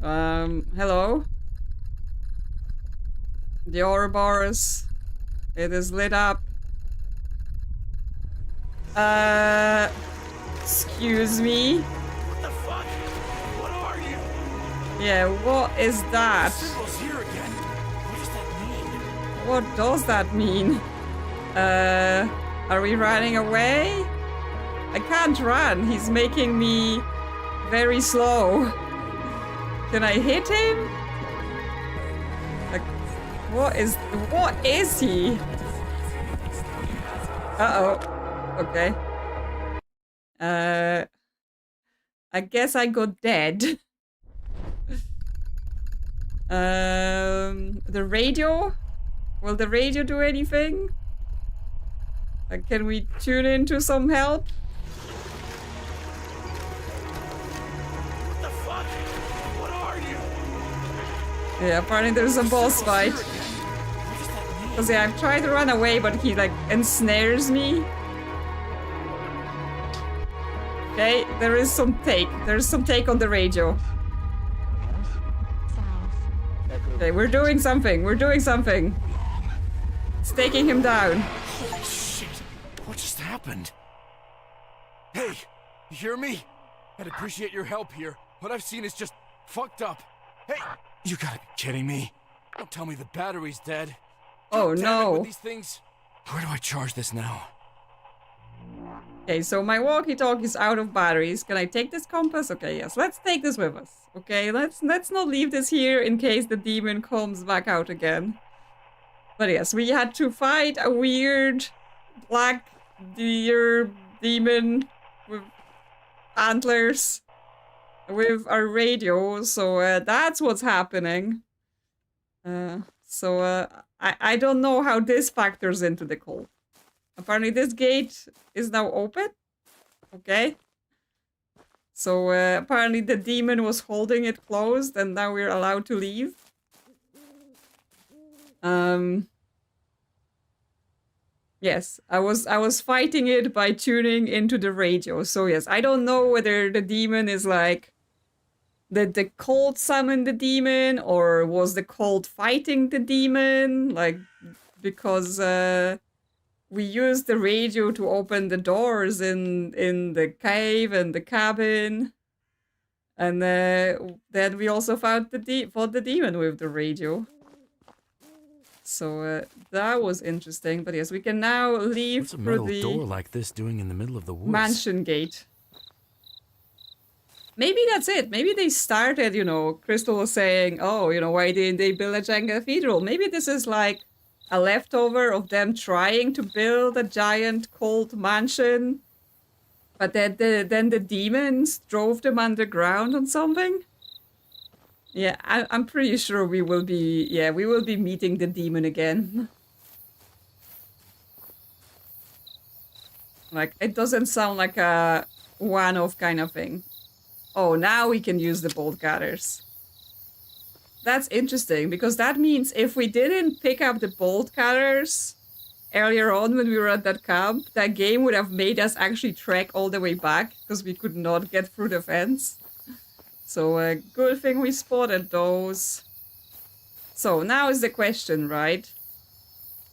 Hello? The Ouroboros. It is lit up. Excuse me? What the fuck? What are you? Yeah, what is that? Symbol's here again. What does that mean? What does that mean? Are we running away? I can't run. He's making me very slow. Can I hit him? Like, what is he? Uh-oh. Okay. I guess I got dead. The radio? Will the radio do anything? Can we tune into some help? What the fuck? What are you? Yeah, apparently there's a boss fight. Because yeah, I've tried to run away, but he like ensnares me. Okay, there is some take. There's some take on the radio. Okay, we're doing something. We're doing something. It's taking him down. Holy shit! What just happened? Hey, you hear me? I'd appreciate your help here. What I've seen is just fucked up. Hey, you gotta be kidding me. Don't tell me the battery's dead. Oh no. With these things. Where do I charge this now? Okay, so my walkie-talkie's out of batteries. Can I take this compass? Okay, yes. Let's take this with us. Okay, let's not leave this here in case the demon comes back out again. But yes, we had to fight a weird black deer demon with antlers with our radio. So that's what's happening. I don't know how this factors into the cult. Apparently this gate is now open. Okay. So apparently the demon was holding it closed and now we're allowed to leave. Yes, I was fighting it by tuning into the radio. So yes, I don't know whether the demon is like the cult summoned the demon or was the cult fighting the demon, like because we used the radio to open the doors in the cave and the cabin. And then we also fought the demon with the radio. So that was interesting. But yes, we can now leave What's a through metal the door like this doing in the middle of the woods? mansion gate. Maybe that's it. Maybe they started, you know, Krystal was saying, oh, you know, why didn't they build a giant cathedral? Maybe this is like a leftover of them trying to build a giant cult mansion. But then the demons drove them underground on something. Yeah, I'm pretty sure we will be meeting the demon again. Like, it doesn't sound like a one-off kind of thing. Oh, now we can use the bolt cutters. That's interesting, because that means if we didn't pick up the bolt cutters earlier on when we were at that camp, that game would have made us actually trek all the way back, because we could not get through the fence. So, good thing we spotted those. So now is the question, right?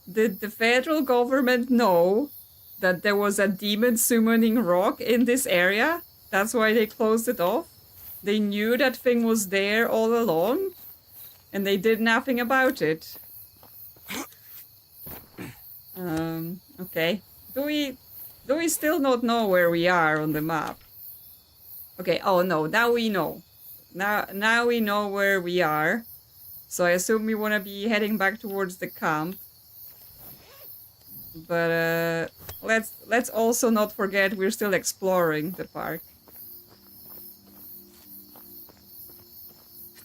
Did the federal government know that there was a demon summoning rock in this area? That's why they closed it off? They knew that thing was there all along? And they did nothing about it? Okay. Do we still not know where we are on the map? Okay, oh no, now we know. Now we know where we are. So I assume we want to be heading back towards the camp. But let's also not forget we're still exploring the park.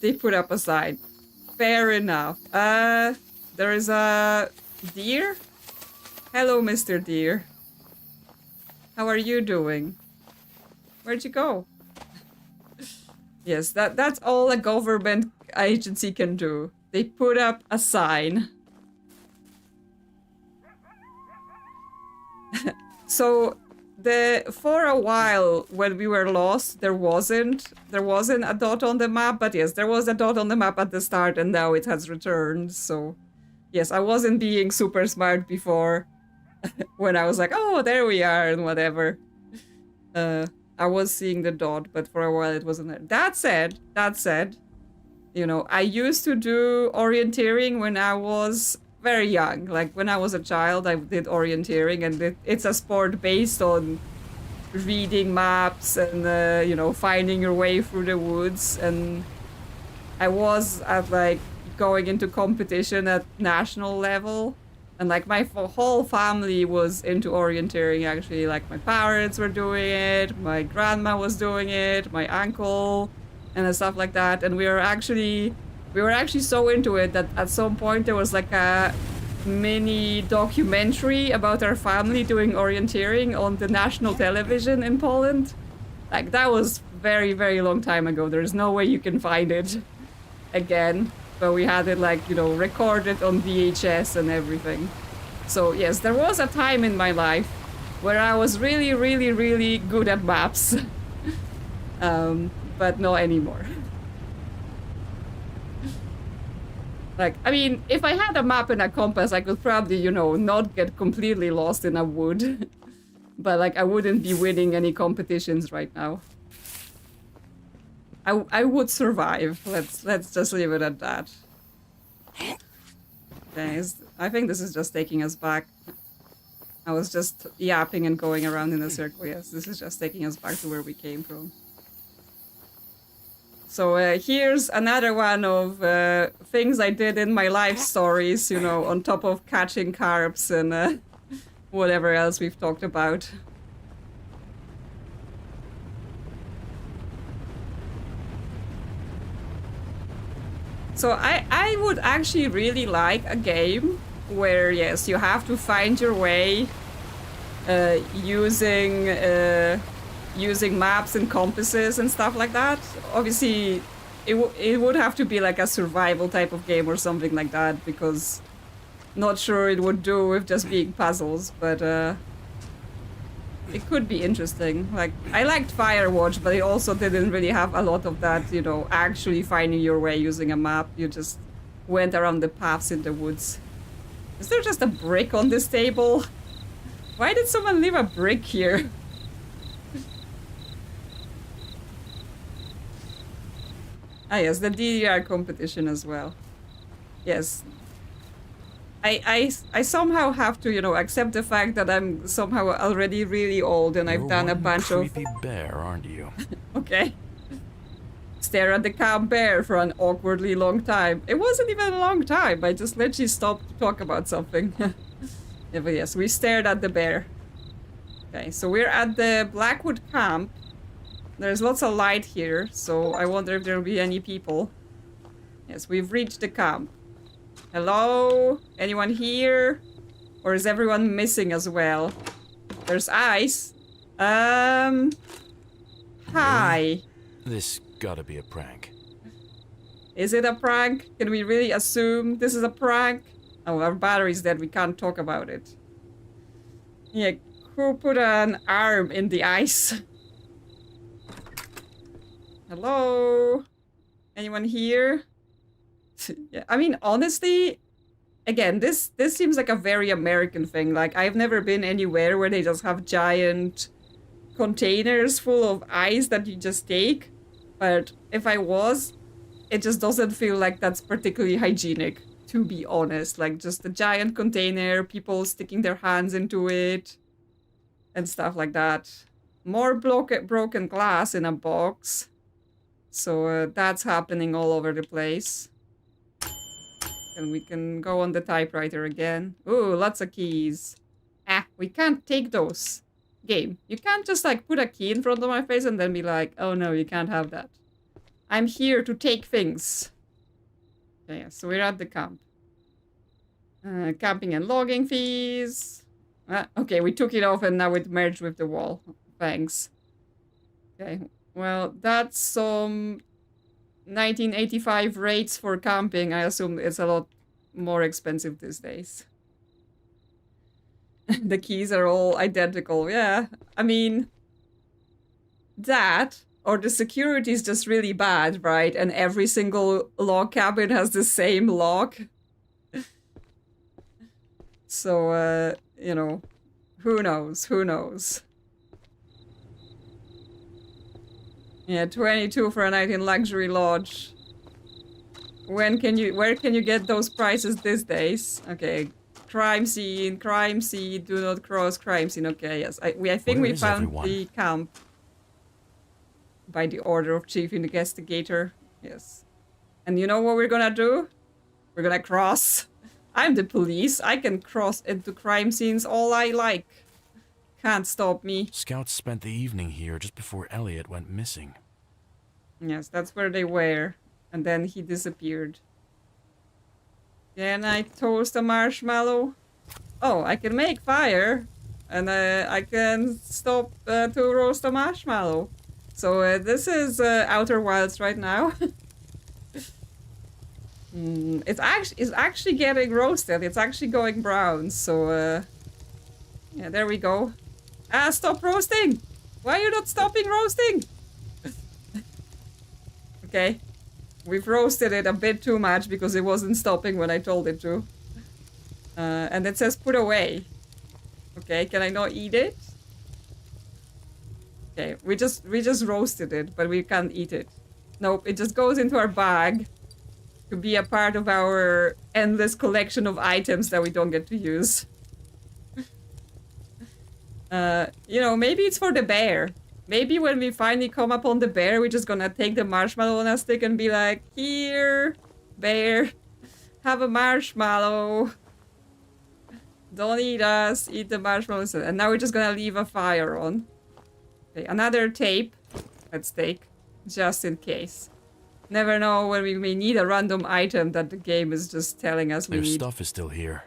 They put up a sign. Fair enough. There is a deer? Hello, Mr. Deer. How are you doing? Where'd you go? Yes, that's all a government agency can do. They put up a sign. So for a while when we were lost, there wasn't a dot on the map, but yes, there was a dot on the map at the start and now it has returned. So yes, I wasn't being super smart before when I was like, oh, there we are and whatever. I was seeing the dot, but for a while it wasn't there. That said, you know, I used to do orienteering when I was very young. Like when I was a child, I did orienteering, and it's a sport based on reading maps and, you know, finding your way through the woods. And I was at like going into competition at national level. And like my whole family was into orienteering actually. Like my parents were doing it, my grandma was doing it, my uncle, and stuff like that. And we were actually so into it that at some point there was like a mini documentary about our family doing orienteering on the national television in Poland. Like that was very, very long time ago. There's no way you can find it again. But we had it like, you know, recorded on VHS and everything. So yes, there was a time in my life where I was really, really, really good at maps. But not anymore. Like, I mean, if I had a map and a compass, I could probably, you know, not get completely lost in a wood. But like, I wouldn't be winning any competitions right now. I would survive. Let's just leave it at that. Okay, I think this is just taking us back. I was just yapping and going around in a circle. Yes, this is just taking us back to where we came from. So here's another one of things I did in my life stories, you know, on top of catching carps and whatever else we've talked about. So I would actually really like a game where, yes, you have to find your way using maps and compasses and stuff like that. Obviously, it would have to be like a survival type of game or something like that, because not sure it would do with just being puzzles, but it could be interesting. Like, I liked Firewatch, but it also didn't really have a lot of that, you know, actually finding your way using a map. You just went around the paths in the woods. Is there just a brick on this table? Why did someone leave a brick here? Ah yes, the DDR competition as well. Yes. I somehow have to, you know, accept the fact that I'm somehow already really old and I've done a bunch of... creepy bear, aren't you? Okay. Stare at the camp bear for an awkwardly long time. It wasn't even a long time. I just literally stopped to talk about something. Yeah, but yes, we stared at the bear. Okay, so we're at the Blackwood camp. There's lots of light here, so I wonder if there'll be any people. Yes, we've reached the camp. Hello? Anyone here? Or is everyone missing as well? There's ice. Hi. This gotta be a prank. Is it a prank? Can we really assume this is a prank? Oh, our battery's dead. We can't talk about it. Yeah, who put an arm in the ice? Hello? Anyone here? Yeah, I mean, honestly, again, this seems like a very American thing. Like, I've never been anywhere where they just have giant containers full of ice that you just take. But if I was, it just doesn't feel like that's particularly hygienic, to be honest. Like, just a giant container, people sticking their hands into it, and stuff like that. More broken glass in a box. So that's happening all over the place. And we can go on the typewriter again. Ooh, lots of keys. Ah, we can't take those. Game, you can't just like put a key in front of my face and then be like, oh no, you can't have that. I'm here to take things. Okay, so we're at the camp. Camping and logging fees. Okay, we took it off and now it merged with the wall. Thanks. Okay, well, that's some 1985 rates for camping. I assume it's a lot more expensive these days. The keys are all identical. Yeah, I mean, that, or the security is just really bad, right? And every single log cabin has the same lock. So, you know, who knows? Who knows? Yeah, 22 for a night in luxury lodge. Where can you get those prices these days? Okay, crime scene, do not cross crime scene. Okay, yes, I think we found the camp by the order of chief investigator. Yes, and you know what we're gonna do? We're gonna cross. I'm the police. I can cross into crime scenes all I like. Can't stop me. Scouts spent the evening here just before Elliot went missing. Yes, that's where they were. And then he disappeared. Can I toast a marshmallow? Oh, I can make fire. And I can stop to roast a marshmallow. So this is Outer Wilds right now. It's actually getting roasted. It's actually going brown. So yeah, there we go. Ah, stop roasting! Why are you not stopping roasting? Okay. We've roasted it a bit too much because it wasn't stopping when I told it to. And it says put away. Okay, can I not eat it? Okay, we just roasted it, but we can't eat it. Nope, it just goes into our bag to be a part of our endless collection of items that we don't get to use. You know, maybe it's for the bear. Maybe when we finally come upon the bear, we're just gonna take the marshmallow on a stick and be like, here, bear, have a marshmallow. Don't eat us, eat the marshmallows. And now we're just gonna leave a fire on. Okay, another tape. Let's take, just in case. Never know when we may need a random item that the game is just telling us we need. Their stuff is still here.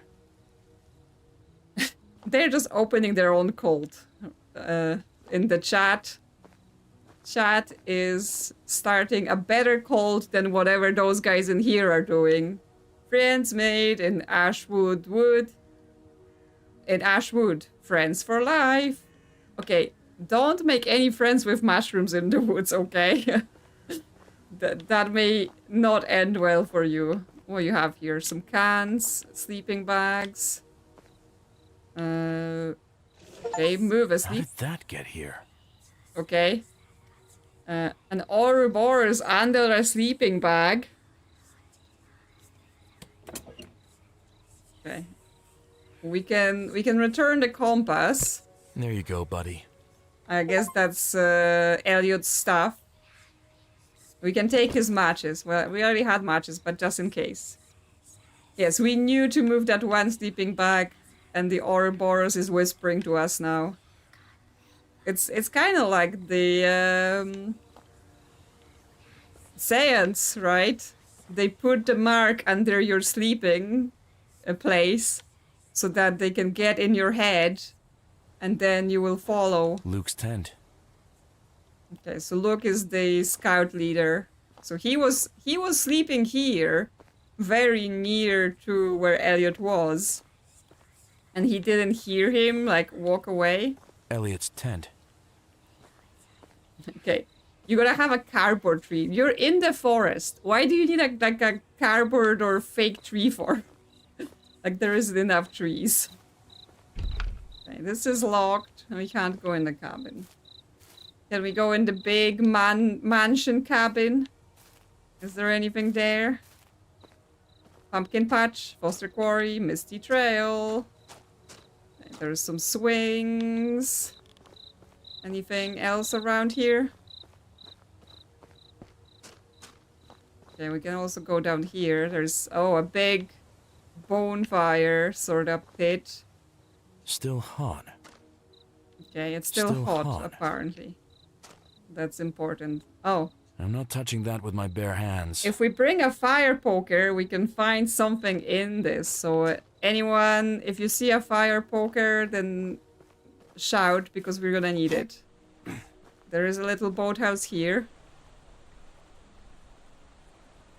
They're just opening their own cult. In the chat. Chat is starting a better cult than whatever those guys in here are doing. Friends made in Ashwood Wood. In Ashwood. Friends for life. Okay, don't make any friends with mushrooms in the woods, okay? that may not end well for you. What do you have here? Some cans, sleeping bags. Okay, move asleep. How did that get here? Okay. An Ouroboros under a sleeping bag. Okay. We can return the compass. There you go, buddy. I guess that's Elliot's stuff. We can take his matches. Well, we already had matches, but just in case. Yes, we knew to move that one sleeping bag, and the Ouroboros is whispering to us now. It's kind of like the Saiyans, right? They put the mark under your sleeping place so that they can get in your head and then you will follow. Luke's tent. Okay, so Luke is the scout leader. So he was sleeping here, very near to where Elliot was. And he didn't hear him, like, walk away. Elliot's tent. Okay. You gotta have a cardboard tree. You're in the forest. Why do you need like a cardboard or fake tree for? Like there isn't enough trees. Okay, this is locked. We can't go in the cabin. Can we go in the big mansion cabin? Is there anything there? Pumpkin patch, Foster Quarry, Misty Trail. Okay, there's some swings. Anything else around here? Okay, we can also go down here. There's, oh, a big bonfire sort of pit. Still hot. Okay, it's still hot, apparently. That's important. Oh. I'm not touching that with my bare hands. If we bring a fire poker, we can find something in this. So anyone, if you see a fire poker, then shout, because we're gonna need it. There is a little boathouse here.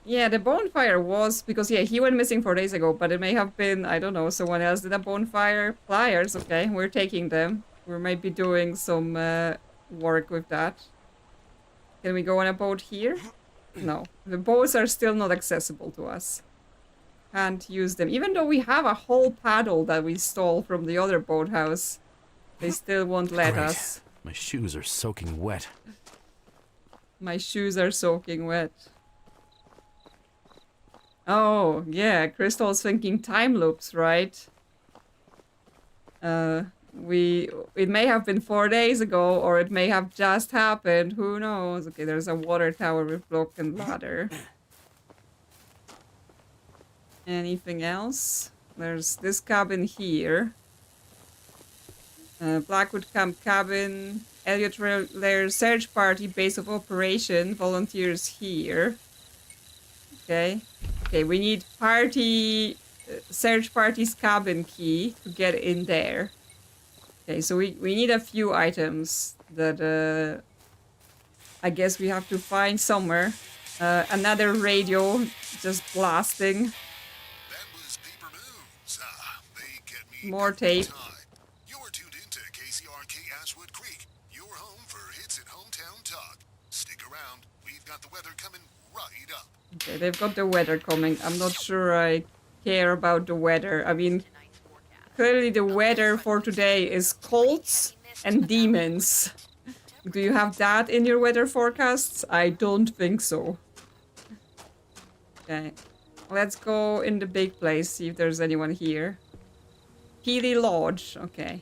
Yeah, the bonfire was, because yeah, he went missing 4 days ago, but it may have been, I don't know, someone else did a bonfire. Pliers, okay, we're taking them. We might be doing some work with that. Can we go on a boat here? No. The boats are still not accessible to us. Can't use them. Even though we have a whole paddle that we stole from the other boathouse, they still won't let us. My shoes are soaking wet. My shoes are soaking wet. Oh, yeah, Crystal's thinking time loops, right? It may have been 4 days ago, or it may have just happened. Who knows? Okay, there's a water tower with broken ladder. Anything else? There's this cabin here. Blackwood Camp cabin. Elliot Lair search party, base of operation. Volunteers here. Okay. Okay, we need party... search party's cabin key to get in there. Okay, so we need a few items that I guess we have to find somewhere. Another radio just blasting. More tape. You're tuned into KCRK Ashwood Creek, your home for hits and hometown talk. Stick around, we've got the weather coming right up. Okay, they've got the weather coming. I'm not sure I care about the weather. I mean, clearly the weather for today is colds and demons. Do you have that in your weather forecasts? I don't think so. Okay, let's go in the big place, see if there's anyone here. Healy Lodge, okay.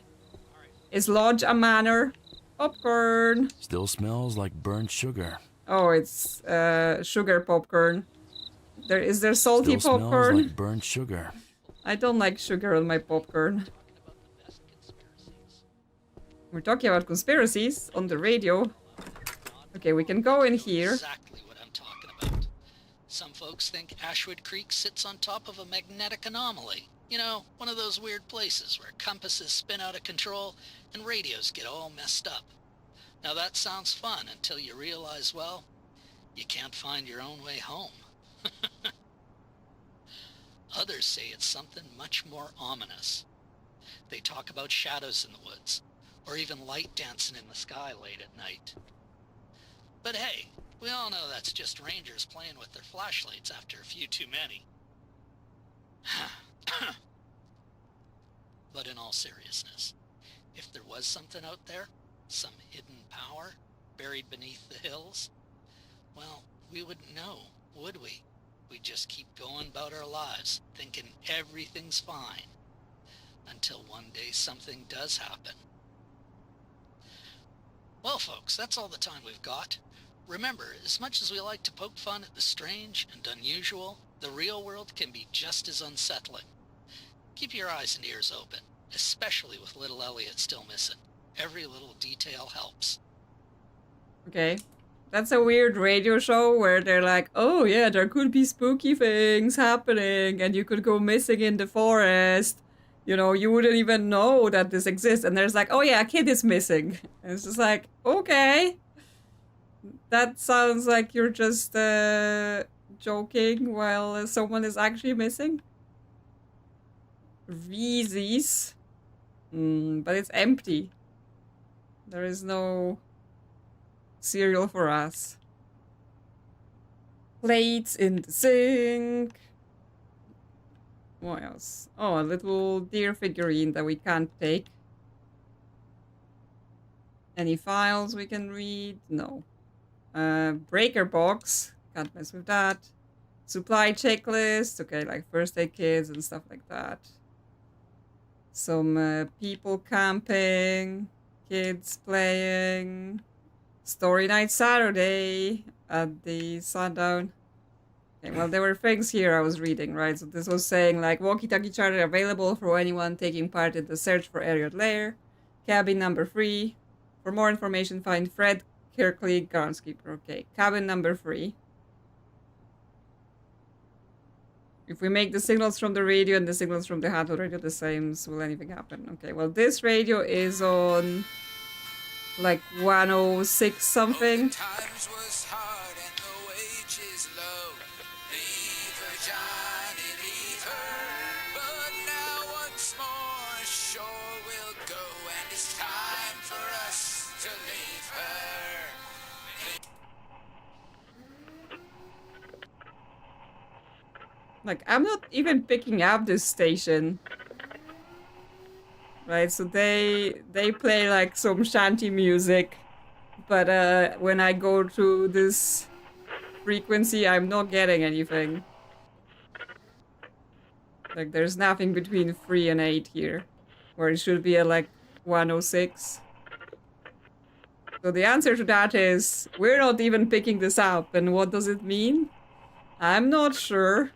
Is Lodge a manor? Popcorn. Still smells like burnt sugar. Oh, it's sugar popcorn. Is there salty Still popcorn? smells like burnt sugar. I don't like sugar on my popcorn. We're talking about conspiracies on the radio. Okay, we can go in here. Exactly what I'm talking about. Some folks think Ashwood Creek sits on top of a magnetic anomaly. You know, one of those weird places where compasses spin out of control and radios get all messed up. Now that sounds fun until you realize, well, you can't find your own way home. Others say it's something much more ominous. They talk about shadows in the woods, or even light dancing in the sky late at night. But hey, we all know that's just rangers playing with their flashlights after a few too many. But in all seriousness, if there was something out there, some hidden power buried beneath the hills, well, we wouldn't know, would we? We just keep going about our lives, thinking everything's fine, until one day something does happen. Well, folks, that's all the time we've got. Remember, as much as we like to poke fun at the strange and unusual, the real world can be just as unsettling. Keep your eyes and ears open, especially with little Elliot still missing. Every little detail helps. Okay. That's a weird radio show where they're like, oh yeah, there could be spooky things happening and you could go missing in the forest. You know, you wouldn't even know that this exists. And there's like, oh yeah, a kid is missing. And it's just like, okay. That sounds like you're just joking while someone is actually missing. Reese's. But it's empty. There is no cereal for us. Plates in the sink. What else? Oh, a little deer figurine that we can't take. Any files we can read? No. Breaker box. Can't mess with that. Supply checklist. Okay, like first aid kits and stuff like that. Some people camping. Kids playing. Story night Saturday at the sundown. Okay, well, there were things here I was reading, right? So this was saying, like, walkie-talkie charter available for anyone taking part in the search for Elliot Lair. Cabin number 3. For more information, find Fred Kirkley, groundskeeper. Okay, cabin number 3. If we make the signals from the radio and the signals from the handheld radio the same, so will anything happen? Okay, well, this radio is on, like, 106 something. Times was hard and the wages low. Leave her, Johnny, leave her. But now once more sure we'll go, and it's time for us to leave her. Like, I'm not even picking up this station. Right, so they play like some shanty music. But when I go to this frequency, I'm not getting anything. Like, there's nothing between 3 and 8 here. Where it should be at like 106. So the answer to that is, we're not even picking this up. And what does it mean? I'm not sure.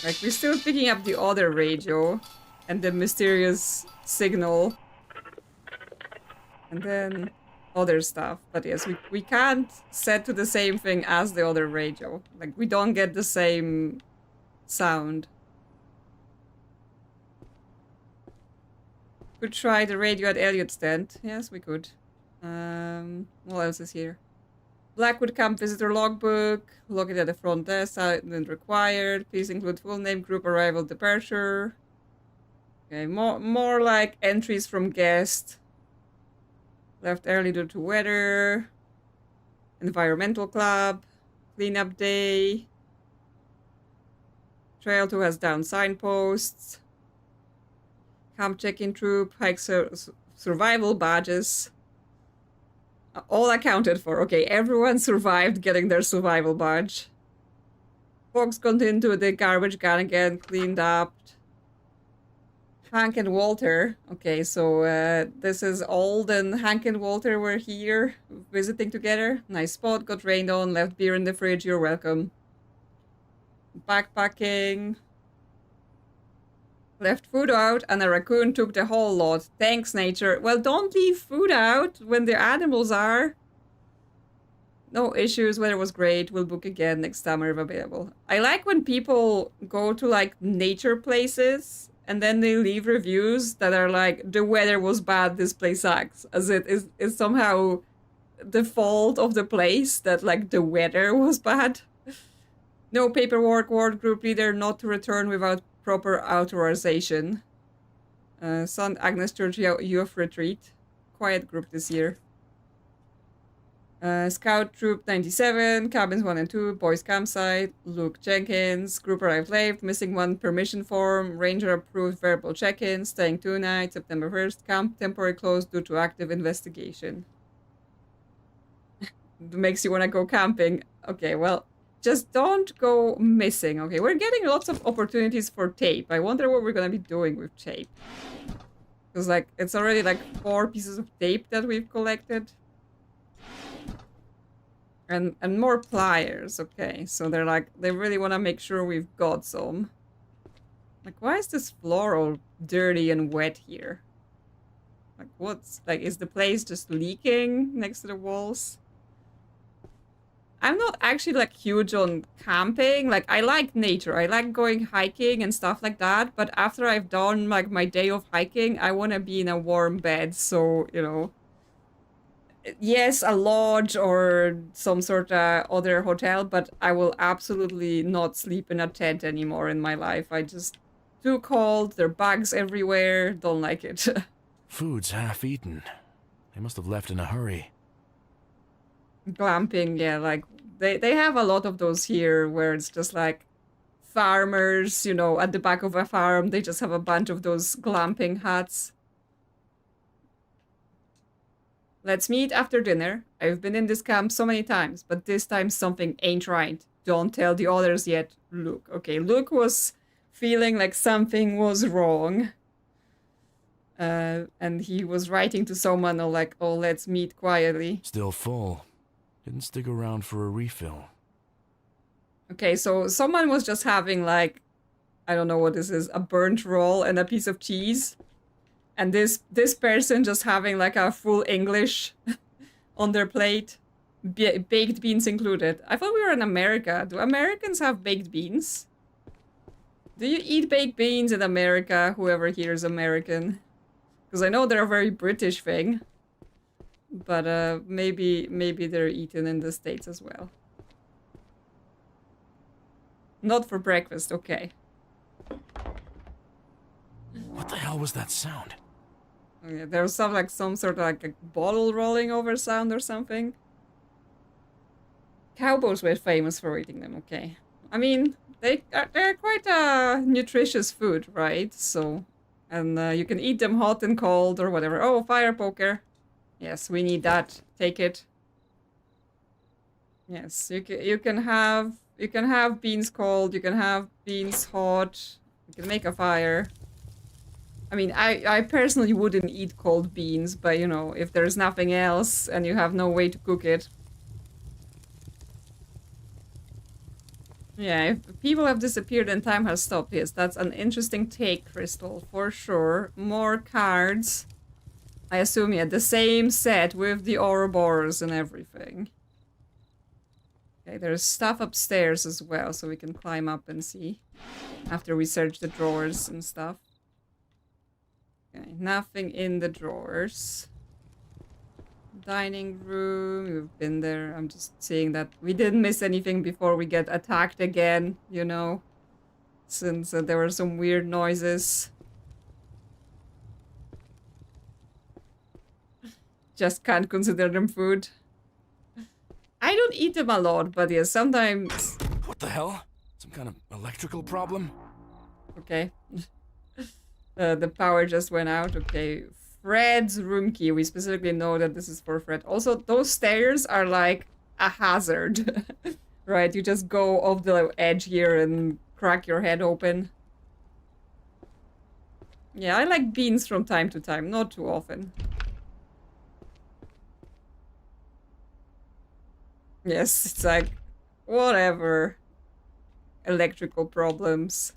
Like, we're still picking up the other radio and the mysterious signal. And then other stuff. But yes, we can't set to the same thing as the other radio. Like, we don't get the same sound. Could try the radio at Elliot's tent. Yes, we could. What else is here? Blackwood Camp Visitor Logbook. Locate at the front desk. Silent required. Please include full name, group, arrival, departure. Okay, more like entries from guest. Left early due to weather. Environmental club. Cleanup day. Trail 2 has down signposts. Camp check-in troop. Hike survival badges. All accounted for. Okay, everyone survived getting their survival badge. Folks got into the garbage can again, cleaned up. Hank and Walter. Okay, so this is Alden. Hank and Walter were here visiting together. Nice spot, got rained on, left beer in the fridge, you're welcome. Backpacking. Left food out and a raccoon took the whole lot. Thanks, nature. Well, don't leave food out when the animals are. No issues, weather was great. We'll book again next summer if available. I like when people go to like nature places and then they leave reviews that are like, the weather was bad, this place sucks. As it is somehow the fault of the place that like the weather was bad. No paperwork, ward group leader not to return without proper authorization. St. Agnes Church Youth Retreat. Quiet group this year. Scout Troop 97, Cabins 1 and 2, Boys Campsite, Luke Jenkins, group arrived late, missing 1 permission form, Ranger approved verbal check-in, staying 2 nights, September 1st, camp temporary closed due to active investigation. Makes you want to go camping. Okay, well, just don't go missing, okay? We're getting lots of opportunities for tape. I wonder what we're gonna be doing with tape. Because, like, it's already, like, 4 pieces of tape that we've collected. And more pliers, okay. So they're like, they really want to make sure we've got some. Like, why is this floor all dirty and wet here? Like, what's, like, is the place just leaking next to the walls? I'm not actually, like, huge on camping. Like, I like nature. I like going hiking and stuff like that. But after I've done, like, my day of hiking, I want to be in a warm bed. So, you know. Yes, a lodge or some sort of other hotel. But I will absolutely not sleep in a tent anymore in my life. I just... Too cold. There are bugs everywhere. Don't like it. Food's half eaten. They must have left in a hurry. Glamping, yeah, like they have a lot of those here where it's just like farmers, you know, at the back of a farm, they just have a bunch of those glamping huts. Let's meet after dinner. I've been in this camp so many times, but this time something ain't right. Don't tell the others yet, Luke. Okay, Luke was feeling like something was wrong. And he was writing to someone like, oh, let's meet quietly. Still full. Didn't stick around for a refill. Okay, so someone was just having like, I don't know what this is, a burnt roll and a piece of cheese. And this person just having like a full English on their plate. Baked beans included. I thought we were in America. Do Americans have baked beans? Do you eat baked beans in America? Whoever here is American. Because I know they're a very British thing. But maybe they're eaten in the States as well. Not for breakfast, okay. What the hell was that sound? Yeah, there was some sort of like a bottle rolling over sound or something. Cowboys were famous for eating them, okay. I mean, they're quite a nutritious food, right? So, and you can eat them hot and cold or whatever. Oh, fire poker. Yes, we need that. Take it. Yes, you can have beans cold, you can have beans hot, you can make a fire. I mean, I personally wouldn't eat cold beans, but you know, if there's nothing else and you have no way to cook it. Yeah, if people have disappeared and time has stopped, yes, that's an interesting take, Crystal, for sure. More cards. I assume, yeah, the same set with the Ouroboros and everything. Okay, there's stuff upstairs as well, so we can climb up and see. After we search the drawers and stuff. Okay, nothing in the drawers. Dining room, we've been there. I'm just seeing that we didn't miss anything before we get attacked again, you know. Since there were some weird noises. Just can't consider them food. I don't eat them a lot, but yeah, sometimes... What the hell? Some kind of electrical problem? Okay. The power just went out. Okay. Fred's room key. We specifically know that this is for Fred. Also, those stairs are like a hazard. Right? You just go off the edge here and crack your head open. Yeah, I like beans from time to time. Not too often. Yes, it's like, whatever. Electrical problems.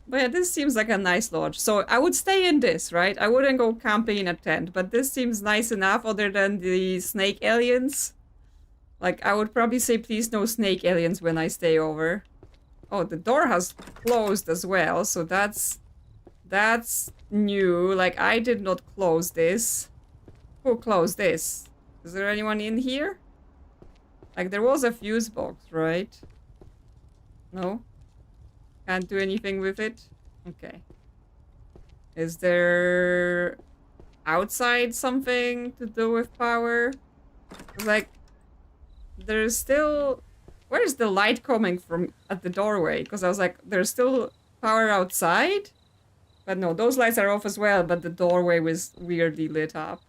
But yeah, this seems like a nice lodge. So I would stay in this, right? I wouldn't go camping in a tent, but this seems nice enough other than the snake aliens. Like, I would probably say please no snake aliens when I stay over. Oh, the door has closed as well, so that's new. Like, I did not close this. Who closed this? Is there anyone in here? Like, there was a fuse box, right? No? Can't do anything with it? Okay. Is there... outside something to do with power? Like, there's still... Where is the light coming from at the doorway? Because I was like, there's still power outside? But no, those lights are off as well, but the doorway was weirdly lit up.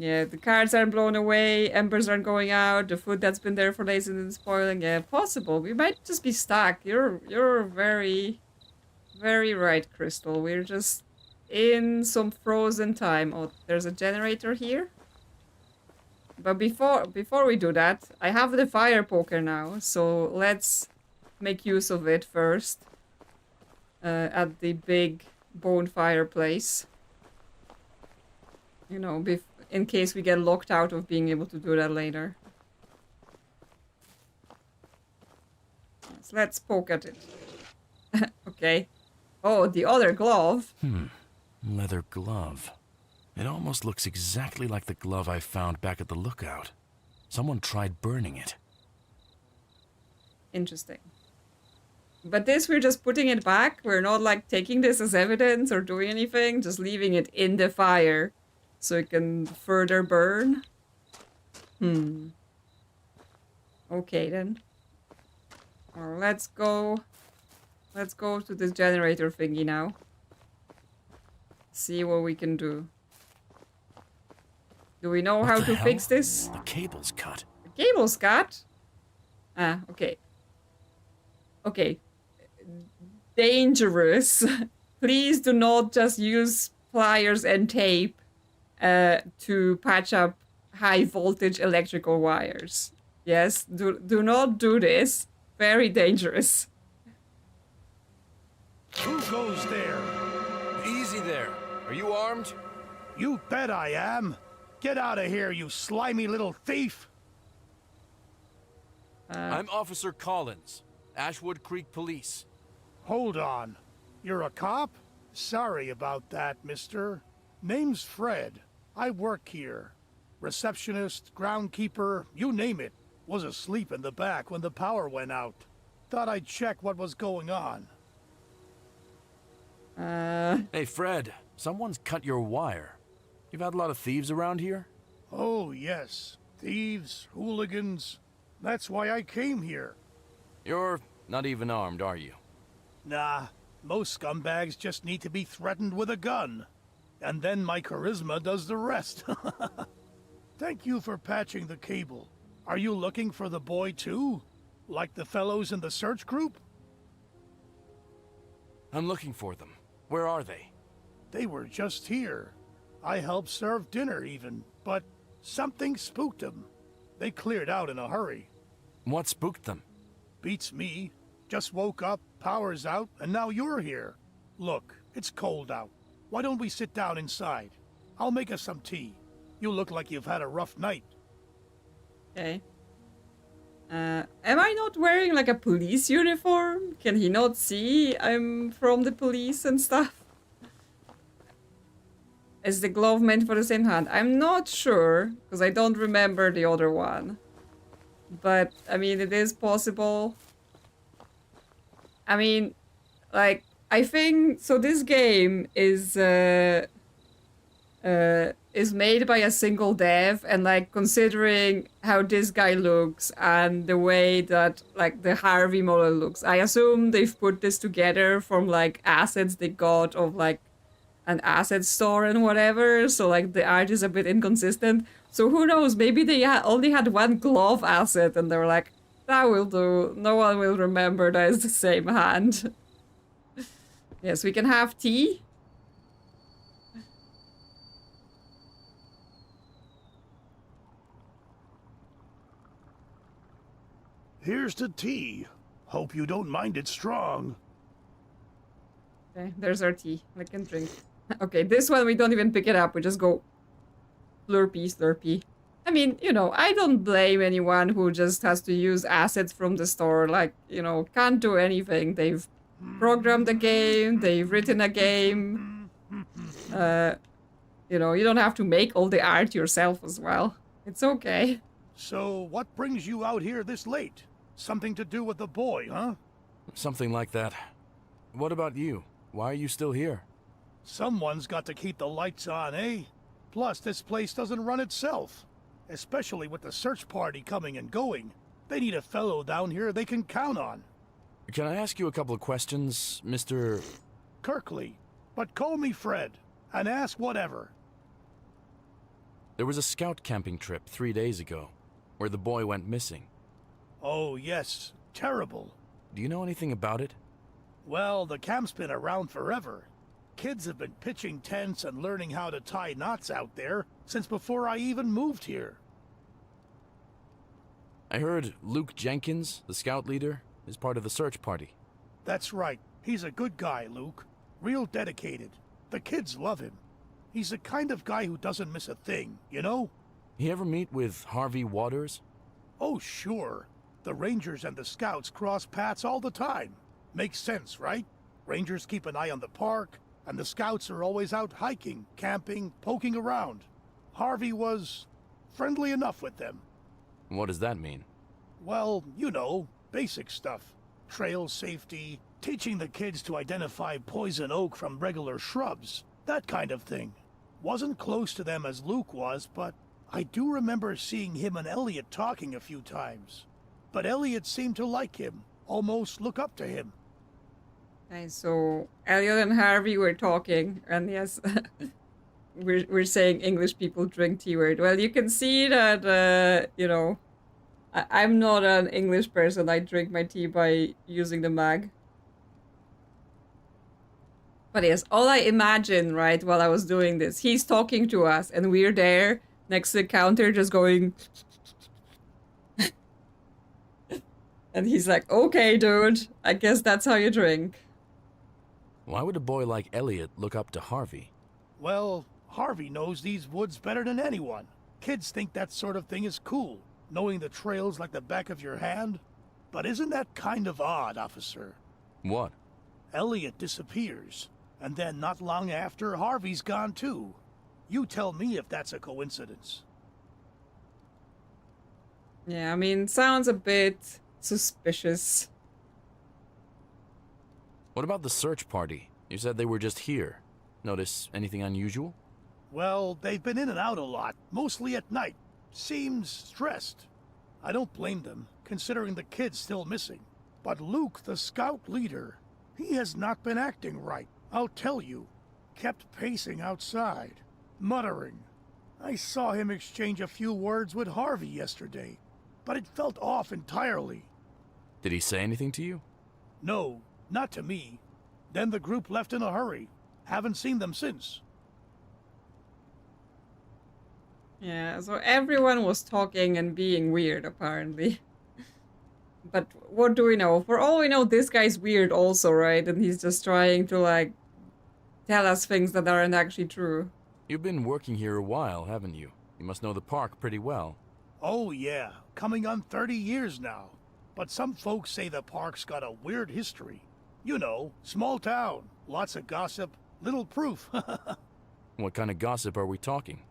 Yeah, the cards are blown away, embers are going out, the food that's been there for days isn't spoiling. Yeah, possible. We might just be stuck. You're very, very right, Crystal. We're just in some frozen time. Oh, there's a generator here. But before we do that, I have the fire poker now, so let's make use of it first. At the big bonfire place. You know, in case we get locked out of being able to do that later. So let's poke at it. Okay. Oh, the other glove. Leather glove. It almost looks exactly like the glove I found back at the lookout. Someone tried burning it. Interesting. But this, we're just putting it back. We're not like taking this as evidence or doing anything, just leaving it in the fire so it can further burn. Okay then. Well, let's go to this generator thingy now. See what we can do. Do we know how to fix this? The cable's cut. The cable's cut? Ah, okay. Okay. Dangerous. Please do not just use pliers and tape to patch up high voltage electrical wires. Yes, do not do this. Very dangerous. Who goes there? Easy there. Are you armed? You bet I am. Get out of here, you slimy little thief! I'm Officer Collins, Ashwood Creek Police. Hold on. You're a cop? Sorry about that, mister. Name's Fred. I work here. Receptionist, groundkeeper, you name it. Was asleep in the back when the power went out. Thought I'd check what was going on. Hey, Fred, someone's cut your wire. You've had a lot of thieves around here? Oh, yes. Thieves, hooligans. That's why I came here. You're not even armed, are you? Nah, most scumbags just need to be threatened with a gun. And then my charisma does the rest. Thank you for patching the cable. Are you looking for the boy too? Like the fellows in the search group? I'm looking for them. Where are they? They were just here. I helped serve dinner even, but something spooked them. They cleared out in a hurry. What spooked them? Beats me. Just woke up, power's out, and now you're here. Look, it's cold out. Why don't we sit down inside? I'll make us some tea. You look like you've had a rough night. Okay. Am I not wearing like a police uniform? Can he not see I'm from the police and stuff? Is the glove meant for the same hand? I'm not sure, because I don't remember the other one. But, I mean, it is possible. I mean, like, I think... So this game is made by a single dev, and, like, considering how this guy looks and the way that, like, the Harvey model looks, I assume they've put this together from, like, assets they got of, like, an asset store and whatever, so like the art is a bit inconsistent. So who knows, maybe they only had one glove asset and they were like, that will do, no one will remember that it's the same hand. Yes, we can have tea. Here's the tea. Hope you don't mind it strong. Okay, there's our tea. I can drink. Okay, this one we don't even pick it up. We just go slurpee, slurpee. I mean, you know, I don't blame anyone who just has to use assets from the store. Like, you know, can't do anything. They've programmed a game. They've written a game. You know, you don't have to make all the art yourself as well. It's okay. So, what brings you out here this late? Something to do with the boy, huh? Something like that. What about you? Why are you still here? Someone's got to keep the lights on, eh? Plus, this place doesn't run itself. Especially with the search party coming and going. They need a fellow down here they can count on. Can I ask you a couple of questions, Mr. Kirkley. But call me Fred, and ask whatever. There was a scout camping trip 3 days ago, where the boy went missing. Oh, yes. Terrible. Do you know anything about it? Well, the camp's been around forever. Kids have been pitching tents and learning how to tie knots out there since before I even moved here. I heard Luke Jenkins, the scout leader, is part of the search party. That's right. He's a good guy, Luke. Real dedicated. The kids love him. He's the kind of guy who doesn't miss a thing, you know? You ever meet with Harvey Waters? Oh, sure. The Rangers and the Scouts cross paths all the time. Makes sense, right? Rangers keep an eye on the park, and the Scouts are always out hiking, camping, poking around. Harvey was friendly enough with them. What does that mean? Well, you know, basic stuff. trail safety, teaching the kids to identify poison oak from regular shrubs, that kind of thing. Wasn't close to them as Luke was, but I do remember seeing him and Elliot talking a few times. But Elliot seemed to like him, almost look up to him. Okay, so Elliot and Harvey were talking, and yes, we're saying English people drink tea weird. Well, you can see that, you know, I'm not an English person. I drink my tea by using the mug. But yes, all I imagine, right, while I was doing this, he's talking to us, and we're there next to the counter just going... And he's like, okay, dude, I guess that's how you drink. Why would a boy like Elliot look up to Harvey? Well, Harvey knows these woods better than anyone. Kids think that sort of thing is cool, knowing the trails like the back of your hand. But isn't that kind of odd, officer? What? Elliot disappears, and then not long after, Harvey's gone too. You tell me if that's a coincidence. Yeah, I mean, sounds a bit suspicious. What about the search party? You said they were just here. Notice anything unusual? Well, they've been in and out a lot, mostly at night. Seems stressed. I don't blame them, considering the kid's still missing. But Luke, the scout leader, he has not been acting right, I'll tell you. Kept pacing outside, muttering. I saw him exchange a few words with Harvey yesterday, but it felt off entirely. Did he say anything to you? No, not to me. Then the group left in a hurry. Haven't seen them since. Yeah, so everyone was talking and being weird, apparently. But what do we know? For all we know, this guy's weird also, right? And he's just trying to, like, tell us things that aren't actually true. You've been working here a while, haven't you? You must know the park pretty well. Oh yeah, coming on 30 years now. But some folks say the park's got a weird history. You know, small town, lots of gossip, little proof. What kind of gossip are we talking?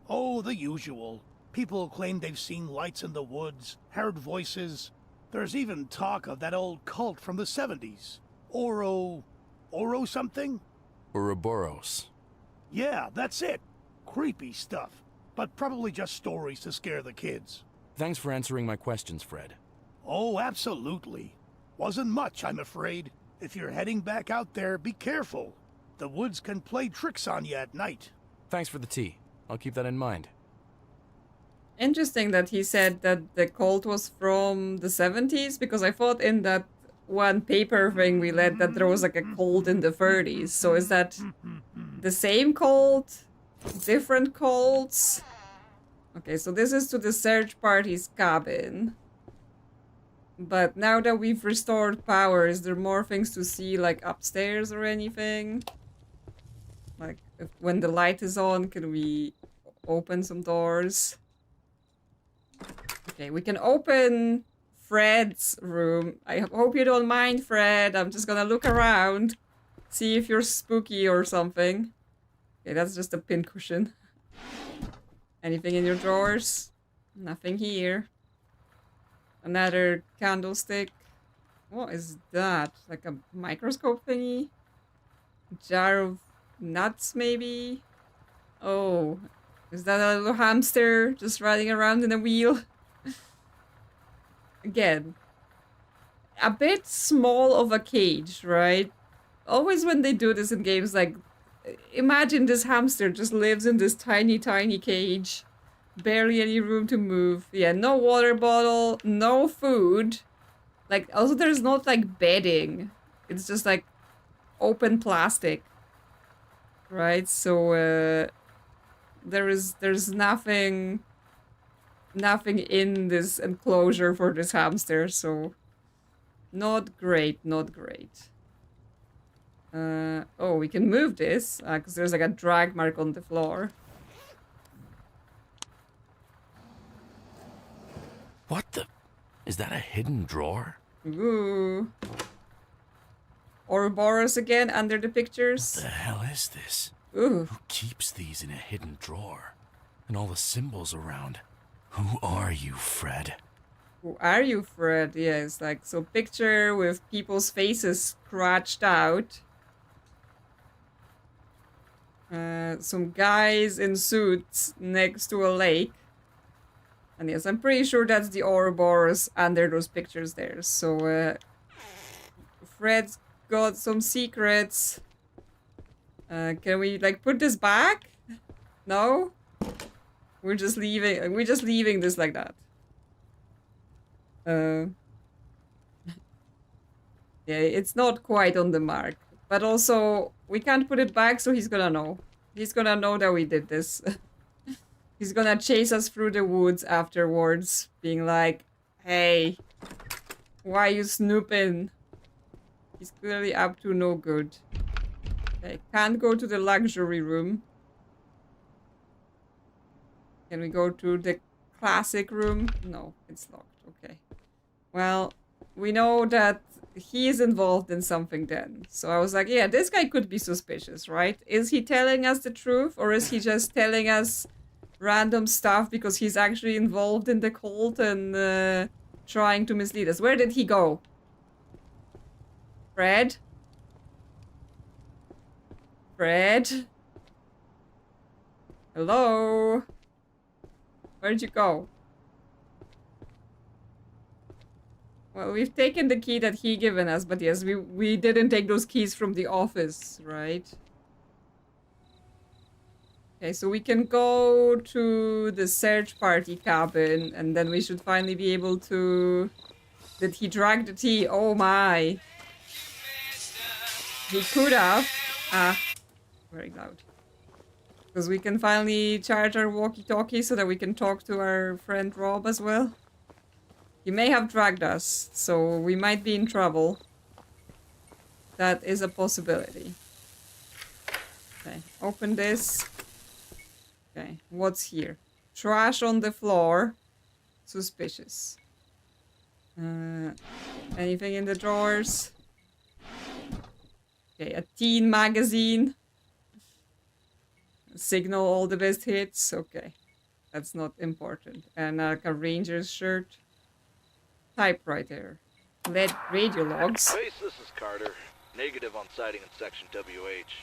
Oh, the usual. People claim they've seen lights in the woods, heard voices. There's even talk of that old cult from the 70s. Oro something? Ouroboros. Yeah, that's it. Creepy stuff. But probably just stories to scare the kids. Thanks for answering my questions, Fred. Oh, absolutely. Wasn't much, I'm afraid. If you're heading back out there, be careful. The woods can play tricks on you at night. Thanks for the tea. I'll keep that in mind. Interesting that he said that the cult was from the 70s, because I thought in that one paper thing we read that there was like a cult in the 30s. So is that the same cult? Different cults? Okay, so this is to the search party's cabin. But now that we've restored power, is there more things to see, like upstairs or anything? Like, when the light is on, can we open some doors? Okay, we can open Fred's room. I hope you don't mind, Fred. I'm just gonna look around. See if you're spooky or something. Okay, that's just a pincushion. Anything in your drawers? Nothing here. Another candlestick. What is that? Like a microscope thingy? Jar of nuts, maybe? Oh, is that a little hamster just riding around in a wheel? Again, a bit small of a cage, right? Always when they do this in games, like, imagine this hamster just lives in this tiny, tiny cage. Barely any room to move. Yeah, no water bottle, no food. Like, also there's not, like, bedding. It's just, like, open plastic. Right? So, there's nothing in this enclosure for this hamster, so not great, not great. Oh, we can move this, because there's like a drag mark on the floor. What the? Is that a hidden drawer? Ooh. Ouroboros again under the pictures. What the hell is this? Ooh. Who keeps these in a hidden drawer? And all the symbols around. Who are you, Fred? Who are you, Fred? Yes, like, so picture with people's faces scratched out. Some guys in suits next to a lake. And yes, I'm pretty sure that's the Ouroboros under those pictures there. So, Fred's got some secrets. Can we, like, put this back? No? We're just leaving this like that. Yeah, it's not quite on the mark. But also, we can't put it back, so he's gonna know. He's gonna know that we did this. He's gonna chase us through the woods afterwards, being like, hey, why you snooping? He's clearly up to no good. Okay, can't go to the luxury room. Can we go to the classic room? No, it's locked. Okay. Well, we know that he is involved in something then. So I was like, yeah, this guy could be suspicious, right? Is he telling us the truth, or is he just telling us random stuff because he's actually involved in the cult and trying to mislead us? Where did he go? Fred? Fred? Hello? Where'd you go? Well, we've taken the key that he given us, but yes, we didn't take those keys from the office, right? Okay, so we can go to the search party cabin, and then we should finally be able to... Did he drag the tea? Oh my. He could have. Ah, very loud. Because we can finally charge our walkie-talkie so that we can talk to our friend Rob as well. He may have dragged us, so we might be in trouble. That is a possibility. Okay, open this. Okay, what's here? Trash on the floor. Suspicious. Anything in the drawers? Okay, a teen magazine. Signal all the best hits. Okay, that's not important. And like a Rangers shirt. Typewriter. Lead radio logs. Base, this is Carter. Negative on sighting in section WH.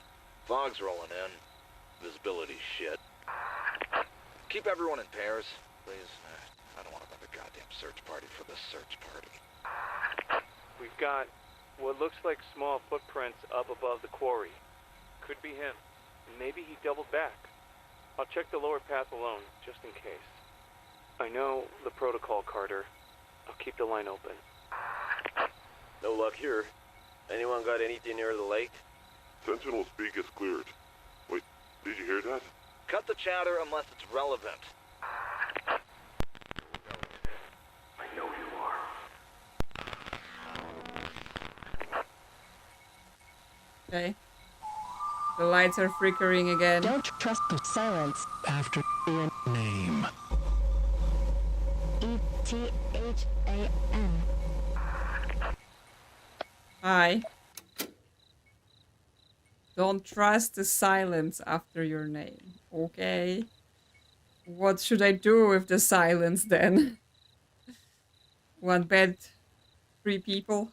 Fog's rolling in. Visibility shit. Keep everyone in pairs, please. I don't want another goddamn search party for the search party. We've got what looks like small footprints up above the quarry. Could be him. Maybe he doubled back. I'll check the lower path alone, just in case. I know the protocol, Carter. I'll keep the line open. No luck here. Anyone got anything near the lake? Sentinel speak is cleared. Wait, did you hear that? Cut the chatter unless it's relevant. I know you are. Okay. The lights are flickering again. Don't trust the silence. After your name. E-T-H-A-N. Hi. Don't trust the silence after your name. Okay. What should I do with the silence then? One bed, 3 people.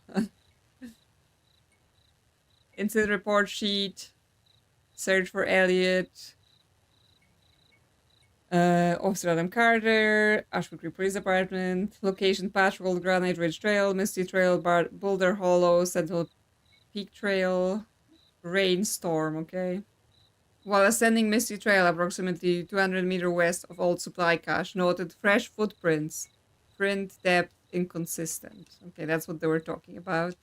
Incident report sheet. Search for Elliot. Officer Adam Carter. Ashwood Creek Police Department. Location Patrol, Granite Ridge Trail, Misty Trail, Boulder Hollow, Sentinel Peak Trail. Rainstorm, okay. While ascending Misty Trail, approximately 200 meters west of Old Supply Cache, noted fresh footprints. Print depth inconsistent. Okay, that's what they were talking about.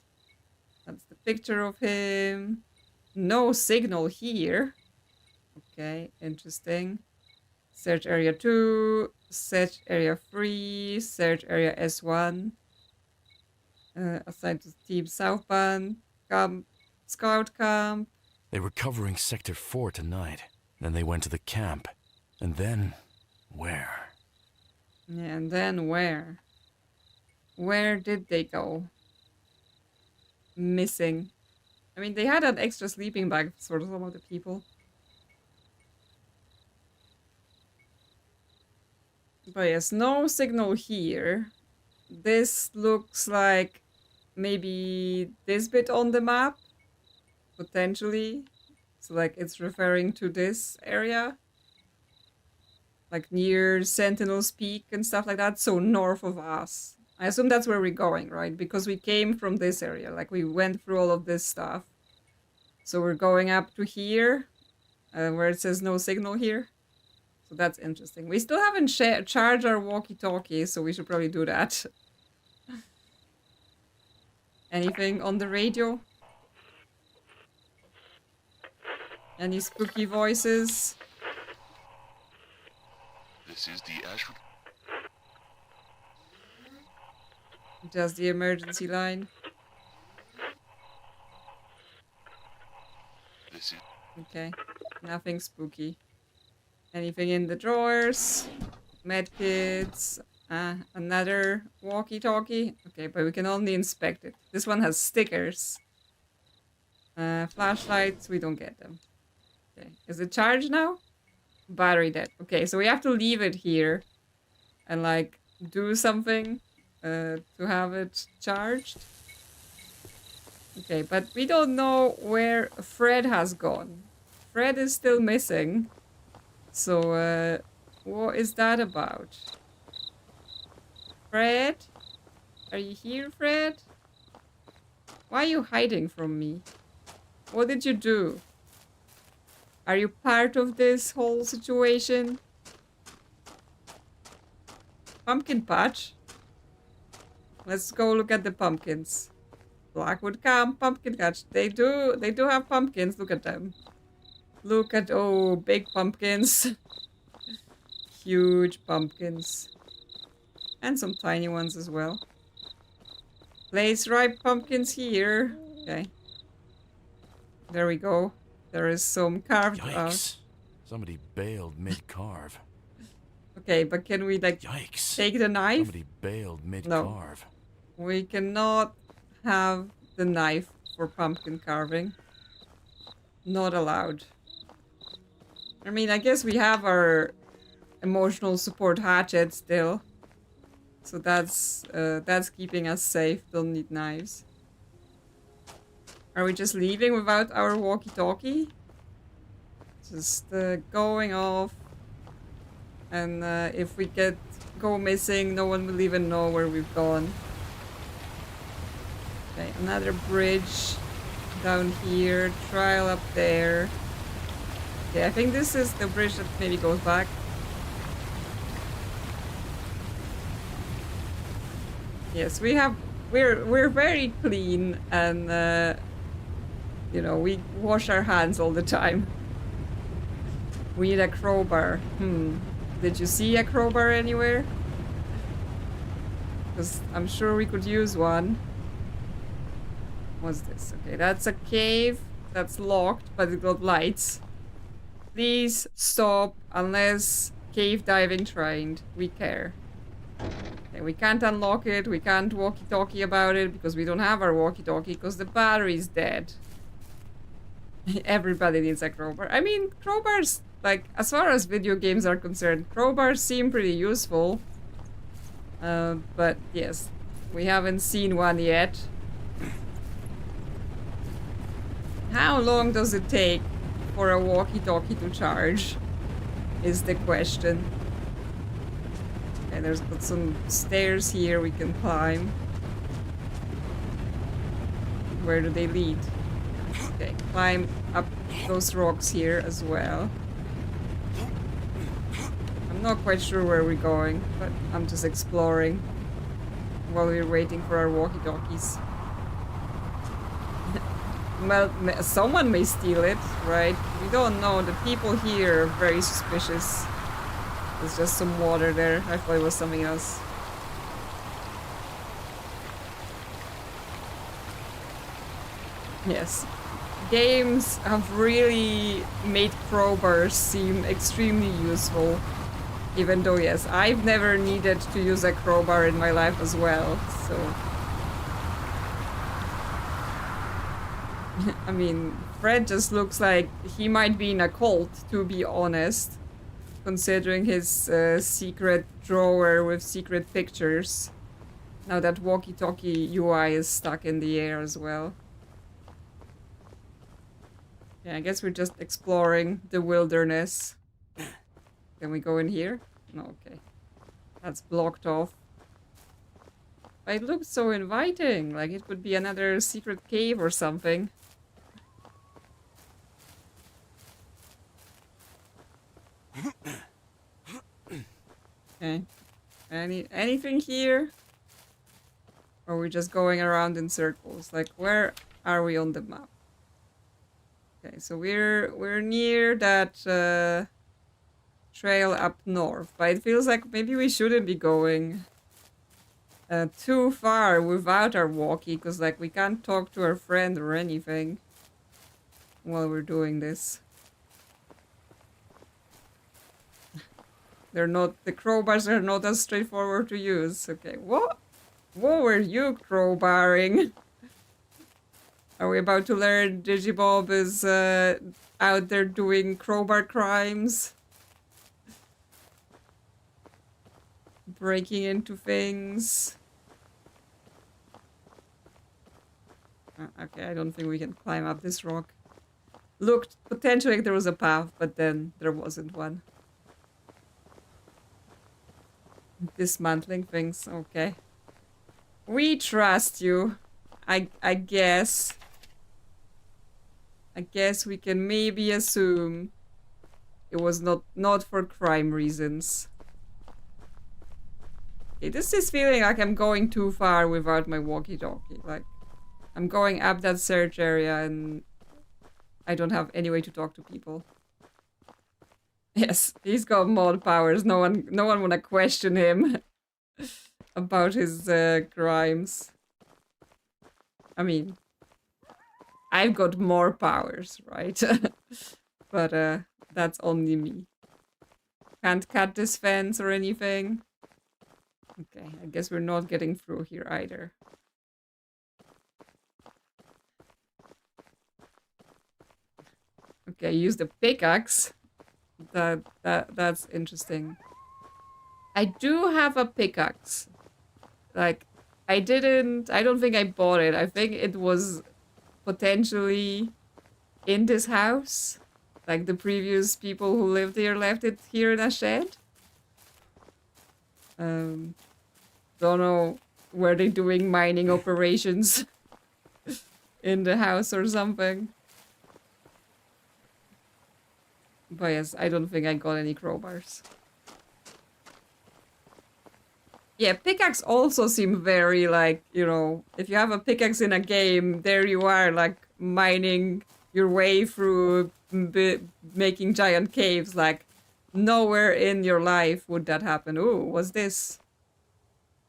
That's the picture of him. No signal here. Okay, interesting. Search area 2, search area 3, search area S1. Assigned to Team Southbound. Scout camp. They were covering Sector 4 tonight. Then they went to the camp. And then, where? Yeah, and then where? Where did they go? Missing. I mean, they had an extra sleeping bag for some of the people. But yes, no signal here. This looks like maybe this bit on the map, potentially. So like it's referring to this area. Like near Sentinel's Peak and stuff like that, so north of us. I assume that's where we're going, right? Because we came from this area, like we went through all of this stuff. So we're going up to here, where it says no signal here. So that's interesting. We still haven't charged our walkie-talkie, so we should probably do that. Anything on the radio? Any spooky voices? This is the Ashwood. Just the emergency line. This is. Okay, nothing spooky. Anything in the drawers? Medkits. Another walkie-talkie. Okay, but we can only inspect it. This one has stickers. Flashlights, we don't get them. Okay, is it charged now? Battery dead. Okay, so we have to leave it here and like do something to have it charged. Okay, but we don't know where Fred has gone. Fred is still missing. So, what is that about? Fred? Are you here, Fred? Why are you hiding from me? What did you do? Are you part of this whole situation? Pumpkin patch? Let's go look at the pumpkins. Blackwood Camp, pumpkin patch. They do have pumpkins. Look at them. Look at, oh, big pumpkins. Huge pumpkins. And some tiny ones as well. Place ripe pumpkins here. Okay. There we go. There is some carved out. Somebody bailed mid-carve. Okay, but can we like take the knife? Somebody bailed mid-carve. No. We cannot have the knife for pumpkin carving. Not allowed. I mean, I guess we have our emotional support hatchet still. So that's keeping us safe. Don't need knives. Are we just leaving without our walkie-talkie? Just going off. And if we go missing, no one will even know where we've gone. Okay, another bridge down here. Trial up there. Okay, I think this is the bridge that maybe goes back. Yes, we're very clean and you know, we wash our hands all the time. We need a crowbar. Did you see a crowbar anywhere? Because I'm sure we could use one. What's this? Okay, that's a cave. That's locked, but it got lights. Please stop unless cave diving trained. We care. Okay, we can't unlock it. We can't walkie-talkie about it because we don't have our walkie-talkie because the battery's dead. Everybody needs a crowbar. I mean, crowbars, like, as far as video games are concerned, crowbars seem pretty useful. But yes, we haven't seen one yet. How long does it take for a walkie-talkie to charge? Is the question. Okay, there's got some stairs here we can climb. Where do they lead? Okay, climb up those rocks here as well. I'm not quite sure where we're going, but I'm just exploring while we're waiting for our walkie-talkies. Well, someone may steal it, right? We don't know. The people here are very suspicious. There's just some water there. I thought it was something else. Yes. Games have really made crowbars seem extremely useful. Even though, yes, I've never needed to use a crowbar in my life as well, so... I mean, Fred just looks like he might be in a cult, to be honest. Considering his secret drawer with secret pictures. Now that walkie-talkie UI is stuck in the air as well. Yeah, I guess we're just exploring the wilderness. Can we go in here? No, okay. That's blocked off. But it looks so inviting, like it could be another secret cave or something. Okay. Anything here? Or are we just going around in circles? Like, where are we on the map? Okay, so we're near that trail up north, but it feels like maybe we shouldn't be going too far without our walkie, because like we can't talk to our friend or anything while we're doing this. The crowbars are not as straightforward to use. Okay, what were you crowbarring? Are we about to learn Digibob is out there doing crowbar crimes? Breaking into things. Okay, I don't think we can climb up this rock. Looked potentially like there was a path, but then there wasn't one. Dismantling things, okay. We trust you. I guess. I guess we can maybe assume it was not for crime reasons. Okay, this is feeling like I'm going too far without my walkie-talkie. Like, I'm going up that search area and I don't have any way to talk to people. Yes, he's got mod powers. No one wanna question him about his crimes. I mean, I've got more powers, right? But that's only me. Can't cut this fence or anything. Okay, I guess we're not getting through here either. Okay, use the pickaxe. That's interesting. I do have a pickaxe. Like, I don't think I bought it. I think it was potentially in this house. Like the previous people who lived here left it here in a shed. Don't know, were they doing mining operations in the house or something? But yes, I don't think I got any crowbars. Yeah, pickaxe also seem very like, you know, if you have a pickaxe in a game, there you are, like, mining your way through making giant caves. Like, nowhere in your life would that happen. Ooh, what's this?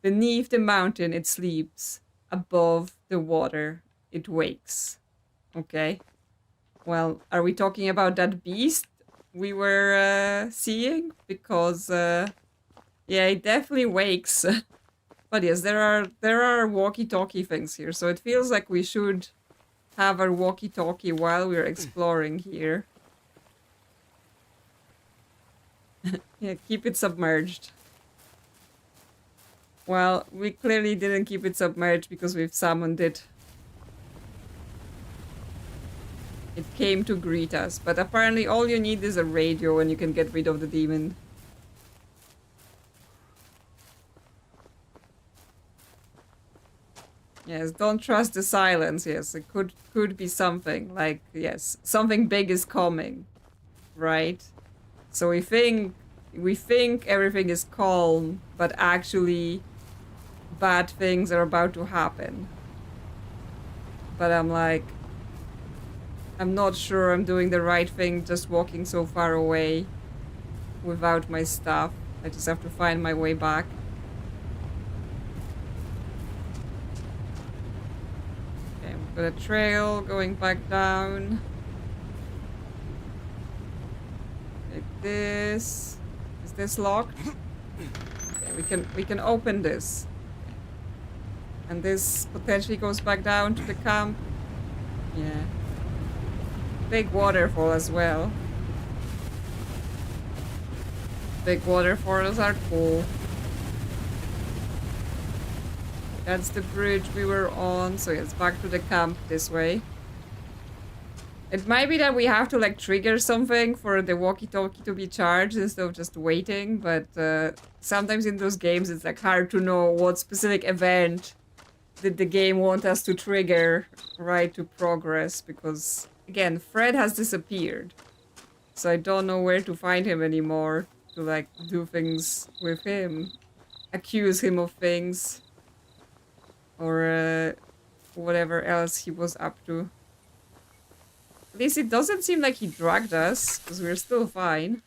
Beneath the mountain, it sleeps. Above the water, it wakes. Okay. Well, are we talking about that beast we were seeing? Because yeah, it definitely wakes. But yes, there are walkie-talkie things here, so it feels like we should have our walkie-talkie while we're exploring here. Yeah, keep it submerged. Well, we clearly didn't keep it submerged because we've summoned it. It came to greet us, but apparently all you need is a radio and you can get rid of the demon. Yes, don't trust the silence. Yes, it could be something. Like, yes, something big is coming. Right? So we think everything is calm, but actually bad things are about to happen. But I'm like, I'm not sure I'm doing the right thing just walking so far away without my stuff. I just have to find my way back. Okay, we've got a trail going back down. Like this. Is this locked? Okay, we can open this. And this potentially goes back down to the camp. Yeah. Big waterfall as well. Big waterfalls are cool. That's the bridge we were on. So yes, back to the camp this way. It might be that we have to like trigger something for the walkie-talkie to be charged instead of just waiting, but sometimes in those games it's like hard to know what specific event did the game want us to trigger, right, to progress, because again, Fred has disappeared. So I don't know where to find him anymore to like do things with him, accuse him of things, or whatever else he was up to. At least it doesn't seem like he dragged us, because we're still fine.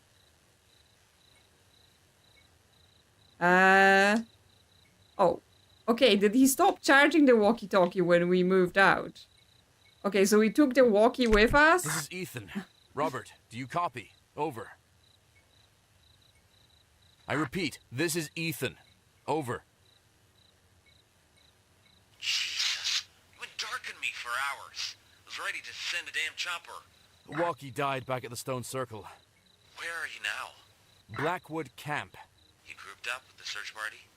Oh. Okay, did he stop charging the walkie-talkie when we moved out? Okay, so we took the walkie with us? This is Ethan. Robert, do you copy? Over. I repeat, this is Ethan. Over. Jesus, you would darken me for hours. I was ready to send a damn chopper. The walkie died back at the Stone Circle. Where are you now? Blackwood Camp. You grouped up with the search party?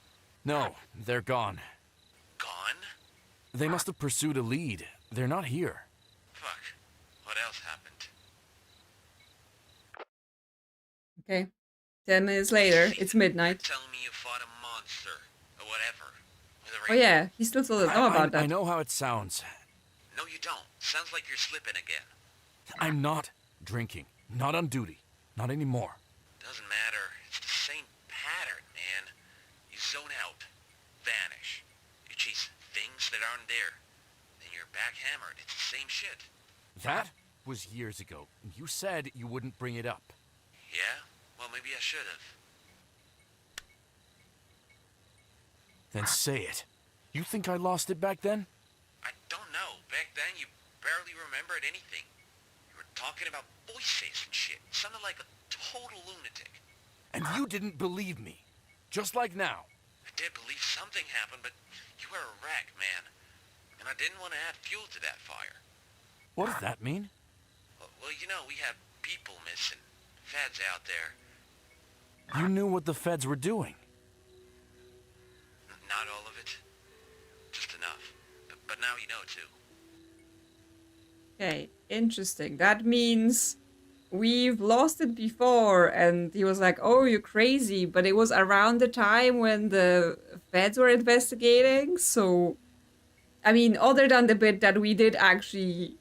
No, they're gone. Gone? They must have pursued a lead. They're not here. Fuck. What else happened? Okay. 10 minutes later, it's midnight. Telling me you fought a monster, or whatever. Oh yeah, he still doesn't know about that. I know how it sounds. No, you don't. Sounds like you're slipping again. I'm not drinking. Not on duty. Not anymore. Doesn't matter. It's the same pattern, man. You zone out. Vanish. You chase things that aren't there. Then you're backhammered. It's the same shit. That was years ago. You said you wouldn't bring it up. Yeah? Well, maybe I should have. Then say it. You think I lost it back then? I don't know. Back then, you barely remembered anything. You were talking about voices and shit. Sounded like a total lunatic. And you didn't believe me. Just like now. I did believe something happened, but you were a wreck, man. And I didn't want to add fuel to that fire. What does that mean? Well, you know, we have people missing. Feds out there. You knew what the feds were doing. Not all of it. Just enough. But now you know, too. Okay, interesting. That means we've lost it before, and he was like, oh, you're crazy, but it was around the time when the feds were investigating, so... I mean, other than the bit that we did actually...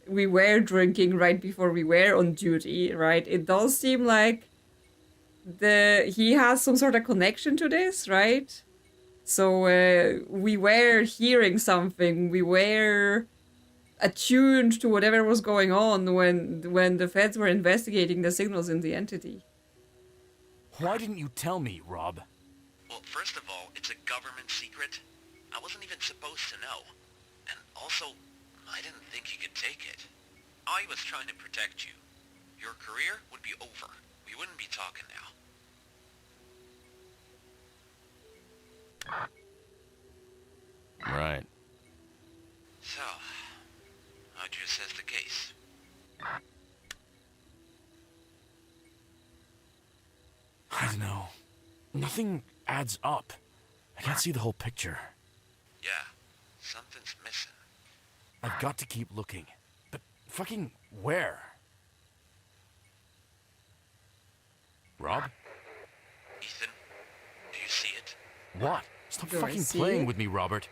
We were drinking right before we were on duty, right? It does seem like he has some sort of connection to this, right? So we were hearing something, we were attuned to whatever was going on when the feds were investigating the signals in the entity. Why didn't you tell me, Rob? Well, first of all, it's a government secret. I wasn't even supposed to know. And also, I didn't think you could take it. I was trying to protect you. Your career would be over. We wouldn't be talking now. Right. So, how'd you assess the case? I don't know. Nothing adds up. I can't see the whole picture. Yeah, something's missing. I've got to keep looking. But fucking where? Rob? Ethan, do you see it? What? Stop Do I fucking see playing it? with me, Robert.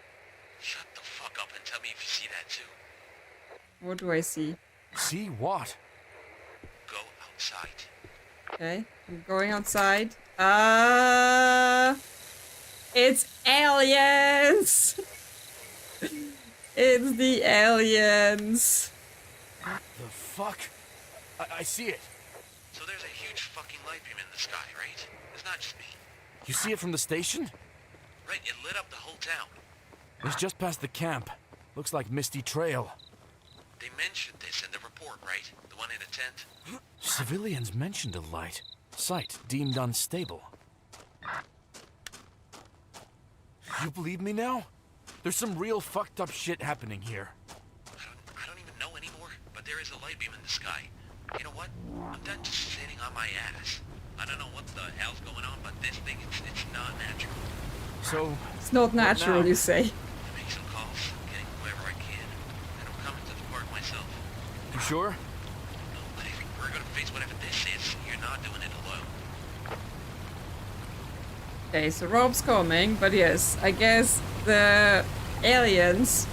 Shut the fuck up and tell me if you see that too. What do I see? See what? Go outside. Okay, I'm going outside. It's aliens! It's the aliens! The fuck? I see it. So there's a huge fucking light beam in the sky, right? It's not just me. You see it from the station? Right, it lit up the whole town. It's just past the camp. Looks like Misty Trail. They mentioned this in the report, right? The one in a tent? Civilians mentioned a light. Site deemed unstable. You believe me now? There's some real fucked up shit happening here. I don't even know anymore, but there is a light beam in the sky. You know what? I'm done just sitting on my ass. I don't know what the hell's going on, but this thing, it's not natural. So... It's not natural, now? you say. Make some calls, getting wherever I can. And I'm coming to the park myself. You sure? No, but if we're gonna face whatever this is, you're not doing it alone. Okay, so Rob's coming, but yes, I guess the aliens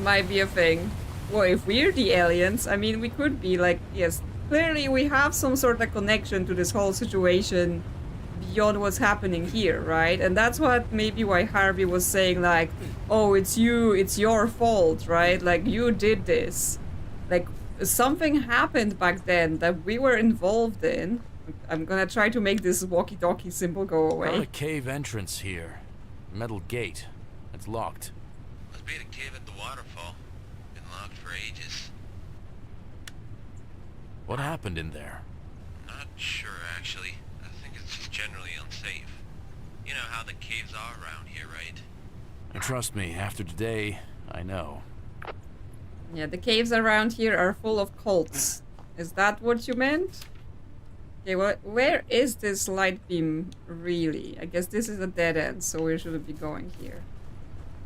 might be a thing. Well, if we're the aliens, I mean, we could be like, yes, clearly we have some sort of connection to this whole situation beyond what's happening here, right? And that's what maybe why Harvey was saying like, oh, it's you, it's your fault, right? Like, you did this. Like, something happened back then that we were involved in. I'm gonna try to make this walkie-talkie symbol go away. Found a cave entrance here. Metal gate. It's locked. Must be the cave at the waterfall. Been locked for ages. What happened in there? Not sure, actually. I think it's just generally unsafe. You know how the caves are around here, right? And trust me, after today, I know. Yeah, the caves around here are full of cults. Is that what you meant? Okay, well, where is this light beam really? I guess this is a dead end, so we shouldn't be going here.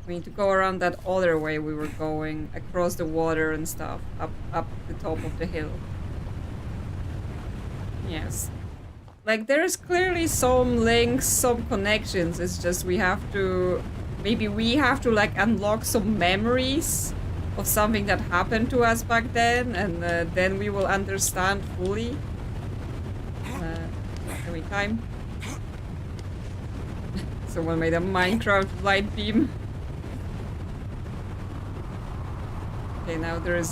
We need to go around that other way we were going, across the water and stuff, up the top of the hill. Yes. Like, there's clearly some links, some connections, it's just we have to... Maybe we have to, like, unlock some memories of something that happened to us back then, and then we will understand fully. Every time. Someone made a Minecraft light beam. Okay, now there is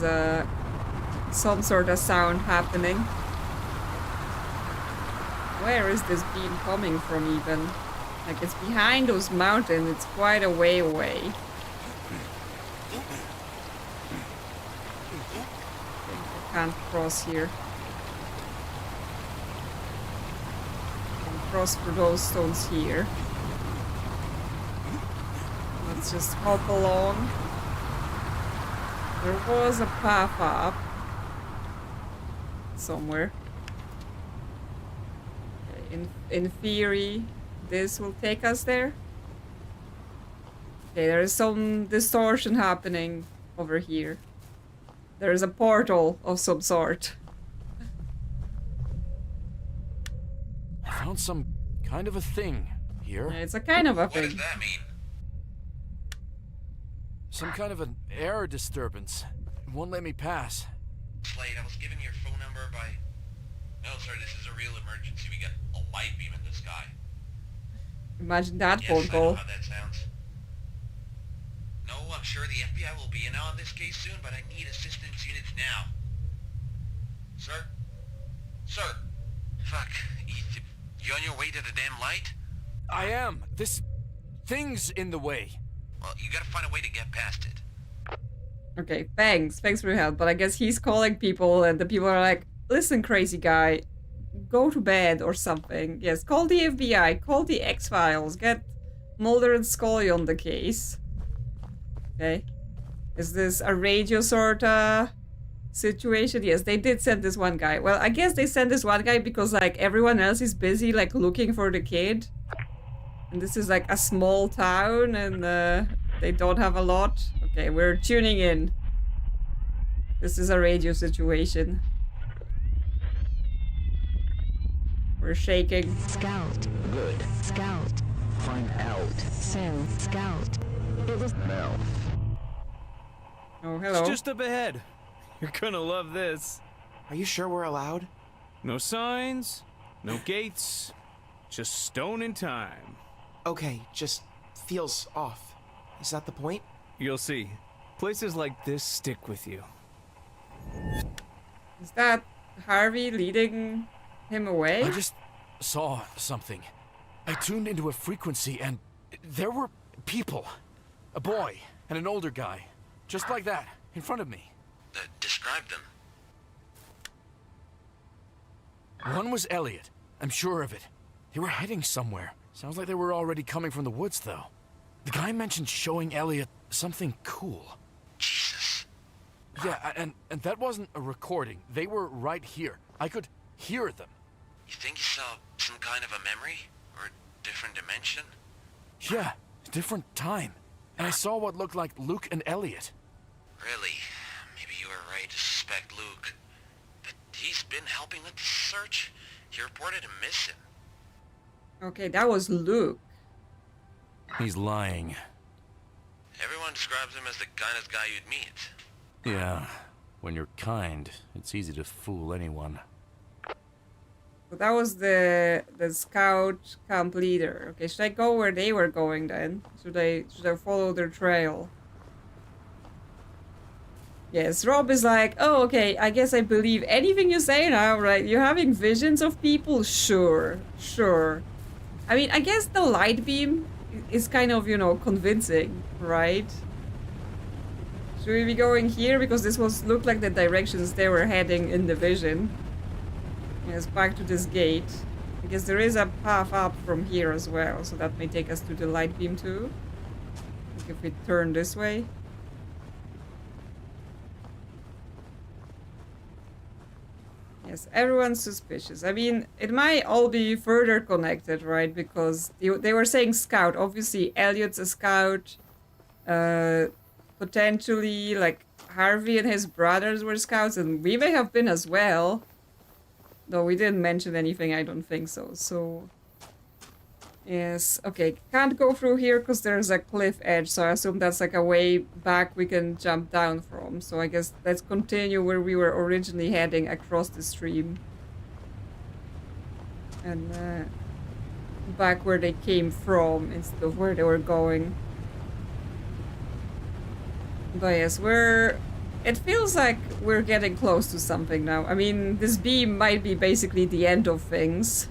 some sort of sound happening. Where is this beam coming from even? Like, it's behind those mountains, it's quite a way away. Okay, I can't cross here. Cross through those stones here. Let's just hop along. There was a path up somewhere. Okay, in theory, this will take us there. Okay, there is some distortion happening over here. There is a portal of some sort. I found some kind of a thing here. Yeah, it's a kind of a thing. What does that mean? Some kind of an air disturbance. It won't let me pass. Slade, I was given your phone number by... No, sir, this is a real emergency. We got a light beam in the sky. Imagine that Yes, phone I know call. how that sounds. No, I'm sure the FBI will be in on this case soon, but I need assistance units now. Sir? Sir? Fuck. You on your way to the damn light? I am. This thing's in the way. Well, you gotta find a way to get past it. Okay, thanks for your help, but I guess he's calling people and the people are like, listen, crazy guy, go to bed or something. Yes, call the FBI, call the X-Files, get Mulder and Scully on the case. Okay. Is this a radio sorta situation? Yes, they did send this one guy. Well, I guess they sent this one guy because, like, everyone else is busy, like, looking for the kid. And this is, like, a small town and they don't have a lot. Okay, we're tuning in. This is a radio situation. We're shaking. Scout. Good. Scout. Find out. Send. Scout. It was Now. Oh, hello. It's just up ahead. You're gonna love this. Are you sure we're allowed? No signs, no gates, just stone and time. Okay, just feels off. Is that the point? You'll see. Places like this stick with you. Is that Harvey leading him away? I just saw something. I tuned into a frequency and there were people. A boy and an older guy. Just like that, in front of me. Describe them. One was Elliot. I'm sure of it. They were heading somewhere. Sounds like they were already coming from the woods, though. The guy mentioned showing Elliot something cool. Jesus. Yeah, and that wasn't a recording. They were right here. I could hear them. You think you saw some kind of a memory? Or a different dimension? Yeah, different time. And I saw what looked like Luke and Elliot. Really? Maybe you were right to suspect Luke. But he's been helping with the search. He reported him missing. Okay, that was Luke. He's lying. Everyone describes him as the kindest guy you'd meet. Yeah, when you're kind, it's easy to fool anyone. So that was the scout camp leader. Okay, should I go where they were going then? Should I follow their trail? Yes, Rob is like, oh, okay, I guess I believe anything you say now, right? You're having visions of people? Sure, sure. I mean, I guess the light beam is kind of, you know, convincing, right? Should we be going here? Because this looked like the directions they were heading in the vision. Yes, back to this gate. I guess there is a path up from here as well, so that may take us to the light beam too. Like if we turn this way. Yes, everyone's suspicious. I mean, it might all be further connected, right? Because they were saying scout. Obviously, Elliot's a scout. Potentially, like, Harvey and his brothers were scouts, and we may have been as well. Though we didn't mention anything, I don't think so. So, yes. Okay, can't go through here because there's a cliff edge, so I assume that's like a way back we can jump down from. So I guess let's continue where we were originally heading across the stream. And back where they came from instead of where they were going. But yes, it feels like we're getting close to something now. I mean, this beam might be basically the end of things.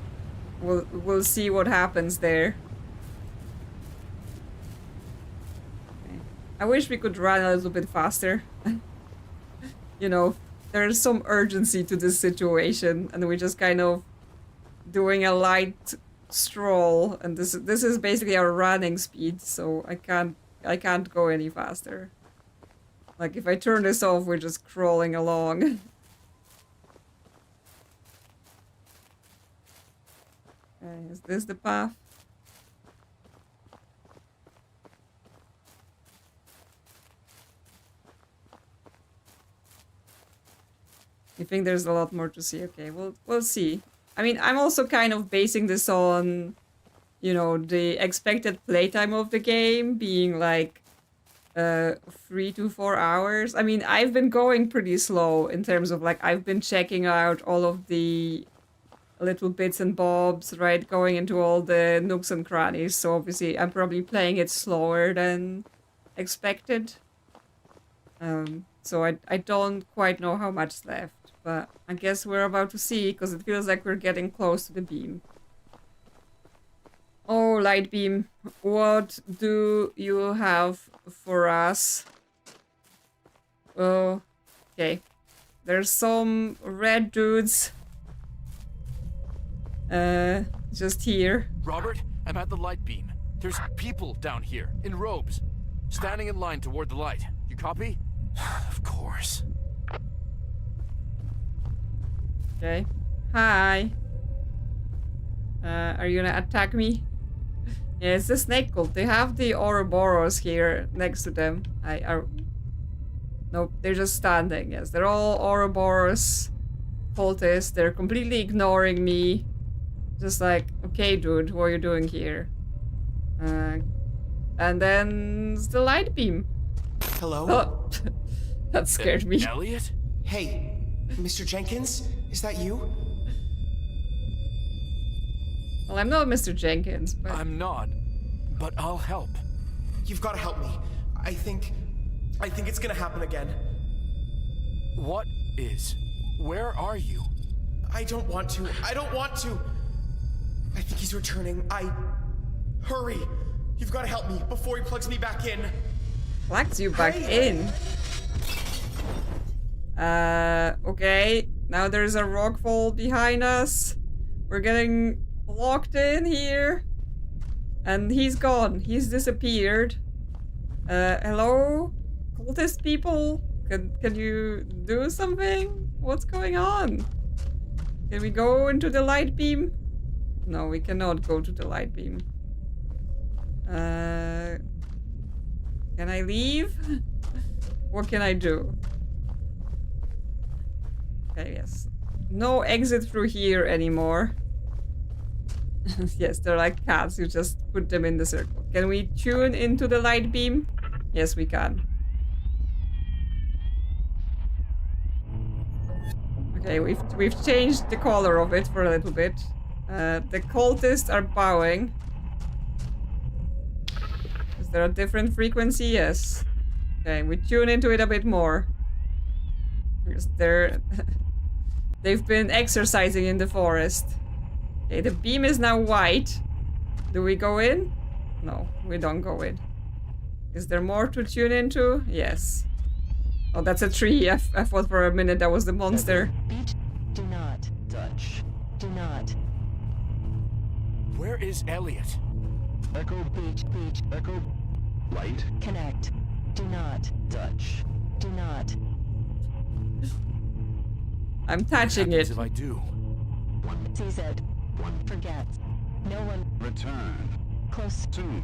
We'll see what happens there. Okay. I wish we could run a little bit faster. You know, there's some urgency to this situation, and we're just kind of doing a light stroll, and this is basically our running speed, so I can't go any faster. Like, if I turn this off, we're just crawling along. Is this the path? You think there's a lot more to see? Okay, we'll see. I mean, I'm also kind of basing this on, you know, the expected playtime of the game being like 3 to 4 hours. I mean, I've been going pretty slow in terms of like I've been checking out all of the little bits and bobs, right? Going into all the nooks and crannies. So obviously I'm probably playing it slower than expected. So I don't quite know how much left, but I guess we're about to see because it feels like we're getting close to the beam. Oh, light beam, what do you have for us? Oh, okay. There's some red dudes. Just here. Robert, I'm at the light beam. There's people down here, in robes, standing in line toward the light. You copy? Of course. Okay. Hi. Are you gonna attack me? Yeah, it's the snake cult. They have the Ouroboros here next to them. Nope, they're just standing. Yes, they're all Ouroboros cultists. They're completely ignoring me. Just like, okay, dude, what are you doing here? And then it's the light beam. Hello? Oh, that scared me. Elliot? Hey, Mr. Jenkins? Is that you? Well, I'm not Mr. Jenkins, but... I'm not, but I'll help. You've got to help me. I think it's gonna happen again. What is? Where are you? I don't want to. I think he's returning. Hurry! You've got to help me before he plugs me back in. Plugs you back in? Okay. Now there's a rock fall behind us. We're getting locked in here. And he's gone. He's disappeared. Hello? Cultist people? Can you do something? What's going on? Can we go into the light beam? No, we cannot go to the light beam. Can I leave? What can I do? Okay, yes. No exit through here anymore. Yes, they're like cats. You just put them in the circle. Can we tune into the light beam? Yes, we can. Okay, we've changed the color of it for a little bit. The cultists are bowing. Is there a different frequency? Yes. Okay, we tune into it a bit more. Because they've been exercising in the forest. Okay, the beam is now white. Do we go in? No, we don't go in. Is there more to tune into? Yes. Oh, that's a tree. I thought for a minute that was the monster. Do not touch. Do not. Where is Elliot? Echo beach, echo light. Connect. Do not touch. Do not. I'm touching it. If I do? CZ. Forget. No one. Return. Close. Soon.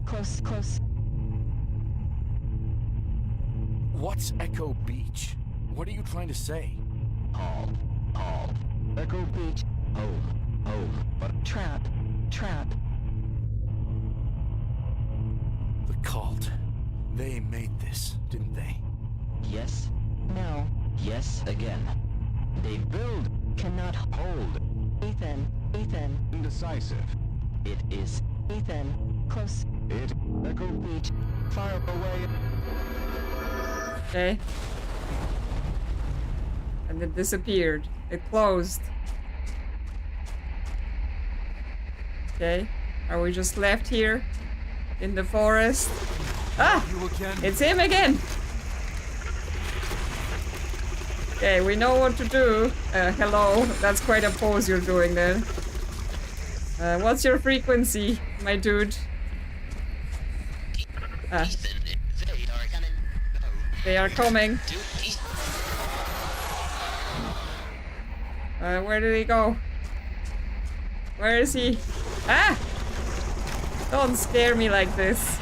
Close. What's Echo Beach? What are you trying to say? Hall. Echo beach. Home. But Trap. The cult. They made this, didn't they? yes. No. Yes again. They build. Cannot. Hold. Ethan. Indecisive. It is. Ethan. Close. It. Echo beach. Far away. Okay. And it disappeared. It closed. Okay. Are we just left here? In the forest? Ah! You again? It's him again! Okay, we know what to do. Hello. That's quite a pose you're doing there. What's your frequency, my dude? Ah. They are coming. Where did he go? Where is he? Ah! Don't scare me like this.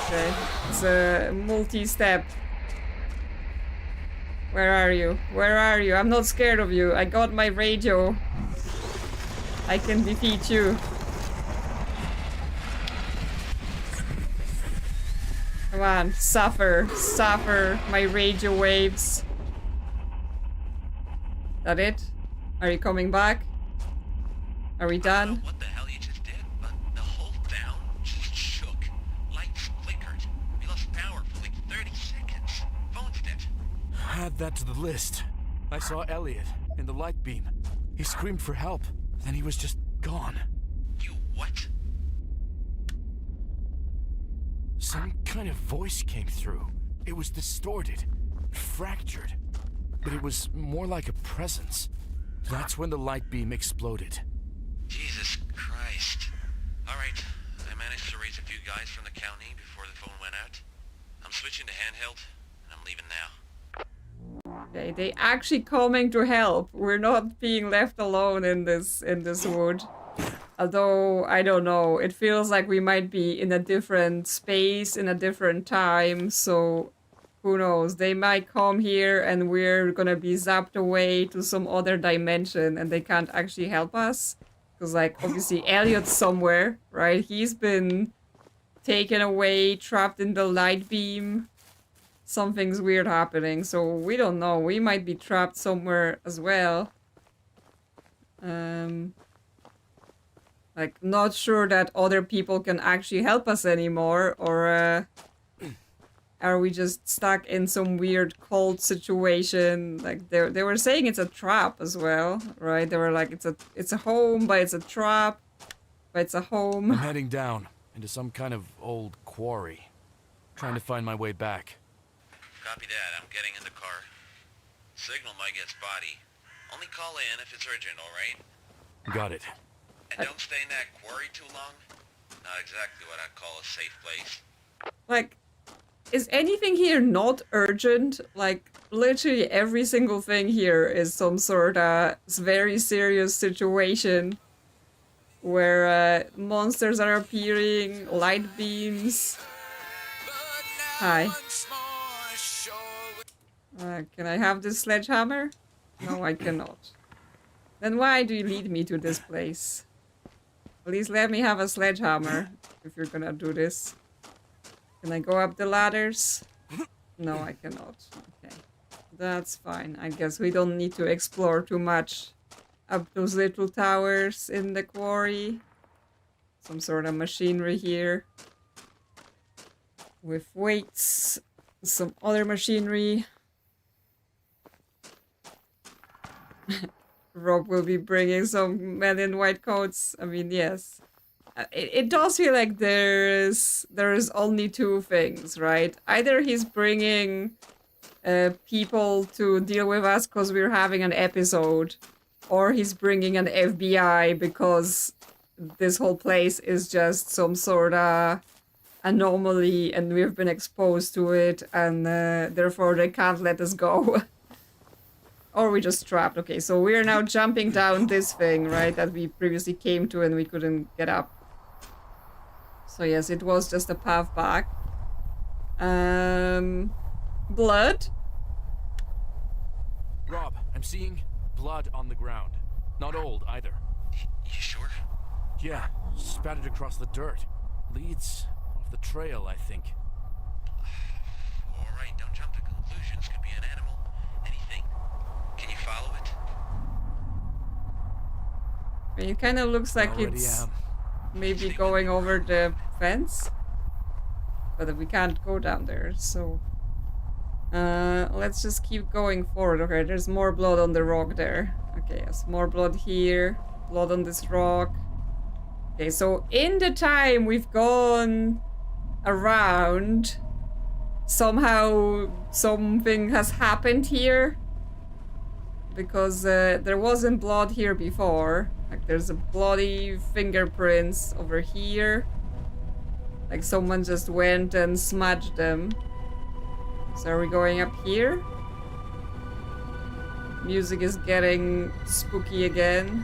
Okay, it's a multi-step. Where are you? Where are you? I'm not scared of you. I got my radio. I can defeat you. Come on, suffer my radio waves. That it? Are you coming back? Are we done? I don't know what the hell you just did, but the whole town just shook. Lights flickered. We lost power for like 30 seconds. Phone's dead. Add that to the list. I saw Elliot in the light beam. He screamed for help. Then he was just gone. You what? Some kind of voice came through. It was distorted, fractured, but it was more like a presence. That's when the light beam exploded. Jesus Christ. Alright, I managed to reach a few guys from the county before the phone went out. I'm switching to handheld, and I'm leaving now. Okay, they actually coming to help. We're not being left alone in this wood. Although, I don't know, it feels like we might be in a different space, in a different time, so who knows? They might come here and we're gonna be zapped away to some other dimension and they can't actually help us. Because, like, obviously Elliot's somewhere, right? He's been taken away, trapped in the light beam. Something's weird happening, so we don't know. We might be trapped somewhere as well. Like, not sure that other people can actually help us anymore, or are we just stuck in some weird cult situation? Like, they were saying it's a trap as well, right? They were like, it's a home, but it's a trap, but it's a home. I'm heading down into some kind of old quarry, trying to find my way back. Copy that, I'm getting in the car. Signal might get spotty. Only call in if it's urgent, alright? Got it. And don't stay in that quarry too long. Not exactly what I'd call a safe place. Like, is anything here not urgent? Like literally every single thing here is some sort of very serious situation where monsters are appearing, light beams. Hi. Can I have this sledgehammer? No, I cannot. Then why do you lead me to this place? Please let me have a sledgehammer if you're gonna do this. Can I go up the ladders? No, I cannot. Okay. That's fine. I guess we don't need to explore too much up those little towers in the quarry. Some sort of machinery here. With weights. Some other machinery. Rob will be bringing some men in white coats. I mean, yes. It does feel like there's only two things, right? Either he's bringing people to deal with us because we're having an episode, or he's bringing an FBI because this whole place is just some sort of anomaly and we've been exposed to it and therefore they can't let us go. Or we just trapped. Okay, so we're now jumping down this thing, right, that we previously came to and we couldn't get up. So yes, it was just a path back. Blood? Rob, I'm seeing blood on the ground. Not old, either. You sure? Yeah, spattered across the dirt. Leads off the trail, I think. Alright, don't jump to conclusions. Could be an animal, anything. Can you follow it? It kind of looks like it's maybe going over the fence. But we can't go down there, so... let's just keep going forward. Okay, there's more blood on the rock there. Okay, yes, more blood here. Blood on this rock. Okay, so in the time we've gone around, somehow something has happened here. Because there wasn't blood here before. Like, there's a bloody fingerprints over here. Like, someone just went and smudged them. So are we going up here? Music is getting spooky again.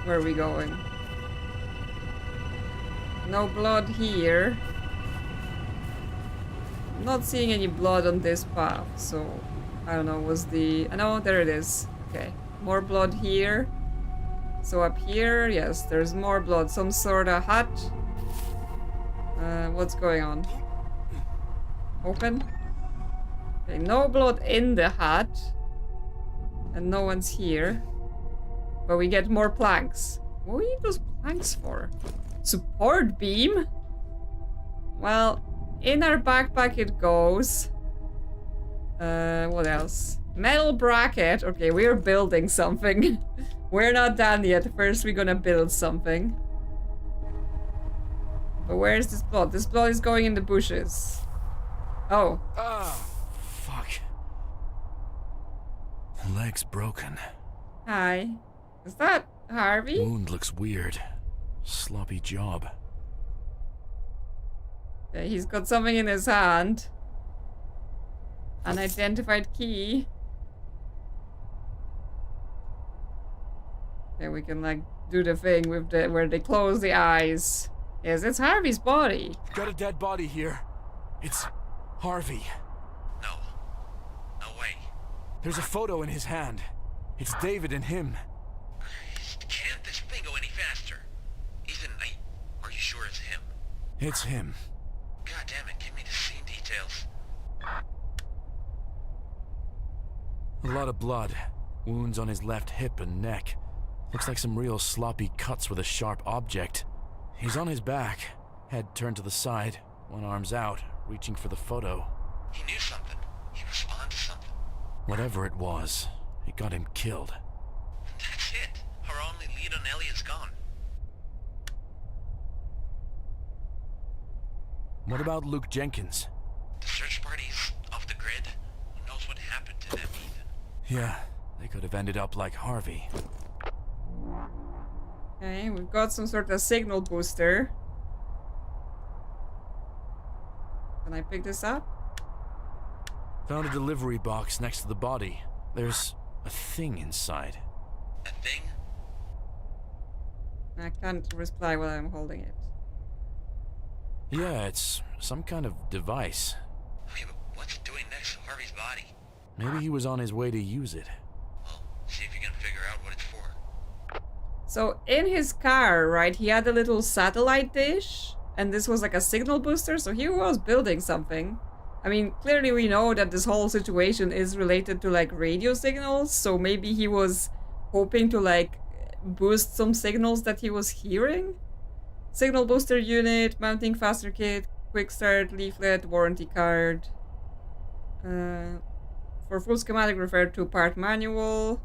Where are we going? No blood here. I'm not seeing any blood on this path, so I don't know, was the... no, there it is. Okay, more blood here. So up here, yes, there's more blood. Some sort of hut. What's going on? Open? Okay, no blood in the hut. And no one's here. But we get more planks. What do we need those planks for? Support beam? Well, in our backpack it goes. What else? Metal bracket. Okay, we're building something. We're not done yet. First we're gonna build something. But where's this blood? This blood is going in the bushes. Oh. Oh, fuck. Leg's broken. Hi. Is that Harvey? Wound looks weird. Sloppy job. Okay, he's got something in his hand. Unidentified key. Okay, we can like do the thing with the where they close the eyes. Yes, it's Harvey's body. Got a dead body here. It's Harvey. No. No way. There's a photo in his hand. It's David and him. Can't this thing go any faster? Ethan, are you sure it's him? It's him. God damn it, give me the scene details. A lot of blood. Wounds on his left hip and neck. Looks like some real sloppy cuts with a sharp object. He's on his back, head turned to the side, one arm's out, reaching for the photo. He knew something. He was on to something. Whatever it was, it got him killed. That's it. Our only lead on Elliot's gone. What about Luke Jenkins? The search party's off the grid. Who knows what happened to them, Ethan? Yeah, they could have ended up like Harvey. Okay, we've got some sort of signal booster. Can I pick this up? Found a delivery box next to the body. There's a thing inside. A thing? I can't reply while I'm holding it. Yeah, it's some kind of device. Hey, but what's it doing next to Harvey's body? Maybe he was on his way to use it. Well, see if you can figure out what it's for. So in his car, right, he had a little satellite dish, and this was like a signal booster, so he was building something. I mean, clearly we know that this whole situation is related to like radio signals, so maybe he was hoping to like boost some signals that he was hearing. Signal booster unit, mounting faster kit, quick start, leaflet, warranty card. For full schematic, refer to part manual.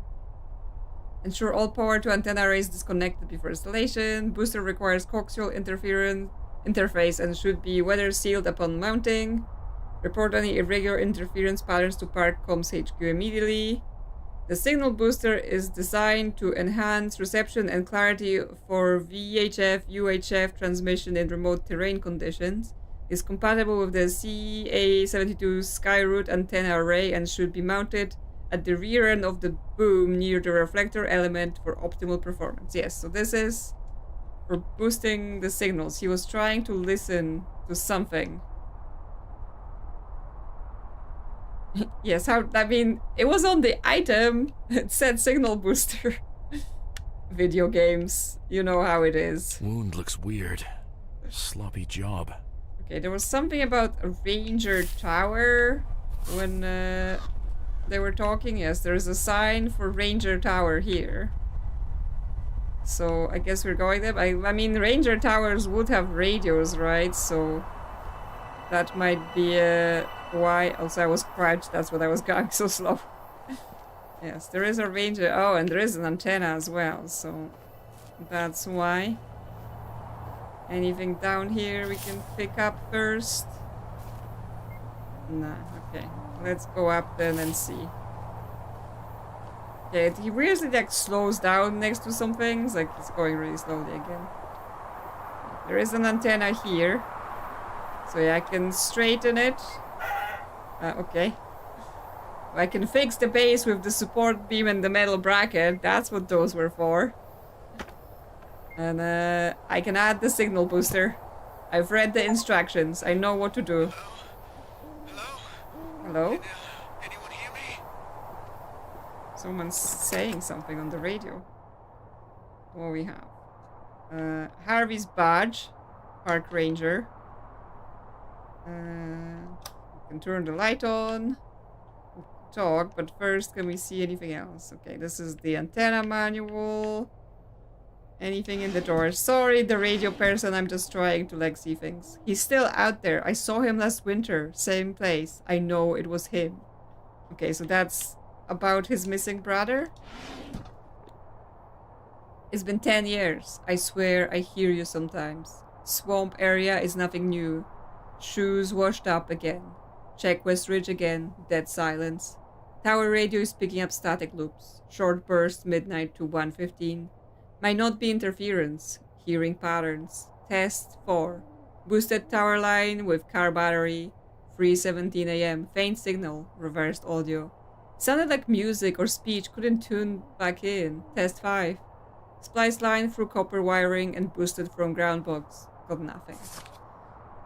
Ensure all power to antenna array is disconnected before installation. Booster requires coaxial interface and should be weather sealed upon mounting. Report any irregular interference patterns to Park Comms HQ immediately. The signal booster is designed to enhance reception and clarity for VHF, UHF transmission in remote terrain conditions. Is compatible with the CA72 Skyroot antenna array and should be mounted at the rear end of the boom near the reflector element for optimal performance. Yes, so this is for boosting the signals. He was trying to listen to something. Yes, how, I mean, it was on the item. It said signal booster. Video games, you know how it is. Wound looks weird. Sloppy job. Okay, there was something about a ranger tower when they were talking. Yes, there's a sign for ranger tower here. So I guess we're going there. I mean, ranger towers would have radios, right? So that might be why. Also, I was crouched. That's what I was going so slow. Yes, there is a ranger. Oh, and there is an antenna as well. So that's why. Anything down here we can pick up first? Nah, okay. Let's go up then and see. Okay, he weirdly like slows down next to some things. Like it's going really slowly again. There is an antenna here. So yeah, I can straighten it. Okay. I can fix the base with the support beam and the metal bracket. That's what those were for. And I can add the signal booster. I've read the instructions. I know what to do. Hello? Anyone hear me? Someone's saying something on the radio. What do we have? Harvey's badge. Park Ranger. Can turn the light on. Talk, but first can we see anything else? Okay, this is the antenna manual. Anything in the door? Sorry, the radio person, I'm just trying to like see things. He's still out there. I saw him last winter. Same place. I know it was him. Okay, so that's about his missing brother. It's been 10 years. I swear I hear you sometimes. Swamp area is nothing new. Shoes washed up again. Check West Ridge again. Dead silence. Tower radio is picking up static loops. Short burst midnight to 1:15. Might not be interference. Hearing patterns. Test 4. Boosted tower line with car battery. 3:17 AM. Faint signal. Reversed audio. Sounded like music or speech. Couldn't tune back in. Test 5. Splice line through copper wiring and boosted from ground box. Got nothing.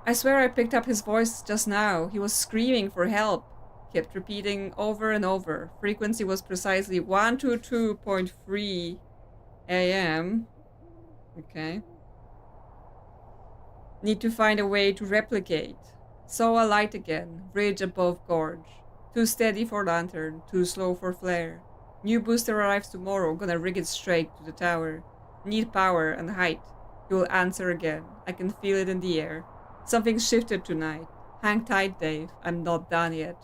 I swear I picked up his voice just now. He was screaming for help. Kept repeating over and over. Frequency was precisely 122.3 AM. Okay. Need to find a way to replicate. Saw a light again. Ridge above gorge. Too steady for lantern. Too slow for flare. New booster arrives tomorrow. Gonna rig it straight to the tower. Need power and height. He will answer again. I can feel it in the air. Something shifted tonight. Hang tight, Dave. I'm not done yet.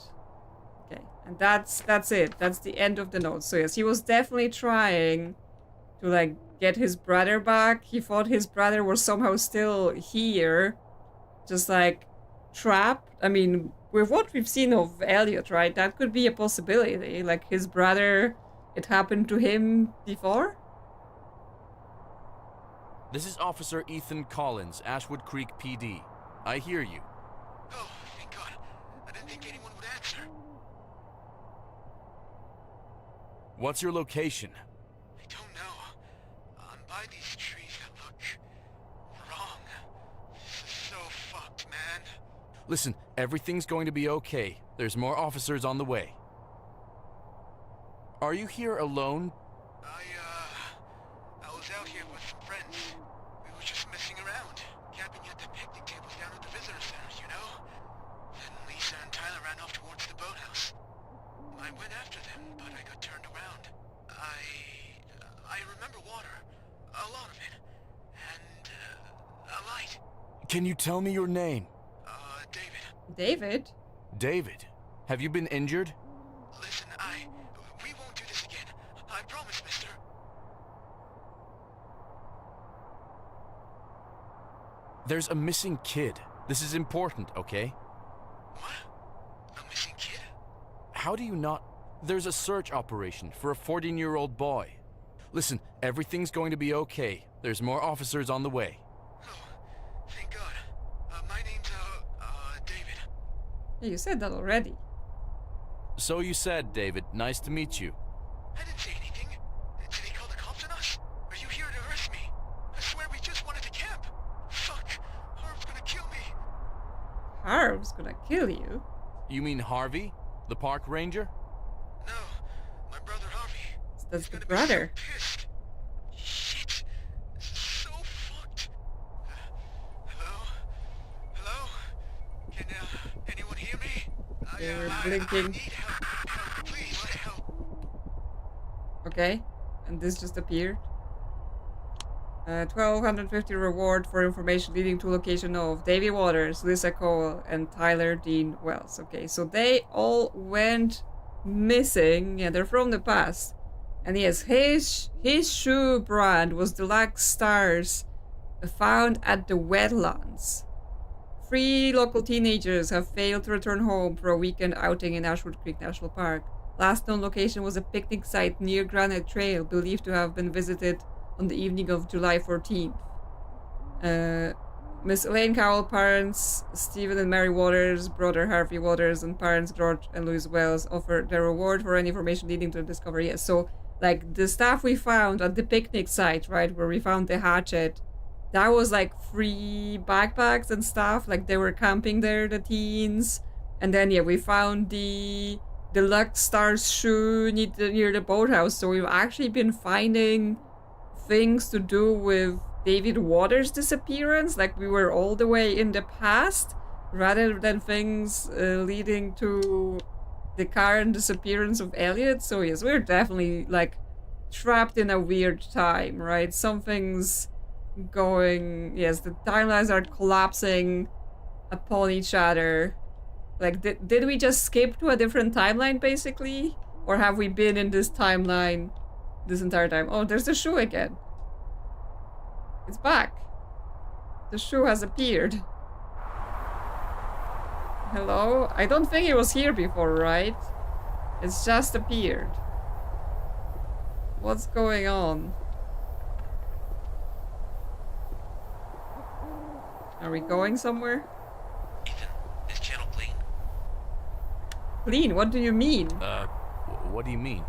Okay, and that's it. That's the end of the note. So yes, he was definitely trying to like get his brother back. He thought his brother was somehow still here, just like trapped. I mean, with what we've seen of Elliot, right? That could be a possibility. Like his brother, it happened to him before. This is Officer Ethan Collins, Ashwood Creek PD. I hear you. Oh, thank What's your location? I don't know. I'm by these trees that look wrong. This is so fucked, man. Listen, everything's going to be okay. There's more officers on the way. Are you here alone? I was out here with some friends. We were just messing around, camping at the picnic tables down at the visitor center, you know? Then Lisa and Tyler ran off towards the boathouse. I went after them, but I got turned around. I remember water. A lot of it. And, a light. Can you tell me your name? David. David? David. Have you been injured? Listen, we won't do this again. I promise, mister. There's a missing kid. This is important, okay? What? A missing kid? How do you not... There's a search operation for a 14-year-old boy. Listen, everything's going to be okay. There's more officers on the way. Oh, thank God. My name's, David. Yeah, you said that already. So you said, David. Nice to meet you. I didn't say anything. Did they call the cops on us? Are you here to arrest me? I swear we just wanted to camp. Fuck. Harv's gonna kill me. Harv's gonna kill you? You mean Harvey? The park ranger? No, my brother Harvey. That's the brother. Pissed. Shit. This is so fucked. Hello? Hello? Can anyone hear me? They were I blinking. need help. Help, please, help. Okay, and this just appeared. 1250 reward for information leading to location of Davy Waters, Lisa Cole, and Tyler Dean Wells. Okay, so they all went missing. Yeah, they're from the past. And yes, his shoe brand was Deluxe Stars, found at the wetlands. 3 local teenagers have failed to return home for a weekend outing in Ashwood Creek National Park. Last known location was a picnic site near Granite Trail, believed to have been visited on the evening of July 14th. Miss Elaine Cowell, parents Stephen and Mary Waters, brother Harvey Waters, and parents George and Louise Wells offered their reward for any information leading to the discovery. Yes, so like the stuff we found at the picnic site, right, where we found the hatchet, that was like free backpacks and stuff. Like they were camping there, the teens. And then yeah, we found the Deluxe Stars shoe near the boathouse. So we've actually been finding things to do with David Waters' disappearance. Like we were all the way in the past, rather than things leading to the current disappearance of Elliot. So yes, we're definitely like trapped in a weird time, right? Something's going, yes, the timelines are collapsing upon each other. Like did we just skip to a different timeline basically, or have we been in this timeline this entire time? Oh, there's the shoe again. It's back. The shoe has appeared. Hello? I don't think it was here before, right? It's just appeared. What's going on? Are we going somewhere? Ethan, is channel clean? Clean? What do you mean? What do you mean?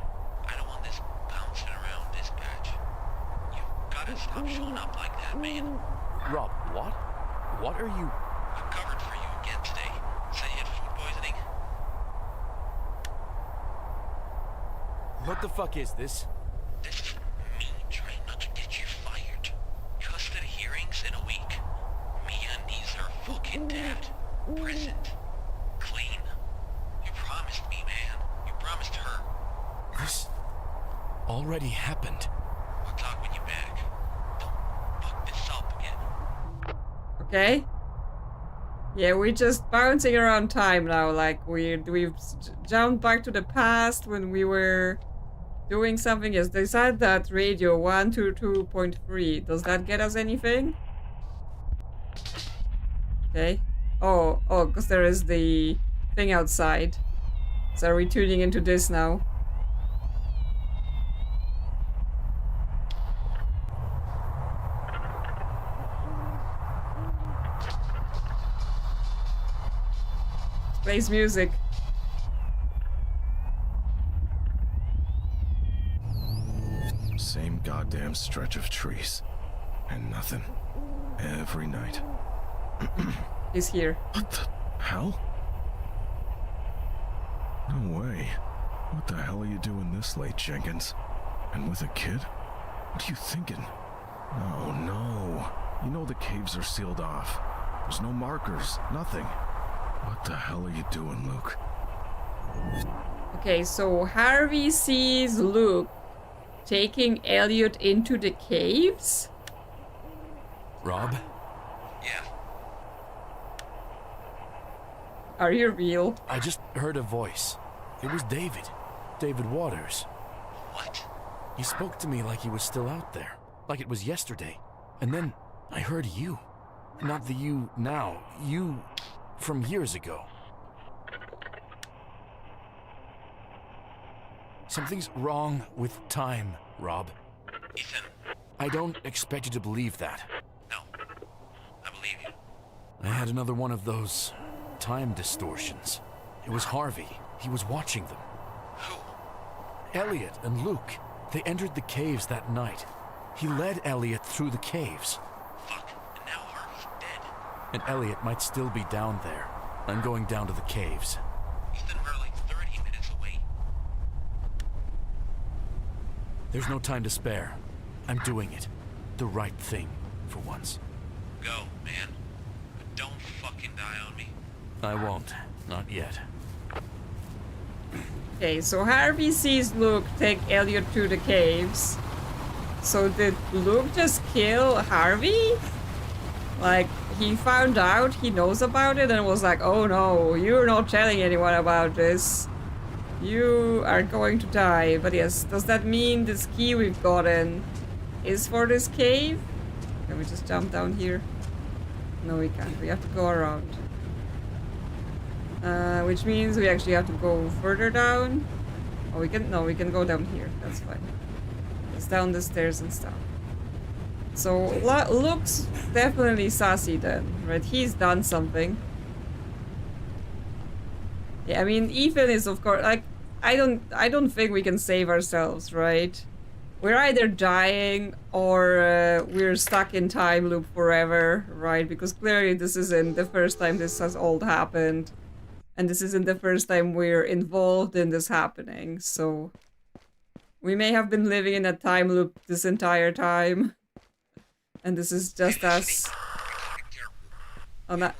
I don't want this bouncing around dispatch. You've gotta stop showing up like that, man. Rob, what? What are you... I covered for you again today. Say you had food poisoning? What the fuck is this? This is me trying not to get you fired. Custody hearings in a week. Mia needs her fucking dad. Present. Clean. You promised me, man. You promised her. This already happened. We'll talk when you're back. Don't fuck this up again. Okay. Yeah, we're just bouncing around time now. Like we've jumped back to the past when we were doing something. Yes, they said that radio 122.3. Does that get us anything? Okay. Oh, because there is the thing outside. So are we tuning into this now? Plays music. Same goddamn stretch of trees. And nothing. Every night. He's here. What the hell? No way. What the hell are you doing this late, Jenkins? And with a kid? What are you thinking? No, no. You know the caves are sealed off. There's no markers, nothing. What the hell are you doing, Luke? Okay, so Harvey sees Luke taking Elliot into the caves? Rob? Yeah. Are you real? I just heard a voice. It was David. David Waters. What? He spoke to me like he was still out there. Like it was yesterday. And then I heard you. Not the you now. You from years ago. Something's wrong with time, Rob. Ethan. I don't expect you to believe that. No. I believe you. I had another one of those time distortions. It was Harvey. He was watching them. Who? Elliot and Luke. They entered the caves that night. He led Elliot through the caves. Fuck. And now Harvey's dead. And Elliot might still be down there. I'm going down to the caves. Ethan, we're like 30 minutes away. There's no time to spare. I'm doing it. The right thing, for once. Go, man. But don't fucking die on me. I won't. Not yet. Okay, so Harvey sees Luke take Elliot to the caves. So did Luke just kill Harvey? Like, he found out, he knows about it, and was like, oh no, you're not telling anyone about this. You are going to die. But yes, does that mean this key we've gotten is for this cave? Can we just jump down here? No, we can't. We have to go around. Which means we actually have to go further down. Oh, we can go down here. That's fine. It's down the stairs and stuff. So Luke's definitely sassy then, right? He's done something. Yeah, I mean, Ethan is of course like I don't think we can save ourselves, right? We're either dying or we're stuck in time loop forever, right? Because clearly this isn't the first time this has all happened. And this isn't the first time we're involved in this happening, so... We may have been living in a time loop this entire time. And this is just us... on that...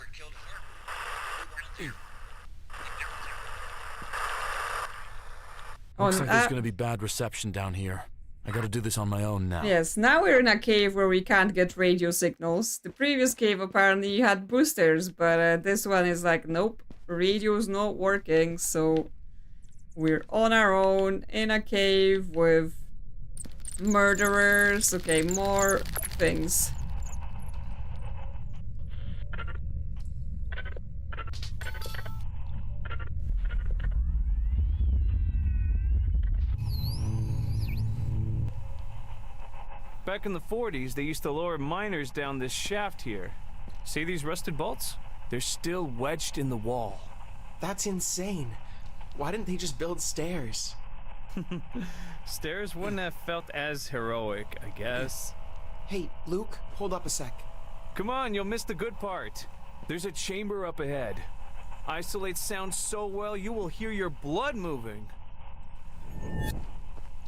Looks like there's gonna be bad reception down here. I gotta do this on my own now. Yes, now we're in a cave where we can't get radio signals. The previous cave apparently had boosters, but this one is like, nope. Radio's not working, so we're on our own in a cave with murderers. Okay, more things. Back in the 40s, they used to lower miners down this shaft here. See these rusted bolts? They're still wedged in the wall. That's insane. Why didn't they just build stairs? Stairs wouldn't have felt as heroic, I guess. Hey, Luke, hold up a sec. Come on, you'll miss the good part. There's a chamber up ahead. Isolates sound so well, you will hear your blood moving.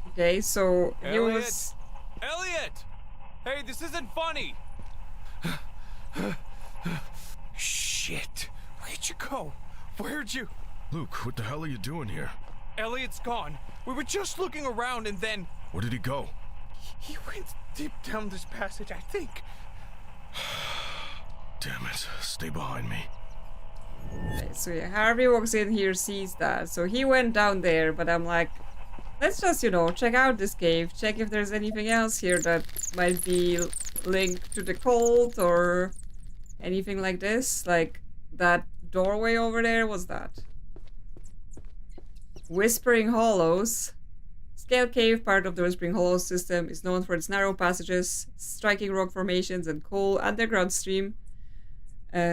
Okay, so he Elliot! was... Elliot! Hey, this isn't funny! Shit! Where'd you go? Where'd you... Luke, what the hell are you doing here? Elliot's gone. We were just looking around and then... Where did he go? He went deep down this passage, I think. Damn it. Stay behind me. Okay, so yeah, Harvey walks in here, sees that. So he went down there, but I'm like, let's just, you know, check out this cave. Check if there's anything else here that might be linked to the cult or anything like this. Like, that doorway over there, what's that? Whispering Hollows. Scale Cave, part of the Whispering Hollows system, is known for its narrow passages, striking rock formations, and cool underground stream.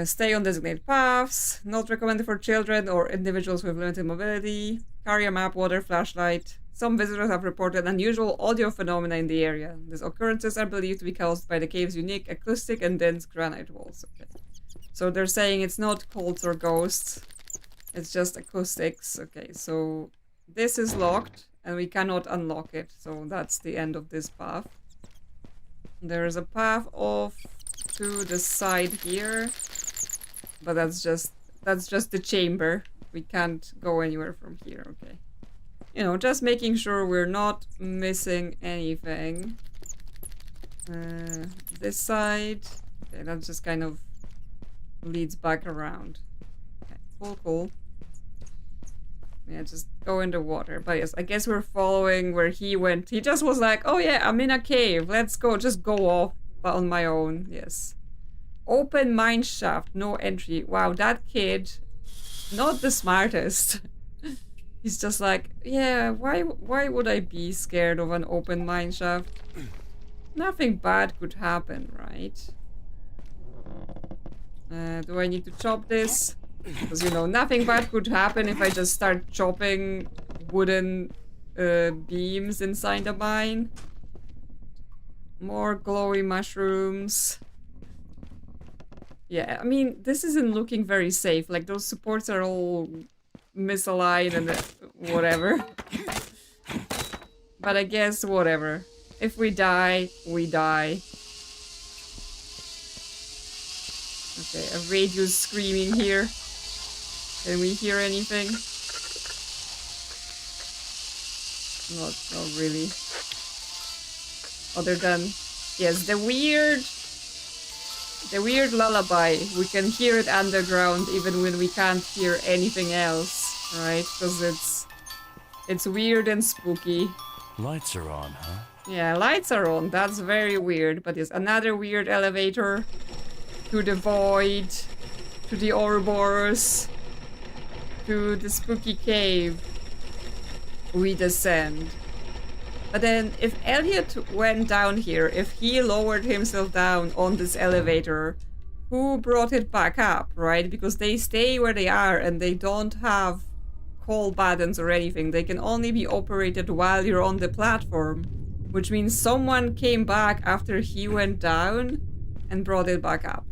Stay on designated paths. Not recommended for children or individuals with limited mobility. Carry a map, water, flashlight. Some visitors have reported unusual audio phenomena in the area. These occurrences are believed to be caused by the cave's unique acoustic and dense granite walls. Okay. So they're saying it's not cults or ghosts. It's just acoustics. Okay, so this is locked and we cannot unlock it. So that's the end of this path. There is a path off to the side here. But that's just the chamber. We can't go anywhere from here, okay. You know, just making sure we're not missing anything. This side. Okay, that just kind of leads back around. Okay, cool. Yeah, just go in the water. But yes, I guess we're following where he went. He just was like, oh yeah, I'm in a cave. Let's go. Just go off on my own. Yes. Open mine shaft. No entry. Wow, that kid, not the smartest. He's just like, yeah, why would I be scared of an open mine shaft? Nothing bad could happen, right? Do I need to chop this? Because, you know, nothing bad could happen if I just start chopping wooden beams inside the mine. More glowy mushrooms. Yeah, I mean, this isn't looking very safe. Like, those supports are all misaligned and whatever. But I guess whatever. If we die, we die. Okay, a radio's screaming here. Can we hear anything? Not really. Other than, yes, the weird lullaby. We can hear it underground even when we can't hear anything else, right? Because it's weird and spooky. Lights are on, huh? Yeah, lights are on. That's very weird. But yes, another weird elevator to the void, to the Ouroboros, to the spooky cave. We descend. But then, if Elliot went down here, if he lowered himself down on this elevator, who brought it back up, right? Because they stay where they are and they don't have call buttons or anything. They can only be operated while you're on the platform, which means someone came back after he went down and brought it back up.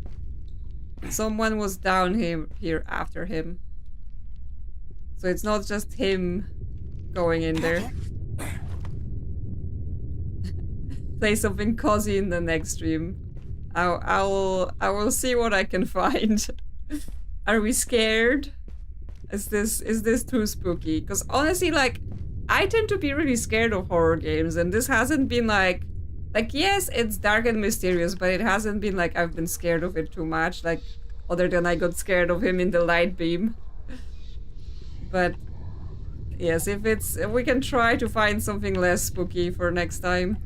Someone was down here after him. So it's not just him going in there. Play something cozy in the next stream. I will see what I can find. Are we scared? Is this too spooky? Because honestly, like, I tend to be really scared of horror games, and this hasn't been like yes, it's dark and mysterious, but it hasn't been like I've been scared of it too much, like other than I got scared of him in the light beam. But yes, if we can try to find something less spooky for next time.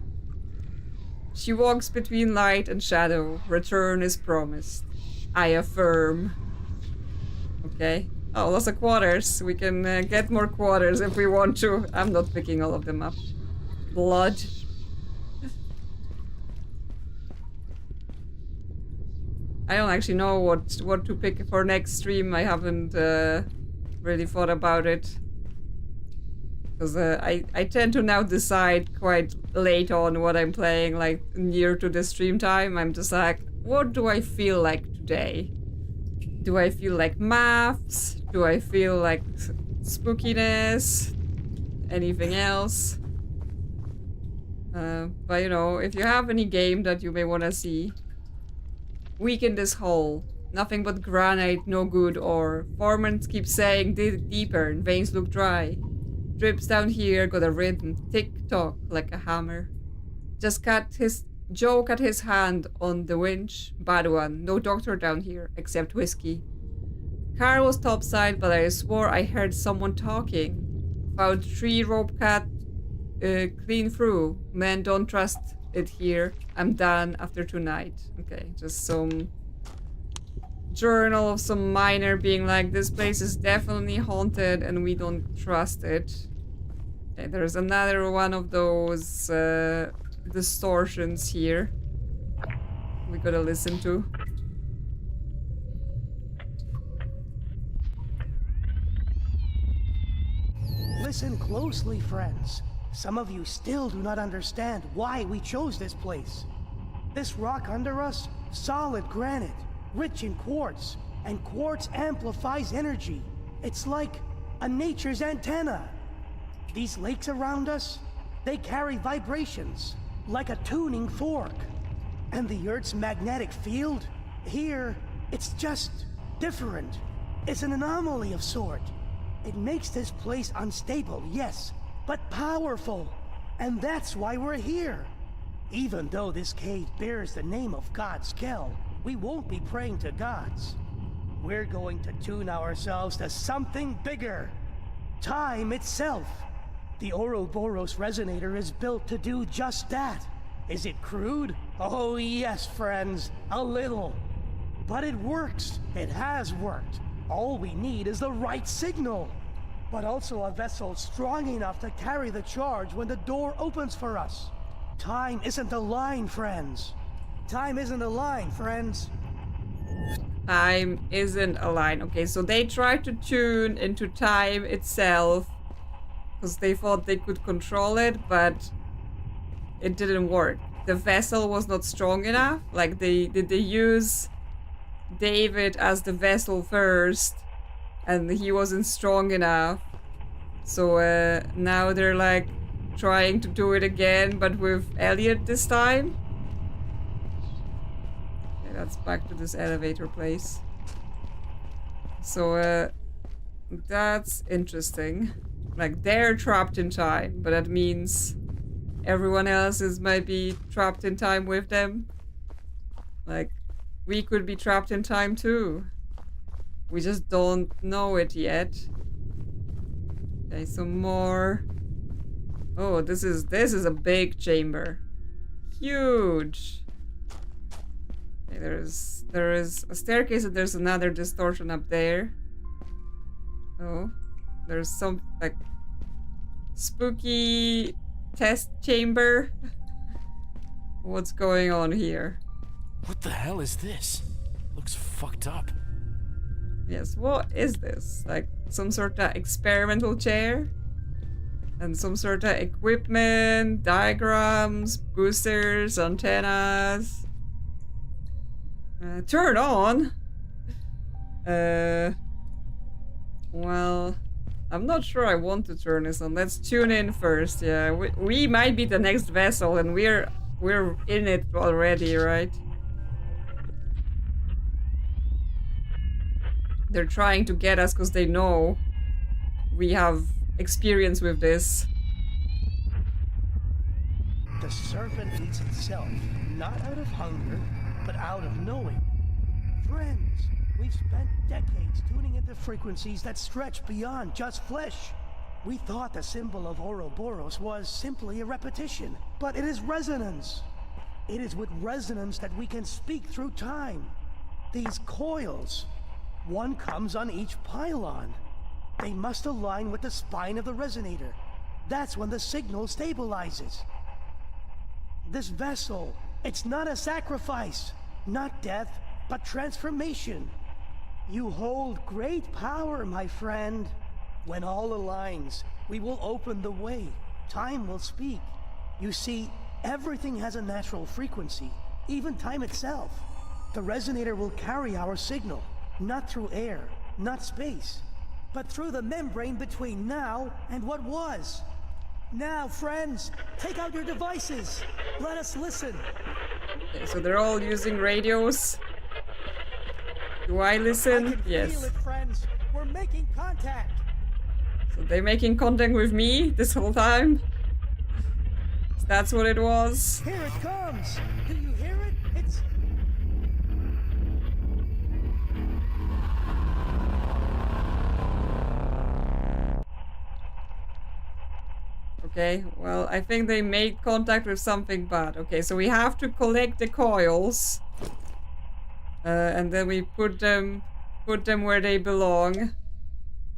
She walks between light and shadow. Return is promised. I affirm. Okay. Oh, lots of quarters. We can get more quarters if we want to. I'm not picking all of them up. Blood. I don't actually know what to pick for next stream. I haven't really thought about it. Because I tend to now decide quite late on what I'm playing, like near to the stream time. I'm just like, what do I feel like today? Do I feel like maths? Do I feel like spookiness? Anything else? But you know, if you have any game that you may want to see. Weaken this hole. Nothing but granite, no good ore. Foreman keeps saying dig deeper and veins look dry. Drips down here, got a rhythm, tick-tock like a hammer. Joe cut his hand on the winch. Bad one. No doctor down here, except whiskey. Car was topside, but I swore I heard someone talking. Found 3 rope cut clean through. Men don't trust it here. I'm done after tonight. Okay, just some journal of some miner being like, this place is definitely haunted and we don't trust it. Okay, there's another one of those distortions here we gotta listen to. Listen closely, friends. Some of you still do not understand why we chose this place. This rock under us, solid granite, rich in quartz, and quartz amplifies energy. It's like a nature's antenna. These lakes around us, they carry vibrations, like a tuning fork. And the Earth's magnetic field, here, it's just different. It's an anomaly of sort. It makes this place unstable, yes, but powerful. And that's why we're here. Even though this cave bears the name of God's Kell, we won't be praying to gods. We're going to tune ourselves to something bigger. Time itself. The Ouroboros resonator is built to do just that. Is it crude? Oh yes, friends, a little. But it works. It has worked. All we need is the right signal. But also a vessel strong enough to carry the charge when the door opens for us. Time isn't a line, friends. Time isn't a line, friends. Time isn't a line. Okay, so they tried to tune into time itself because they thought they could control it, but it didn't work. The vessel was not strong enough. Like, did they use David as the vessel first, and he wasn't strong enough. So now they're like trying to do it again, but with Elliot this time. Okay, that's back to this elevator place. So that's interesting. Like, they're trapped in time, but that means everyone else might be trapped in time with them. Like, we could be trapped in time too. We just don't know it yet. Okay, some more. Oh, this is a big chamber. Huge. Okay, there is a staircase and there's another distortion up there. Oh, there's some like spooky test chamber. What's going on here? What the hell is this? Looks fucked up. Yes, what is this? Like some sort of experimental chair? And some sort of equipment, diagrams, boosters, antennas. Turn on? Well, I'm not sure I want to turn this on. Let's tune in first. Yeah, we might be the next vessel and we're in it already, right? They're trying to get us because they know we have experience with this. The serpent eats itself, not out of hunger, but out of knowing. Friends, we've spent decades tuning into frequencies that stretch beyond just flesh. We thought the symbol of Ouroboros was simply a repetition, but it is resonance. It is with resonance that we can speak through time. These coils, one comes on each pylon. They must align with the spine of the resonator. That's when the signal stabilizes. This vessel, it's not a sacrifice, not death, but transformation. You hold great power, my friend. When all aligns, we will open the way. Time will speak. You see, everything has a natural frequency, even time itself. The resonator will carry our signal, not through air, not space, but through the membrane between now and what was. Now, friends, take out your devices. Let us listen. Okay, so they're all using radios. Do I listen? I can yes. feel it, friends. We're making contact. So they're making contact with me this whole time? So that's what it was? Here it comes. Do you hear it? It's... Okay, well, I think they made contact with something bad. Okay, so we have to collect the coils. And then we put them where they belong.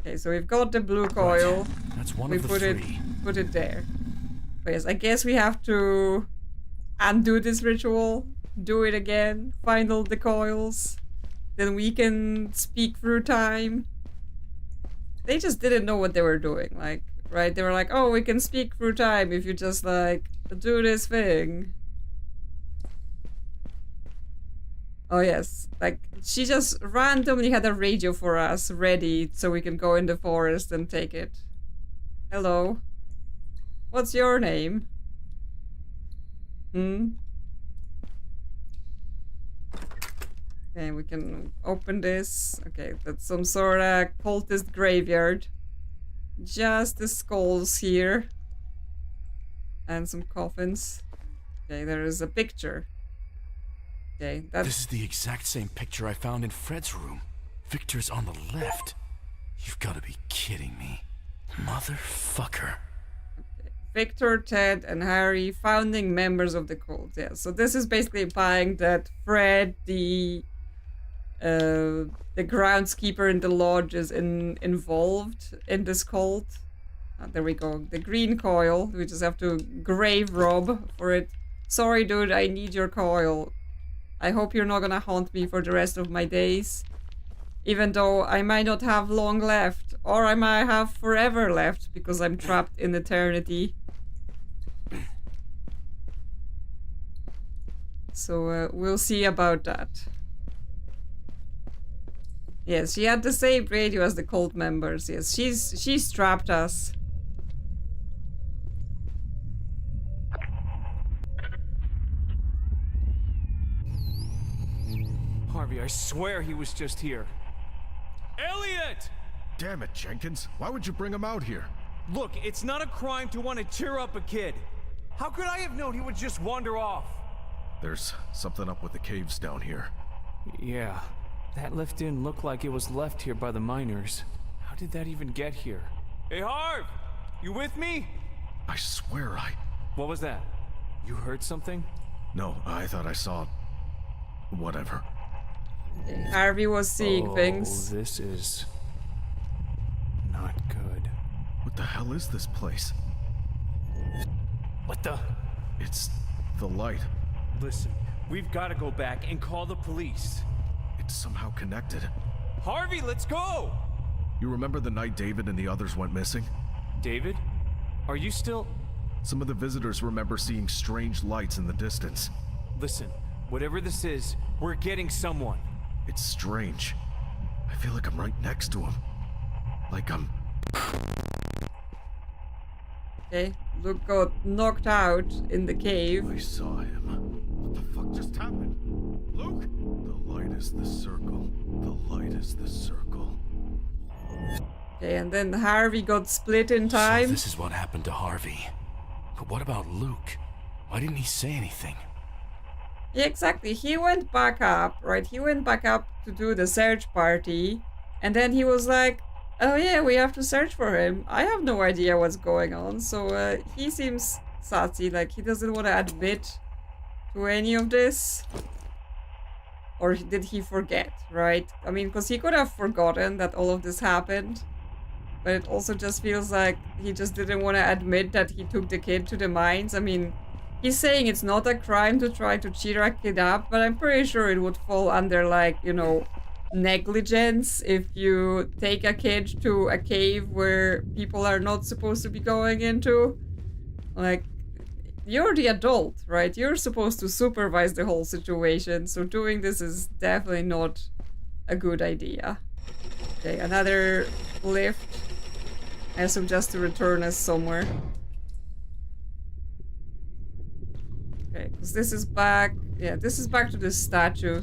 Okay, so we've got the blue coil. Right. That's one we of the put three. Put it there. But yes, I guess we have to undo this ritual. Do it again. Find all the coils. Then we can speak through time. They just didn't know what they were doing. Like, right? They were like, oh, we can speak through time if you just, like, do this thing. Oh, yes. Like, she just randomly had a radio for us ready so we can go in the forest and take it. Hello. What's your name? Hmm? Okay, we can open this. Okay, that's some sort of cultist graveyard. Just the skulls here. And some coffins. Okay, there is a picture. Okay, that's... This is the exact same picture I found in Fred's room. Victor's on the left. You've got to be kidding me. Motherfucker. Victor, Ted, and Harry, founding members of the cult. Yeah, so this is basically implying that Fred, the groundskeeper in the lodge, is involved in this cult. There we go. The green coil. We just have to grave rob for it. Sorry, dude, I need your coil. I hope you're not gonna haunt me for the rest of my days. Even though I might not have long left. Or I might have forever left because I'm trapped in eternity. So we'll see about that. Yes, she had the same radio as the cult members. Yes, she's trapped us. Harvey, I swear he was just here. Elliot! Damn it, Jenkins. Why would you bring him out here? Look, it's not a crime to want to cheer up a kid. How could I have known he would just wander off? There's something up with the caves down here. Yeah, that lift didn't look like it was left here by the miners. How did that even get here? Hey, Harv! You with me? I swear What was that? You heard something? No, I thought I saw... whatever. Harvey was seeing things. This is... not good. What the hell is this place? What the? It's the light. Listen, we've got to go back and call the police. It's somehow connected. Harvey, let's go! You remember the night David and the others went missing? David? Are you still... Some of the visitors remember seeing strange lights in the distance. Listen, whatever this is, we're getting someone. It's strange. I feel like I'm right next to him. Like I'm... Okay, Luke got knocked out in the cave. I saw him. What the fuck just happened? Luke? The light is the circle. The light is the circle. Okay, and then Harvey got split in time. So this is what happened to Harvey. But what about Luke? Why didn't he say anything? Yeah, exactly. He went back up, right? He went back up to do the search party. And then he was like, oh yeah, we have to search for him. I have no idea what's going on. So he seems sassy, like he doesn't want to admit to any of this. Or did he forget, right? I mean, because he could have forgotten that all of this happened. But it also just feels like he just didn't want to admit that he took the kid to the mines. I mean, he's saying it's not a crime to try to cheer a kid up, but I'm pretty sure it would fall under, like, you know, negligence if you take a kid to a cave where people are not supposed to be going into. Like, you're the adult, right? You're supposed to supervise the whole situation, so doing this is definitely not a good idea. Okay, another lift. I assume just to return us somewhere. Okay, because this is back... Yeah, this is back to the statue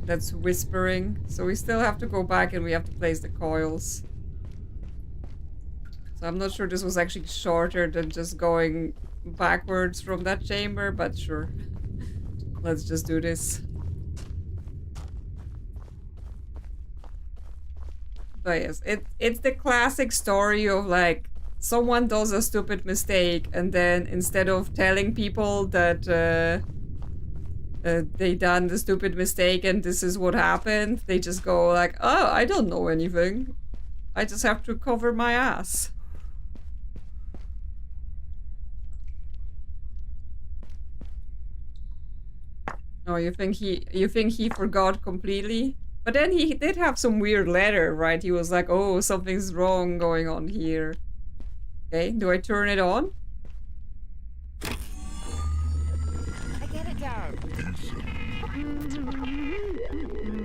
that's whispering. So we still have to go back and we have to place the coils. So I'm not sure this was actually shorter than just going backwards from that chamber, but sure. Let's just do this. But yes, it's the classic story of, like, someone does a stupid mistake and then instead of telling people that they done the stupid mistake and this is what happened, they just go like, oh, I don't know anything. I just have to cover my ass. Oh, you think he forgot completely? But then he did have some weird letter, right? He was like, oh, something's wrong going on here. Okay, do I turn it on? I get it down.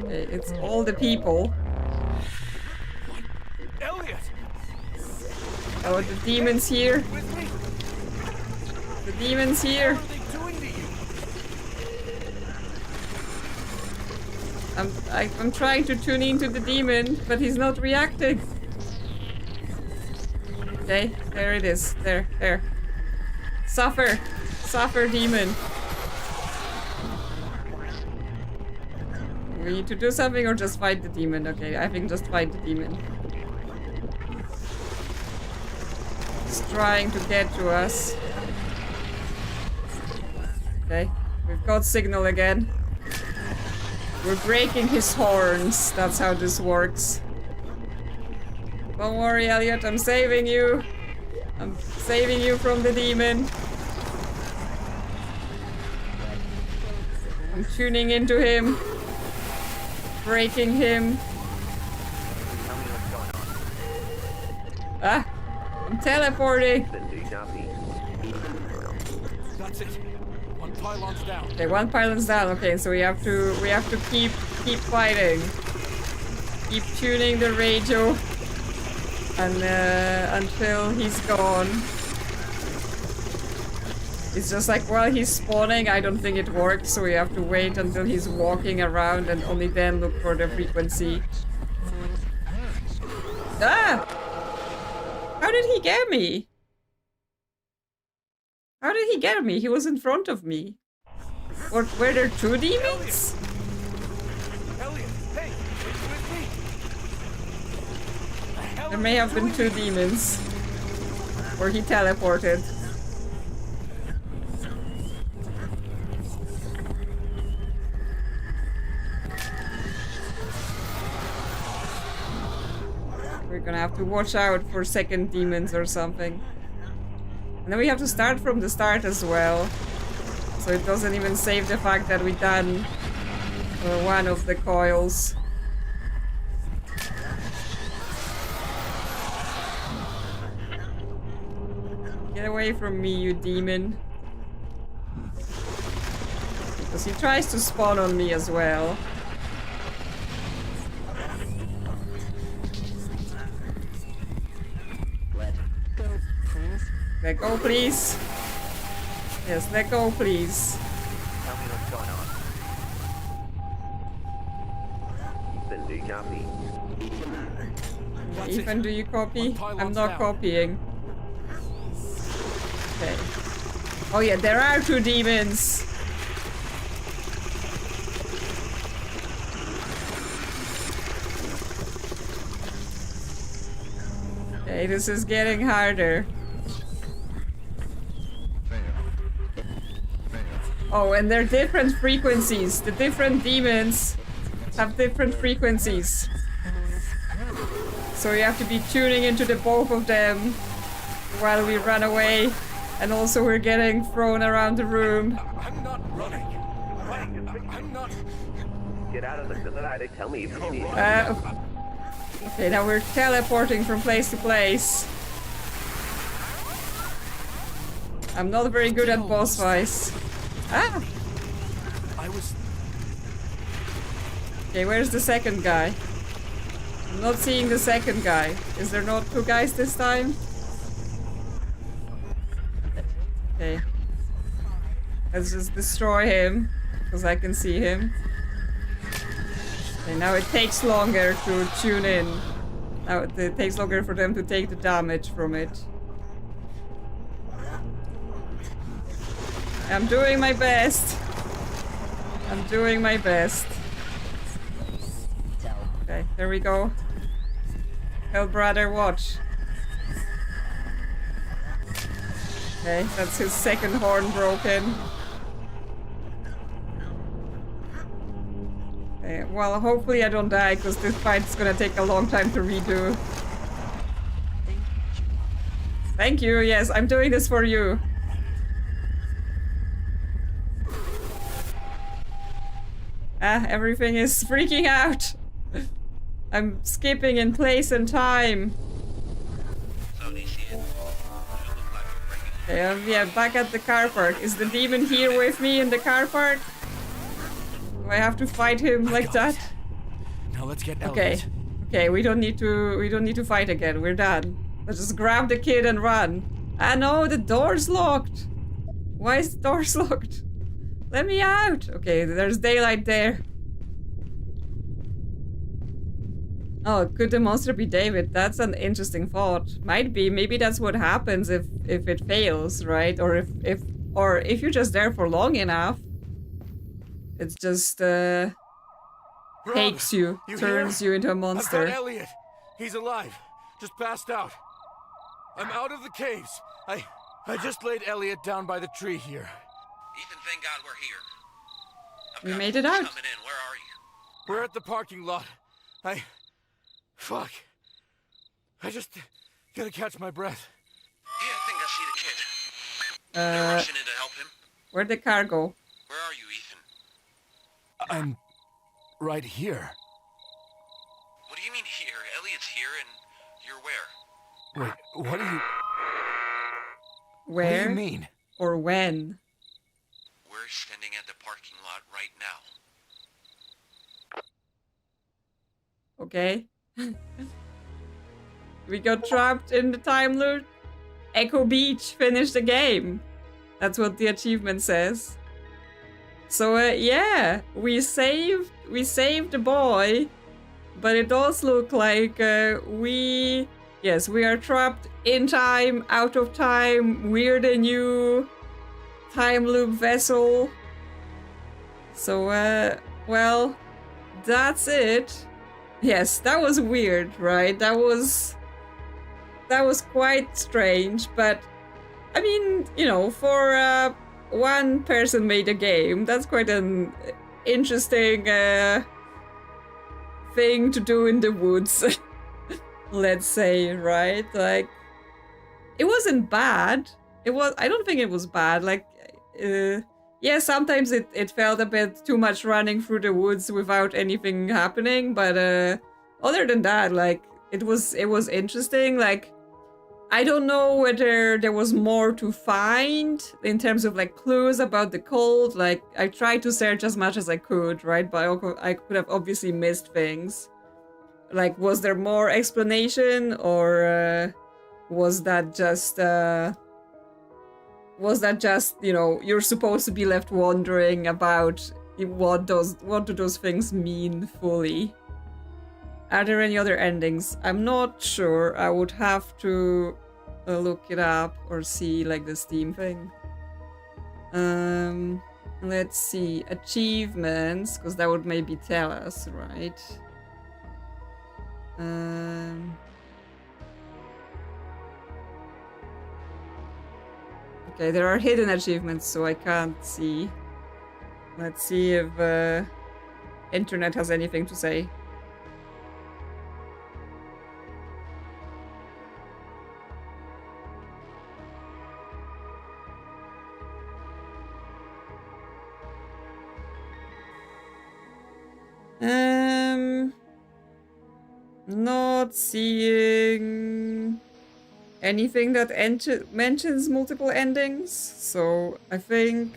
Okay, it's all the people. Elliot! Oh, the demon's here. The demon's here. What are they doing to you? I'm trying to tune into the demon, but he's not reacting. Okay, there it is. There. Suffer. Suffer, demon. We need to do something or just fight the demon? Okay, I think just fight the demon. He's trying to get to us. Okay, we've got signal again. We're breaking his horns. That's how this works. Don't worry, Elliot, I'm saving you. I'm saving you from the demon. I'm tuning into him. Breaking him. Ah! I'm teleporting! That's it. One pylon's down. Okay, one pylon's down. Okay, so we have to keep fighting. Keep tuning the radio and until he's gone. It's just like while he's spawning, I don't think it works, so we have to wait until he's walking around and only then look for the frequency. Ah! How did he get me? How did he get me? He was in front of me. Or were there two demons? Elliot, hey, with me. There may have been two demons. Or he teleported. We're gonna have to watch out for second demons or something. And then we have to start from the start as well. So it doesn't even save the fact that we done one of the coils. Get away from me, you demon. Because he tries to spawn on me as well. Let go, please. Yes, let go, please. Tell me what's going on. Ethan, do you copy? Ethan, do you copy? I'm not copying. Okay. Oh yeah, there are two demons. Okay, this is getting harder. Oh, and they're different frequencies. The different demons have different frequencies. So you have to be tuning into the both of them while we run away. And also we're getting thrown around the room. I'm not running. I'm not. Get out of the facility. Tell me if you need. Okay, now we're teleporting from place to place. I'm not very good at boss fights. Ah! Okay, where's the second guy? I'm not seeing the second guy. Is there not two guys this time? Okay. Let's just destroy him, because I can see him. Okay, now it takes longer to tune in. Now it takes longer for them to take the damage from it. I'm doing my best. I'm doing my best. Okay, there we go. Hell, brother, watch. Okay, that's his second horn broken. Okay, well, hopefully I don't die, because this fight's gonna take a long time to redo. Thank you, yes, I'm doing this for you. Ah, everything is freaking out. I'm skipping in place and time. So do you see it? Okay, yeah, back at the car park. Is the demon here with me in the car park? Do I have to fight him like that? Now let's get Okay. Elliot. Okay, we don't need to fight again. We're done. Let's just grab the kid and run. Ah no, the door's locked. Why is the doors locked? Let me out. Okay, there's daylight there. Oh, could the monster be David? That's an interesting thought. Might be. Maybe that's what happens if it fails, right? Or if you're just there for long enough, it's just takes you, turns you into a monster. I've got Elliot. He's alive. Just passed out. I'm out of the caves. I just laid Elliot down by the tree here. Ethan, thank God we're here. We made it out. Coming in. Where are you? We're at the parking lot. Fuck. I just gotta catch my breath. Yeah, I think I see the kid. They're rushing in to help him. Where'd the car go? Where are you, Ethan? I'm right here. What do you mean here? Elliot's here and you're where? Wait, what do you... Where? What do you mean? Or when? We're standing at the parking lot right now. Okay. We got trapped in the time loop. Echo Beach finished the game. That's what the achievement says. So yeah, we saved the boy, but it does look like we are trapped in time, out of time. We're the new time loop vessel. So well, that's it. Yes, that was weird, right? That was quite strange, but I mean, you know, for one person made a game, that's quite an interesting thing to do in the woods. Let's say, right? Like, it wasn't bad. I don't think it was bad. Like, yeah, sometimes it felt a bit too much running through the woods without anything happening, but other than that, like, it was interesting. Like, I don't know whether there was more to find in terms of like clues about the cult. Like, I tried to search as much as I could, right? But I could have obviously missed things. Like, was there more explanation, or was that just you know, you're supposed to be left wondering about what do those things mean fully? Are there any other endings? I'm not sure. I would have to look it up or see like the Steam thing. Let's see. Achievements, because that would maybe tell us, right? Okay, there are hidden achievements, so I can't see. Let's see if internet has anything to say. Not seeing anything that mentions multiple endings, so I think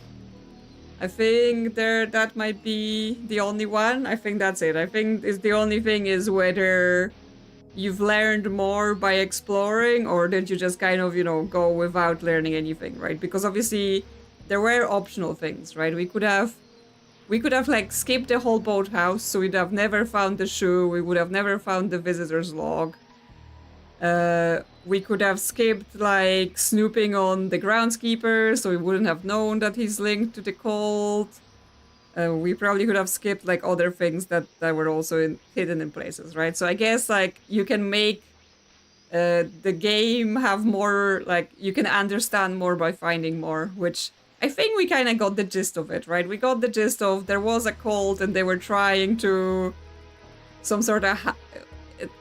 that might be the only one. I think that's it. I think the only thing is whether you've learned more by exploring, or did you just kind of, you know, go without learning anything, right? Because obviously there were optional things, right? We could have like skipped the whole boathouse, so we'd have never found the shoe, we would have never found the visitor's log. We could have skipped like snooping on the groundskeeper, so we wouldn't have known that he's linked to the cult. We probably could have skipped like other things that were also hidden in places, right? So I guess like you can make the game have more, like you can understand more by finding more, which I think we kind of got the gist of it, right? We got the gist of there was a cult and they were trying to some sort of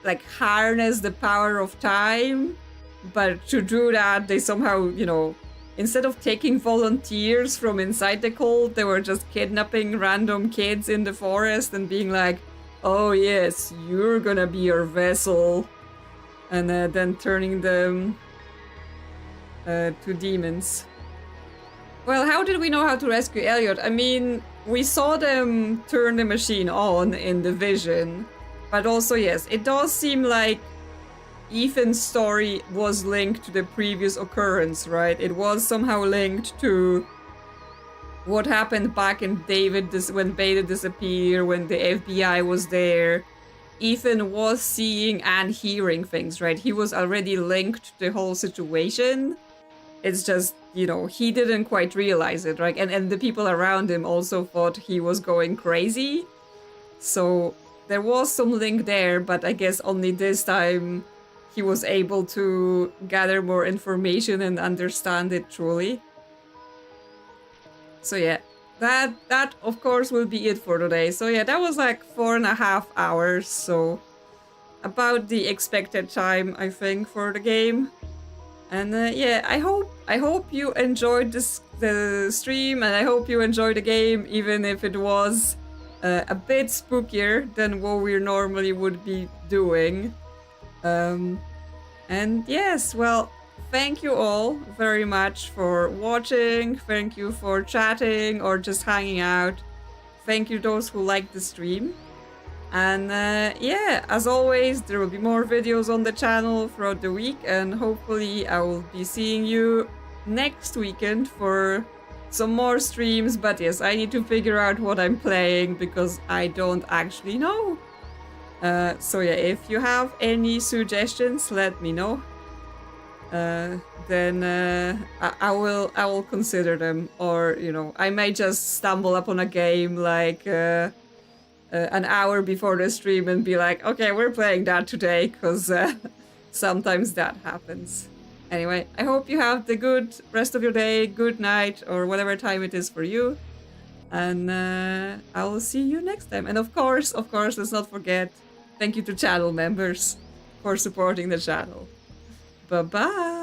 like harness the power of time, but to do that they somehow, you know, instead of taking volunteers from inside the cult, they were just kidnapping random kids in the forest and being like, oh yes, you're gonna be your vessel, and then turning them to demons. Well, how did we know how to rescue Elliot? I mean, we saw them turn the machine on in the vision, but also, yes, it does seem like Ethan's story was linked to the previous occurrence, right? It was somehow linked to what happened back in when Beta disappeared, when the FBI was there. Ethan was seeing and hearing things, right? He was already linked to the whole situation. It's just, you know, he didn't quite realize it, right? And the people around him also thought he was going crazy. So there was some link there, but I guess only this time he was able to gather more information and understand it truly. So yeah, that of course will be it for today. So yeah, that was like 4.5 hours, so about the expected time, I think, for the game. And yeah, I hope you enjoyed the stream, and I hope you enjoyed the game, even if it was a bit spookier than what we normally would be doing. And yes, well, thank you all very much for watching. Thank you for chatting or just hanging out. Thank you those who liked the stream. And yeah, as always, there will be more videos on the channel throughout the week, and hopefully I will be seeing you next weekend for some more streams. But yes, I need to figure out what I'm playing because I don't actually know. So yeah, if you have any suggestions, let me know. Then I will consider them, or you know, I may just stumble upon a game like an hour before the stream and be like, okay, we're playing that today, because sometimes that happens. Anyway, I hope you have the good rest of your day, good night, or whatever time it is for you. And I will see you next time. And of course, let's not forget, thank you to channel members for supporting the channel. Bye-bye!